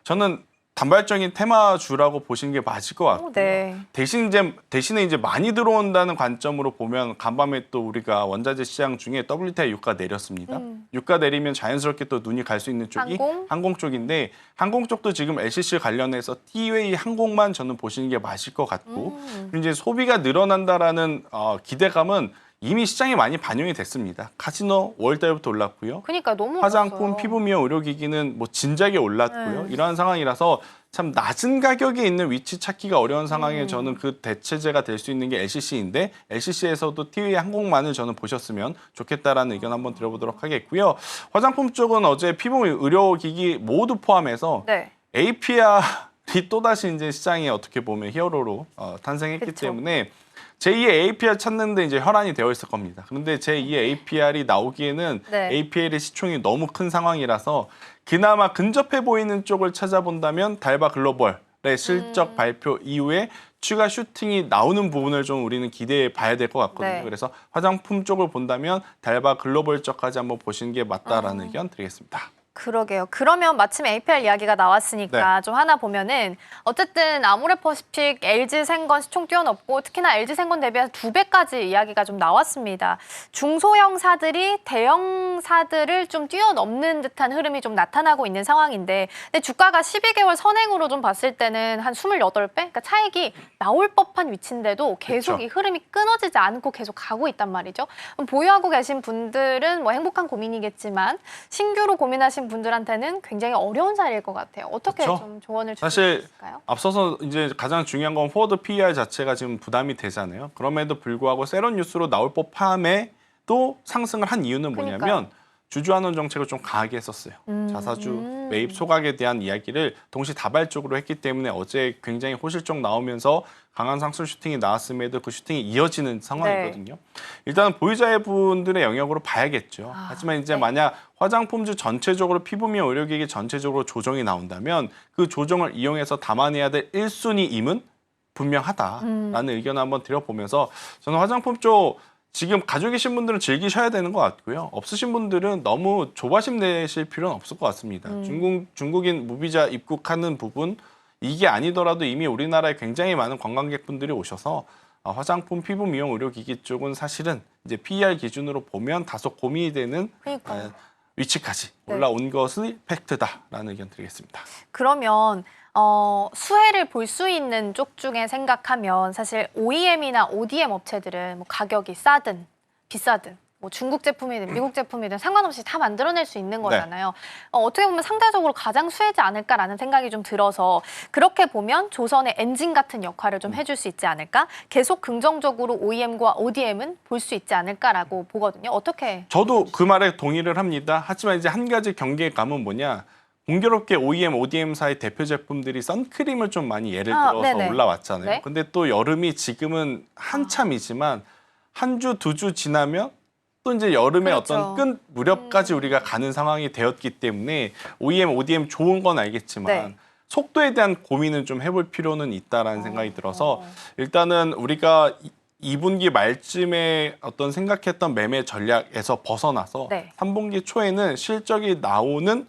저는 단발적인 테마주라고 보시는 게 맞을 것 같고요. 네. 대신에 이제 많이 들어온다는 관점으로 보면 간밤에 또 우리가 원자재 시장 중에 WTI 유가 내렸습니다. 유가 내리면 자연스럽게 또 눈이 갈 수 있는 쪽이 항공 쪽인데 항공 쪽도 지금 LCC 관련해서 T-웨이 항공만 저는 보시는 게 맞을 것 같고 그리고 이제 소비가 늘어난다라는 기대감은 이미 시장에 많이 반영이 됐습니다. 카지노 5월달부터 올랐고요. 그러니까 너무 화장품, 올랐어요. 피부 미용 의료기기는 뭐 진작에 올랐고요. 네. 이러한 상황이라서 참 낮은 가격에 있는 위치 찾기가 어려운 상황에 저는 그 대체제가 될 수 있는 게 LCC인데 LCC에서도 TV 항공만을 저는 보셨으면 좋겠다라는 의견 한번 드려보도록 하겠고요. 화장품 쪽은 어제 피부 의료기기 모두 포함해서 네. APR이 또다시 이제 시장에 어떻게 보면 히어로로 탄생했기 그쵸. 때문에 제2의 APR 찾는데 이제 혈안이 되어 있을 겁니다. 그런데 제2의 APR이 나오기에는 네. APL의 시총이 너무 큰 상황이라서 그나마 근접해 보이는 쪽을 찾아본다면 달바 글로벌의 실적 발표 이후에 추가 슈팅이 나오는 부분을 좀 우리는 기대해 봐야 될 것 같거든요. 네. 그래서 화장품 쪽을 본다면 달바 글로벌 쪽까지 한번 보시는 게 맞다라는 의견 드리겠습니다. 그러게요. 그러면 마침 APR 이야기가 나왔으니까 좀 하나 보면은 어쨌든 아모레퍼시픽, LG생건 시총 뛰어넘고 특히나 LG생건 대비해서 2배까지 이야기가 좀 나왔습니다. 중소형사들이 대형사들을 좀 뛰어넘는 듯한 흐름이 좀 나타나고 있는 상황인데 근데 주가가 12개월 선행으로 좀 봤을 때는 한 28배? 그러니까 차익이 나올 법한 위치인데도 계속 그쵸. 이 흐름이 끊어지지 않고 계속 가고 있단 말이죠. 그럼 보유하고 계신 분들은 뭐 행복한 고민이겠지만 신규로 고민하신 분들한테는 굉장히 어려운 자리일 것 같아요. 어떻게 그쵸. 좀 조언을 주실 수 사실 있을까요? 앞서서 이제 가장 중요한 건 포워드 PER 자체가 지금 부담이 되잖아요. 그럼에도 불구하고 세런 뉴스로 나올 법함에도 상승을 한 이유는 뭐냐면 그러니까요. 주주환원 정책을 좀 강하게 했었어요. 자사주 매입 소각에 대한 이야기를 동시다발적으로 했기 때문에 어제 굉장히 호실적 나오면서 강한 상승 슈팅이 나왔음에도 그 슈팅이 이어지는 상황이거든요. 일단은 보유자분들의 영역으로 봐야겠죠. 하지만 이제 네. 만약 화장품주 전체적으로 피부 미용 의료기기 전체적으로 조정이 나온다면 그 조정을 이용해서 담아내야 될 1순위임은 분명하다라는 의견을 한번 드려보면서 저는 화장품 쪽 지금 가지고 계신 분들은 즐기셔야 되는 것 같고요. 없으신 분들은 너무 조바심 내실 필요는 없을 것 같습니다. 중국인 무비자 입국하는 부분 이게 아니더라도 이미 우리나라에 굉장히 많은 관광객분들이 오셔서 화장품, 피부 미용 의료기기 쪽은 사실은 이제 PER 기준으로 보면 다소 고민이 되는 그러니까요. 위치까지 네. 올라온 것이 팩트다라는 의견 드리겠습니다. 그러면 수혜를 볼 수 있는 쪽 중에 생각하면 사실 OEM이나 ODM 업체들은 뭐 가격이 싸든 비싸든 뭐 중국 제품이든 미국 제품이든 상관없이 다 만들어낼 수 있는 거잖아요. 어떻게 보면 상대적으로 가장 수혜지 않을까라는 생각이 좀 들어서 그렇게 보면 조선의 엔진 같은 역할을 좀 해줄 수 있지 않을까? 계속 긍정적으로 OEM과 ODM은 볼 수 있지 않을까라고 보거든요. 어떻게? 저도 그 말에 동의를 합니다. 하지만 이제 한 가지 경계감은 뭐냐? 공교롭게 OEM, ODM사의 대표 제품들이 선크림을 좀 많이 예를 들어서 네네. 올라왔잖아요. 네. 근데 또 여름이 지금은 한참이지만 한 주, 2주 지나면 또 이제 여름에 그렇죠. 어떤 끝 무렵까지 우리가 가는 상황이 되었기 때문에 OEM, ODM 좋은 건 알겠지만 네. 속도에 대한 고민은 좀 해볼 필요는 있다라는 생각이 들어서 일단은 우리가 2분기 말쯤에 어떤 생각했던 매매 전략에서 벗어나서 네. 3분기 초에는 실적이 나오는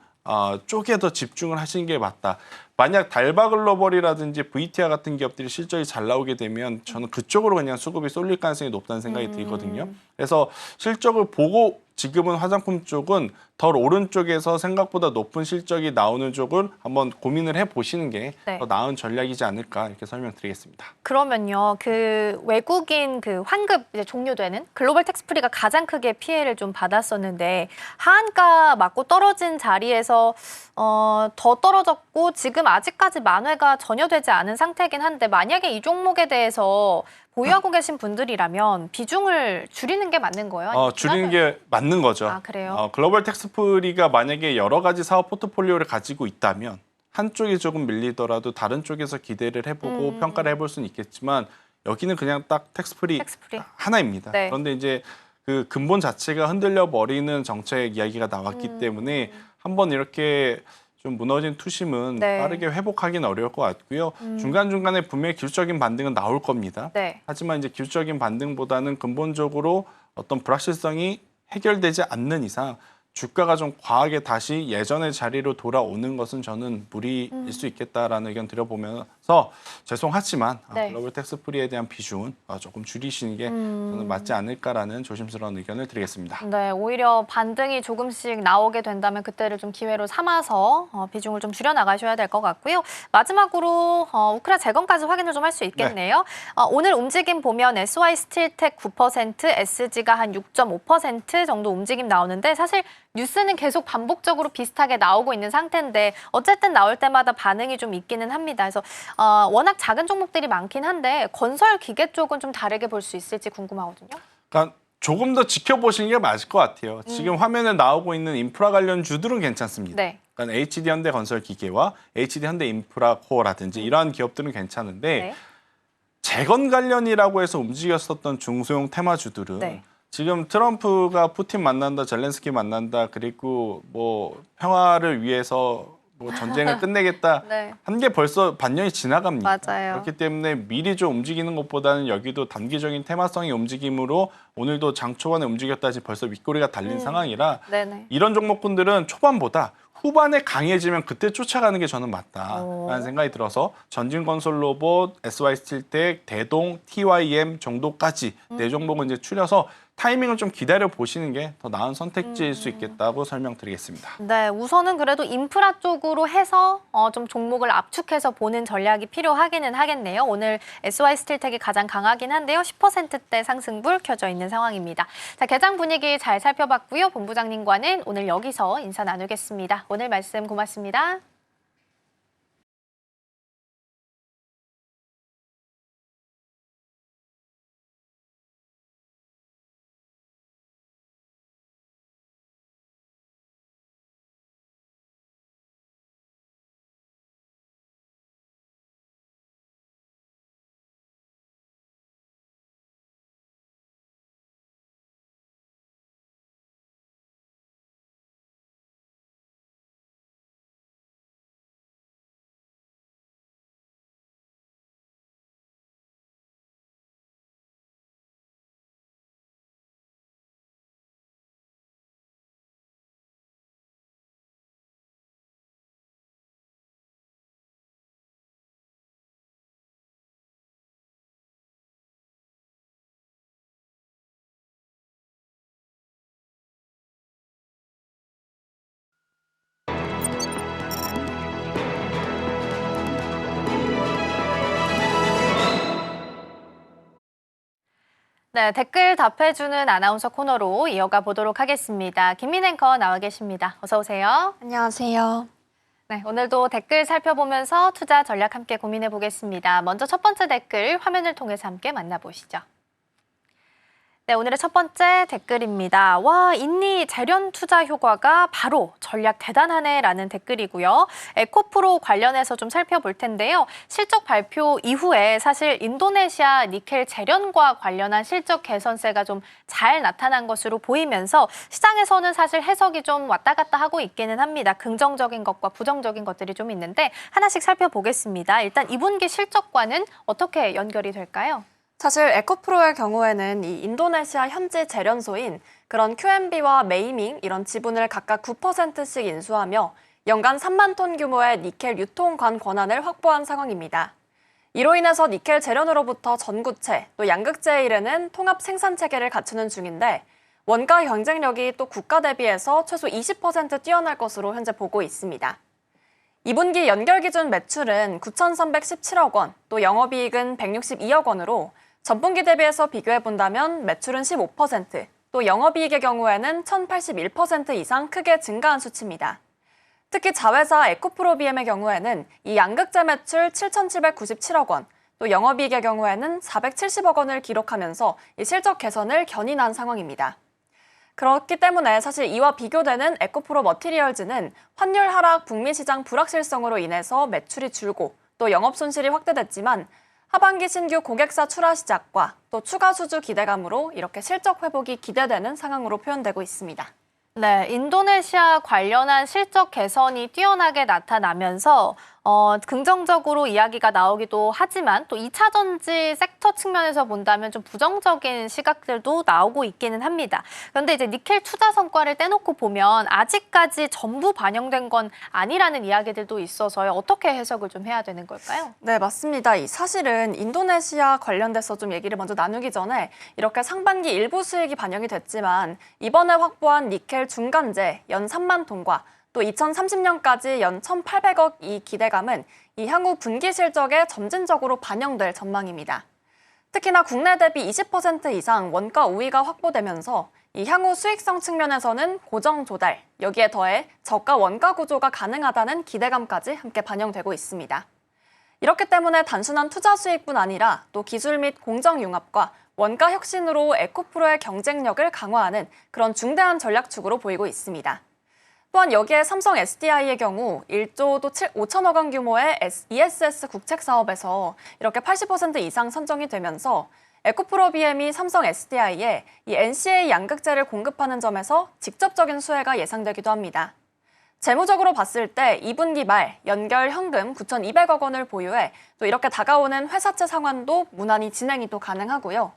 쪽에 더 집중을 하시는 게 맞다. 만약 달바 글로벌이라든지 VTR 같은 기업들이 실적이 잘 나오게 되면 저는 그쪽으로 그냥 수급이 쏠릴 가능성이 높다는 생각이 들거든요. 그래서 실적을 보고 지금은 화장품 쪽은 덜 오른쪽에서 생각보다 높은 실적이 나오는 쪽을 한번 고민을 해보시는 게 더 네. 나은 전략이지 않을까 이렇게 설명드리겠습니다. 그러면요, 그 외국인 그 환급 이제 종료되는 글로벌 텍스프리가 가장 크게 피해를 좀 받았었는데 하한가 맞고 떨어진 자리에서 더 떨어졌고 지금 아직까지 만회가 전혀 되지 않은 상태긴 한데 만약에 이 종목에 대해서 보유하고 계신 분들이라면 비중을 줄이는 게 맞는 거예요? 아니면 줄이는 게 맞는 거죠. 아, 그래요? 글로벌 텍스프리가 만약에 여러 가지 사업 포트폴리오를 가지고 있다면 한쪽이 조금 밀리더라도 다른 쪽에서 기대를 해보고 평가를 해볼 수는 있겠지만 여기는 그냥 딱 텍스프리 텍스프리. 하나입니다. 네. 그런데 이제 그 근본 자체가 흔들려 버리는 정책 이야기가 나왔기 때문에 한번 이렇게 좀 무너진 투심은 네. 빠르게 회복하기는 어려울 것 같고요. 중간중간에 분명히 기술적인 반등은 나올 겁니다. 네. 하지만 이제 기술적인 반등보다는 근본적으로 어떤 불확실성이 해결되지 않는 이상 주가가 좀 과하게 다시 예전의 자리로 돌아오는 것은 저는 무리일 수 있겠다라는 의견 드려보면서 죄송하지만 네. 글로벌 텍스프리에 대한 비중은 조금 줄이시는 게 저는 맞지 않을까라는 조심스러운 의견을 드리겠습니다. 네, 오히려 반등이 조금씩 나오게 된다면 그때를 좀 기회로 삼아서 비중을 좀 줄여나가셔야 될 것 같고요. 마지막으로 우크라 재건까지 확인을 좀 할 수 있겠네요. 오늘 움직임 보면 SY 스틸텍 9%, SG가 한 6.5% 정도 움직임 나오는데 사실 뉴스는 계속 반복적으로 비슷하게 나오고 있는 상태인데 어쨌든 나올 때마다 반응이 좀 있기는 합니다. 그래서 워낙 작은 종목들이 많긴 한데 건설 기계 쪽은 좀 다르게 볼 수 있을지 궁금하거든요. 그러니까 조금 더 지켜보시는 게 맞을 것 같아요. 지금 화면에 나오고 있는 인프라 관련 주들은 괜찮습니다. 네. 그러니까 HD 현대 건설 기계와 HD 현대 인프라 코어라든지 이러한 기업들은 괜찮은데 네. 재건 관련이라고 해서 움직였었던 중소형 테마주들은 네. 지금 트럼프가 푸틴 만난다, 젤렌스키 만난다, 그리고 뭐 평화를 위해서 뭐 전쟁을 끝내겠다 네. 한 게 벌써 반년이 지나갑니다. 맞아요. 그렇기 때문에 미리 좀 움직이는 것보다는 여기도 단기적인 테마성의 움직임으로 오늘도 장 초반에 움직였다지 벌써 윗꼬리가 달린 상황이라 네네. 이런 종목군들은 초반보다 후반에 강해지면 그때 쫓아가는 게 저는 맞다라는 생각이 들어서 전진건설로봇, SY스틸텍, 대동, TYM 정도까지 네 종목은 이제 추려서 타이밍을 좀 기다려 보시는 게 더 나은 선택지일 수 있겠다고 설명드리겠습니다. 네, 우선은 그래도 인프라 쪽으로 해서 좀 종목을 압축해서 보는 전략이 필요하기는 하겠네요. 오늘 SY 스틸텍이 가장 강하긴 한데요. 10%대 상승불 켜져 있는 상황입니다. 자, 개장 분위기 잘 살펴봤고요. 본부장님과는 오늘 여기서 인사 나누겠습니다. 오늘 말씀 고맙습니다. 네, 댓글 답해주는 아나운서 코너로 이어가 보도록 하겠습니다. 김민 앵커 나와 계십니다. 어서 오세요. 안녕하세요. 네, 오늘도 댓글 살펴보면서 투자 전략 함께 고민해 보겠습니다. 먼저 첫 번째 댓글 화면을 통해서 함께 만나보시죠. 네, 오늘의 첫 번째 댓글입니다. 와, 인니 재련 투자 효과가 바로 전략 대단하네라는 댓글이고요. 에코프로 관련해서 좀 살펴볼 텐데요. 실적 발표 이후에 사실 인도네시아 니켈 재련과 관련한 실적 개선세가 좀 잘 나타난 것으로 보이면서 시장에서는 사실 해석이 좀 왔다 갔다 하고 있기는 합니다. 긍정적인 것과 부정적인 것들이 좀 있는데 하나씩 살펴보겠습니다. 일단 2분기 실적과는 어떻게 연결이 될까요? 사실 에코프로의 경우에는 이 인도네시아 현지 재련소인 그런 QMB와 메이밍 이런 지분을 각각 9%씩 인수하며 연간 3만 톤 규모의 니켈 유통관 권한을 확보한 상황입니다. 이로 인해서 니켈 재련으로부터 전구체, 또 양극재에 이르는 통합 생산 체계를 갖추는 중인데 원가 경쟁력이 또 국가 대비해서 최소 20% 뛰어날 것으로 현재 보고 있습니다. 2분기 연결 기준 매출은 9,317억 원, 또 영업이익은 162억 원으로 전분기 대비해서 비교해본다면 매출은 15%, 또 영업이익의 경우에는 1,081% 이상 크게 증가한 수치입니다. 특히 자회사 에코프로비엠의 경우에는 이 양극재 매출 7,797억 원, 또 영업이익의 경우에는 470억 원을 기록하면서 이 실적 개선을 견인한 상황입니다. 그렇기 때문에 사실 이와 비교되는 에코프로 머티리얼즈는 환율 하락, 북미 시장 불확실성으로 인해서 매출이 줄고 또 영업 손실이 확대됐지만 하반기 신규 고객사 출하 시작과 또 추가 수주 기대감으로 이렇게 실적 회복이 기대되는 상황으로 표현되고 있습니다. 네, 인도네시아 관련한 실적 개선이 뛰어나게 나타나면서 긍정적으로 이야기가 나오기도 하지만 또 2차 전지 섹터 측면에서 본다면 좀 부정적인 시각들도 나오고 있기는 합니다. 그런데 이제 니켈 투자 성과를 떼놓고 보면 아직까지 전부 반영된 건 아니라는 이야기들도 있어서요. 어떻게 해석을 좀 해야 되는 걸까요? 네, 맞습니다. 사실은 인도네시아 관련돼서 좀 얘기를 먼저 나누기 전에 이렇게 상반기 일부 수익이 반영이 됐지만 이번에 확보한 니켈 중간재 연 3만 톤과 또 2030년까지 연 1,800억 이 기대감은 이 향후 분기 실적에 점진적으로 반영될 전망입니다. 특히나 국내 대비 20% 이상 원가 우위가 확보되면서 이 향후 수익성 측면에서는 고정 조달, 여기에 더해 저가 원가 구조가 가능하다는 기대감까지 함께 반영되고 있습니다. 이렇기 때문에 단순한 투자 수익뿐 아니라 또 기술 및 공정 융합과 원가 혁신으로 에코프로의 경쟁력을 강화하는 그런 중대한 전략축으로 보이고 있습니다. 또한 여기에 삼성 SDI의 경우 1조 또 5천억 원 규모의 ESS 국책 사업에서 이렇게 80% 이상 선정이 되면서 에코프로 BM이 삼성 SDI에 이 NCA 양극재를 공급하는 점에서 직접적인 수혜가 예상되기도 합니다. 재무적으로 봤을 때 2분기 말 연결 현금 9,200억 원을 보유해 또 이렇게 다가오는 회사채 상환도 무난히 진행이 또 가능하고요.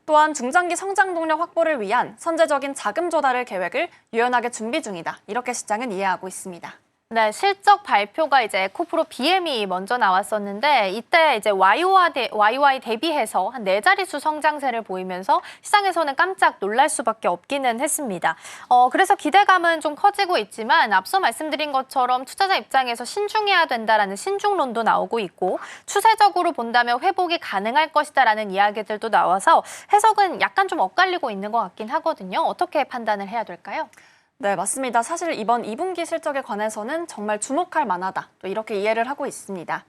또한 중장기 성장 동력 확보를 위한 선제적인 자금 조달을 계획을 유연하게 준비 중이다. 이렇게 시장은 이해하고 있습니다. 네, 실적 발표가 이제 에코프로 BM이 먼저 나왔었는데 이때 이제 YOY 대비해서 한 4자릿수 성장세를 보이면서 시장에서는 깜짝 놀랄 수밖에 없기는 했습니다. 그래서 기대감은 좀 커지고 있지만 앞서 말씀드린 것처럼 투자자 입장에서 신중해야 된다라는 신중론도 나오고 있고 추세적으로 본다면 회복이 가능할 것이다라는 이야기들도 나와서 해석은 약간 좀 엇갈리고 있는 것 같긴 하거든요. 어떻게 판단을 해야 될까요? 네, 맞습니다. 사실 이번 2분기 실적에 관해서는 정말 주목할 만하다. 또 이렇게 이해를 하고 있습니다.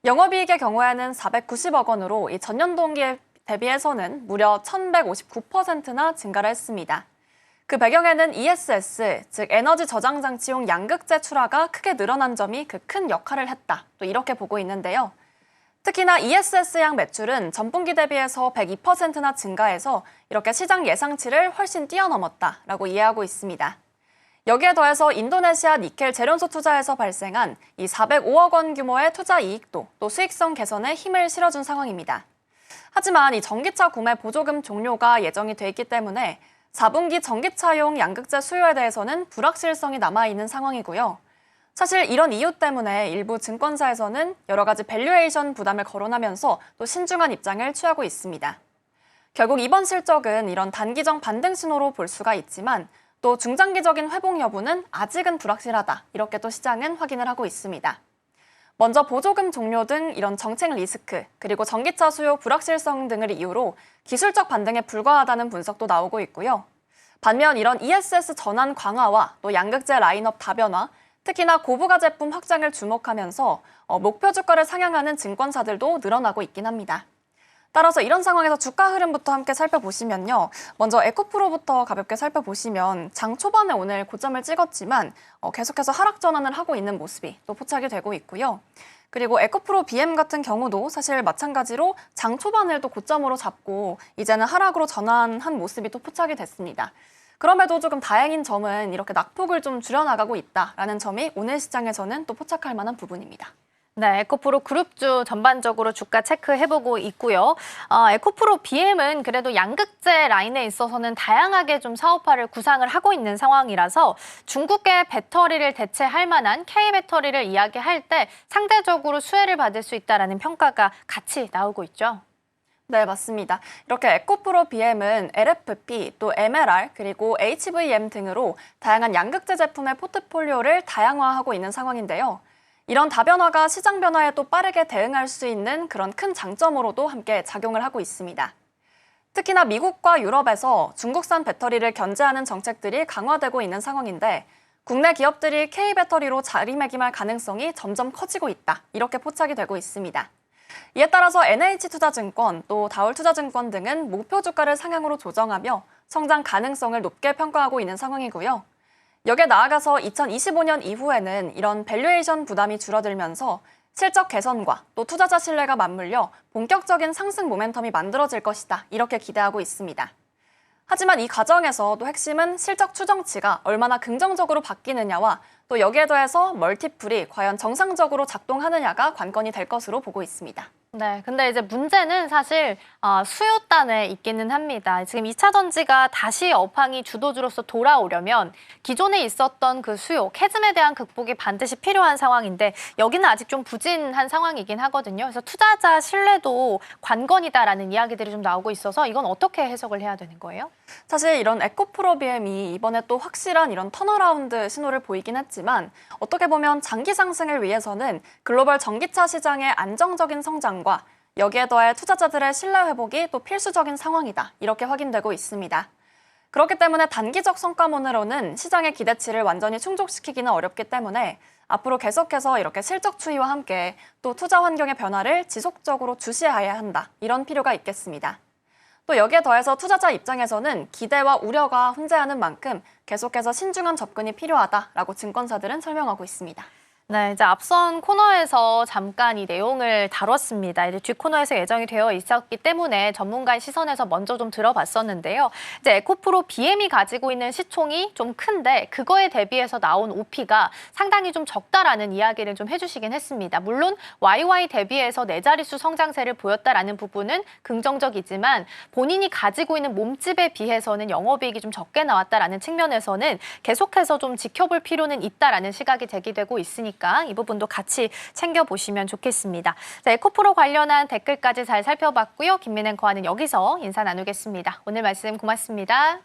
영업이익의 경우에는 490억 원으로 이 전년 동기에 대비해서는 무려 1,159%나 증가를 했습니다. 그 배경에는 ESS, 즉 에너지 저장 장치용 양극재 출하가 크게 늘어난 점이 그 큰 역할을 했다. 또 이렇게 보고 있는데요. 특히나 ESS양 매출은 전분기 대비해서 102%나 증가해서 이렇게 시장 예상치를 훨씬 뛰어넘었다라고 이해하고 있습니다. 여기에 더해서 인도네시아 니켈 재련소 투자에서 발생한 이 405억 원 규모의 투자 이익도 또 수익성 개선에 힘을 실어준 상황입니다. 하지만 이 전기차 구매 보조금 종료가 예정이 돼 있기 때문에 4분기 전기차용 양극재 수요에 대해서는 불확실성이 남아있는 상황이고요. 사실 이런 이유 때문에 일부 증권사에서는 여러 가지 밸류에이션 부담을 거론하면서 또 신중한 입장을 취하고 있습니다. 결국 이번 실적은 이런 단기적 반등 신호로 볼 수가 있지만 또 중장기적인 회복 여부는 아직은 불확실하다. 이렇게 또 시장은 확인을 하고 있습니다. 먼저 보조금 종료 등 이런 정책 리스크, 그리고 전기차 수요 불확실성 등을 이유로 기술적 반등에 불과하다는 분석도 나오고 있고요. 반면 이런 ESS 전환 강화와 또 양극재 라인업 다변화, 특히나 고부가 제품 확장을 주목하면서 목표 주가를 상향하는 증권사들도 늘어나고 있긴 합니다. 따라서 이런 상황에서 주가 흐름부터 함께 살펴보시면요. 먼저 에코프로부터 가볍게 살펴보시면 장 초반에 오늘 고점을 찍었지만 계속해서 하락 전환을 하고 있는 모습이 또 포착이 되고 있고요. 그리고 에코프로 BM 같은 경우도 사실 마찬가지로 장 초반을 또 고점으로 잡고 이제는 하락으로 전환한 모습이 또 포착이 됐습니다. 그럼에도 조금 다행인 점은 이렇게 낙폭을 좀 줄여나가고 있다라는 점이 오늘 시장에서는 또 포착할 만한 부분입니다. 네, 에코프로 그룹주 전반적으로 주가 체크해보고 있고요. 에코프로 BM은 그래도 양극재 라인에 있어서는 다양하게 좀 사업화를 구상을 하고 있는 상황이라서 중국계 배터리를 대체할 만한 K배터리를 이야기할 때 상대적으로 수혜를 받을 수 있다는 평가가 같이 나오고 있죠. 네, 맞습니다. 이렇게 에코프로 BM은 LFP, 또 MLR, 그리고 HVM 등으로 다양한 양극재 제품의 포트폴리오를 다양화하고 있는 상황인데요. 이런 다변화가 시장 변화에 또 빠르게 대응할 수 있는 그런 큰 장점으로도 함께 작용을 하고 있습니다. 특히나 미국과 유럽에서 중국산 배터리를 견제하는 정책들이 강화되고 있는 상황인데 국내 기업들이 K배터리로 자리매김할 가능성이 점점 커지고 있다. 이렇게 포착이 되고 있습니다. 이에 따라서 NH투자증권, 또 다울투자증권 등은 목표 주가를 상향으로 조정하며 성장 가능성을 높게 평가하고 있는 상황이고요. 여기에 나아가서 2025년 이후에는 이런 밸류에이션 부담이 줄어들면서 실적 개선과 또 투자자 신뢰가 맞물려 본격적인 상승 모멘텀이 만들어질 것이다. 이렇게 기대하고 있습니다. 하지만 이 과정에서 또 핵심은 실적 추정치가 얼마나 긍정적으로 바뀌느냐와 또 또 여기에 더해서 멀티플이 과연 정상적으로 작동하느냐가 관건이 될 것으로 보고 있습니다. 네, 근데 이제 문제는 사실 수요단에 있기는 합니다. 지금 2차 전지가 다시 업황이 주도주로서 돌아오려면 기존에 있었던 그 수요, 캐즘에 대한 극복이 반드시 필요한 상황인데 여기는 아직 좀 부진한 상황이긴 하거든요. 그래서 투자자 신뢰도 관건이다라는 이야기들이 좀 나오고 있어서 이건 어떻게 해석을 해야 되는 거예요? 사실 이런 에코프로비엠이 이번에 또 확실한 이런 턴어라운드 신호를 보이긴 했지만 어떻게 보면 장기 상승을 위해서는 글로벌 전기차 시장의 안정적인 성장과 여기에 더해 투자자들의 신뢰 회복이 또 필수적인 상황이다. 이렇게 확인되고 있습니다. 그렇기 때문에 단기적 성과만으로는 시장의 기대치를 완전히 충족시키기는 어렵기 때문에 앞으로 계속해서 이렇게 실적 추이와 함께 또 투자 환경의 변화를 지속적으로 주시해야 한다. 이런 필요가 있겠습니다. 또 여기에 더해서 투자자 입장에서는 기대와 우려가 혼재하는 만큼 계속해서 신중한 접근이 필요하다라고 증권사들은 설명하고 있습니다. 네, 이제 앞선 코너에서 잠깐 이 내용을 다뤘습니다. 이제 뒷코너에서 예정이 되어 있었기 때문에 전문가의 시선에서 먼저 좀 들어봤었는데요. 이제 에코프로 BM이 가지고 있는 시총이 좀 큰데 그거에 대비해서 나온 OP가 상당히 좀 적다라는 이야기를 좀 해주시긴 했습니다. 물론 YY 대비해서 네 자릿수 성장세를 보였다라는 부분은 긍정적이지만 본인이 가지고 있는 몸집에 비해서는 영업이익이 좀 적게 나왔다라는 측면에서는 계속해서 좀 지켜볼 필요는 있다라는 시각이 제기되고 있으니까 이 부분도 같이 챙겨보시면 좋겠습니다. 자, 에코프로 관련한 댓글까지 잘 살펴봤고요. 김민 앵커와는 여기서 인사 나누겠습니다. 오늘 말씀 고맙습니다.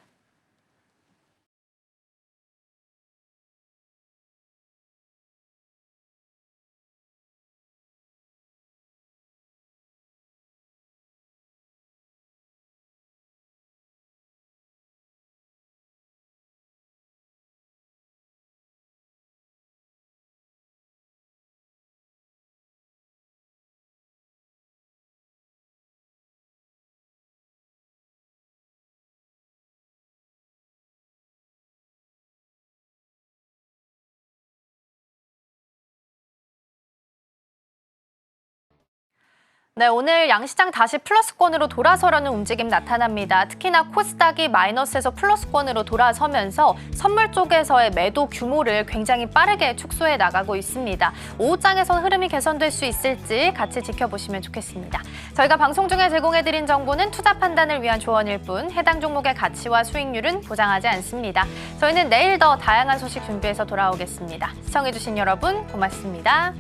네, 오늘 양시장 다시 플러스권으로 돌아서려는 움직임 나타납니다. 특히나 코스닥이 마이너스에서 플러스권으로 돌아서면서 선물 쪽에서의 매도 규모를 굉장히 빠르게 축소해 나가고 있습니다. 오후장에선 흐름이 개선될 수 있을지 같이 지켜보시면 좋겠습니다. 저희가 방송 중에 제공해드린 정보는 투자 판단을 위한 조언일 뿐 해당 종목의 가치와 수익률은 보장하지 않습니다. 저희는 내일 더 다양한 소식 준비해서 돌아오겠습니다. 시청해주신 여러분 고맙습니다.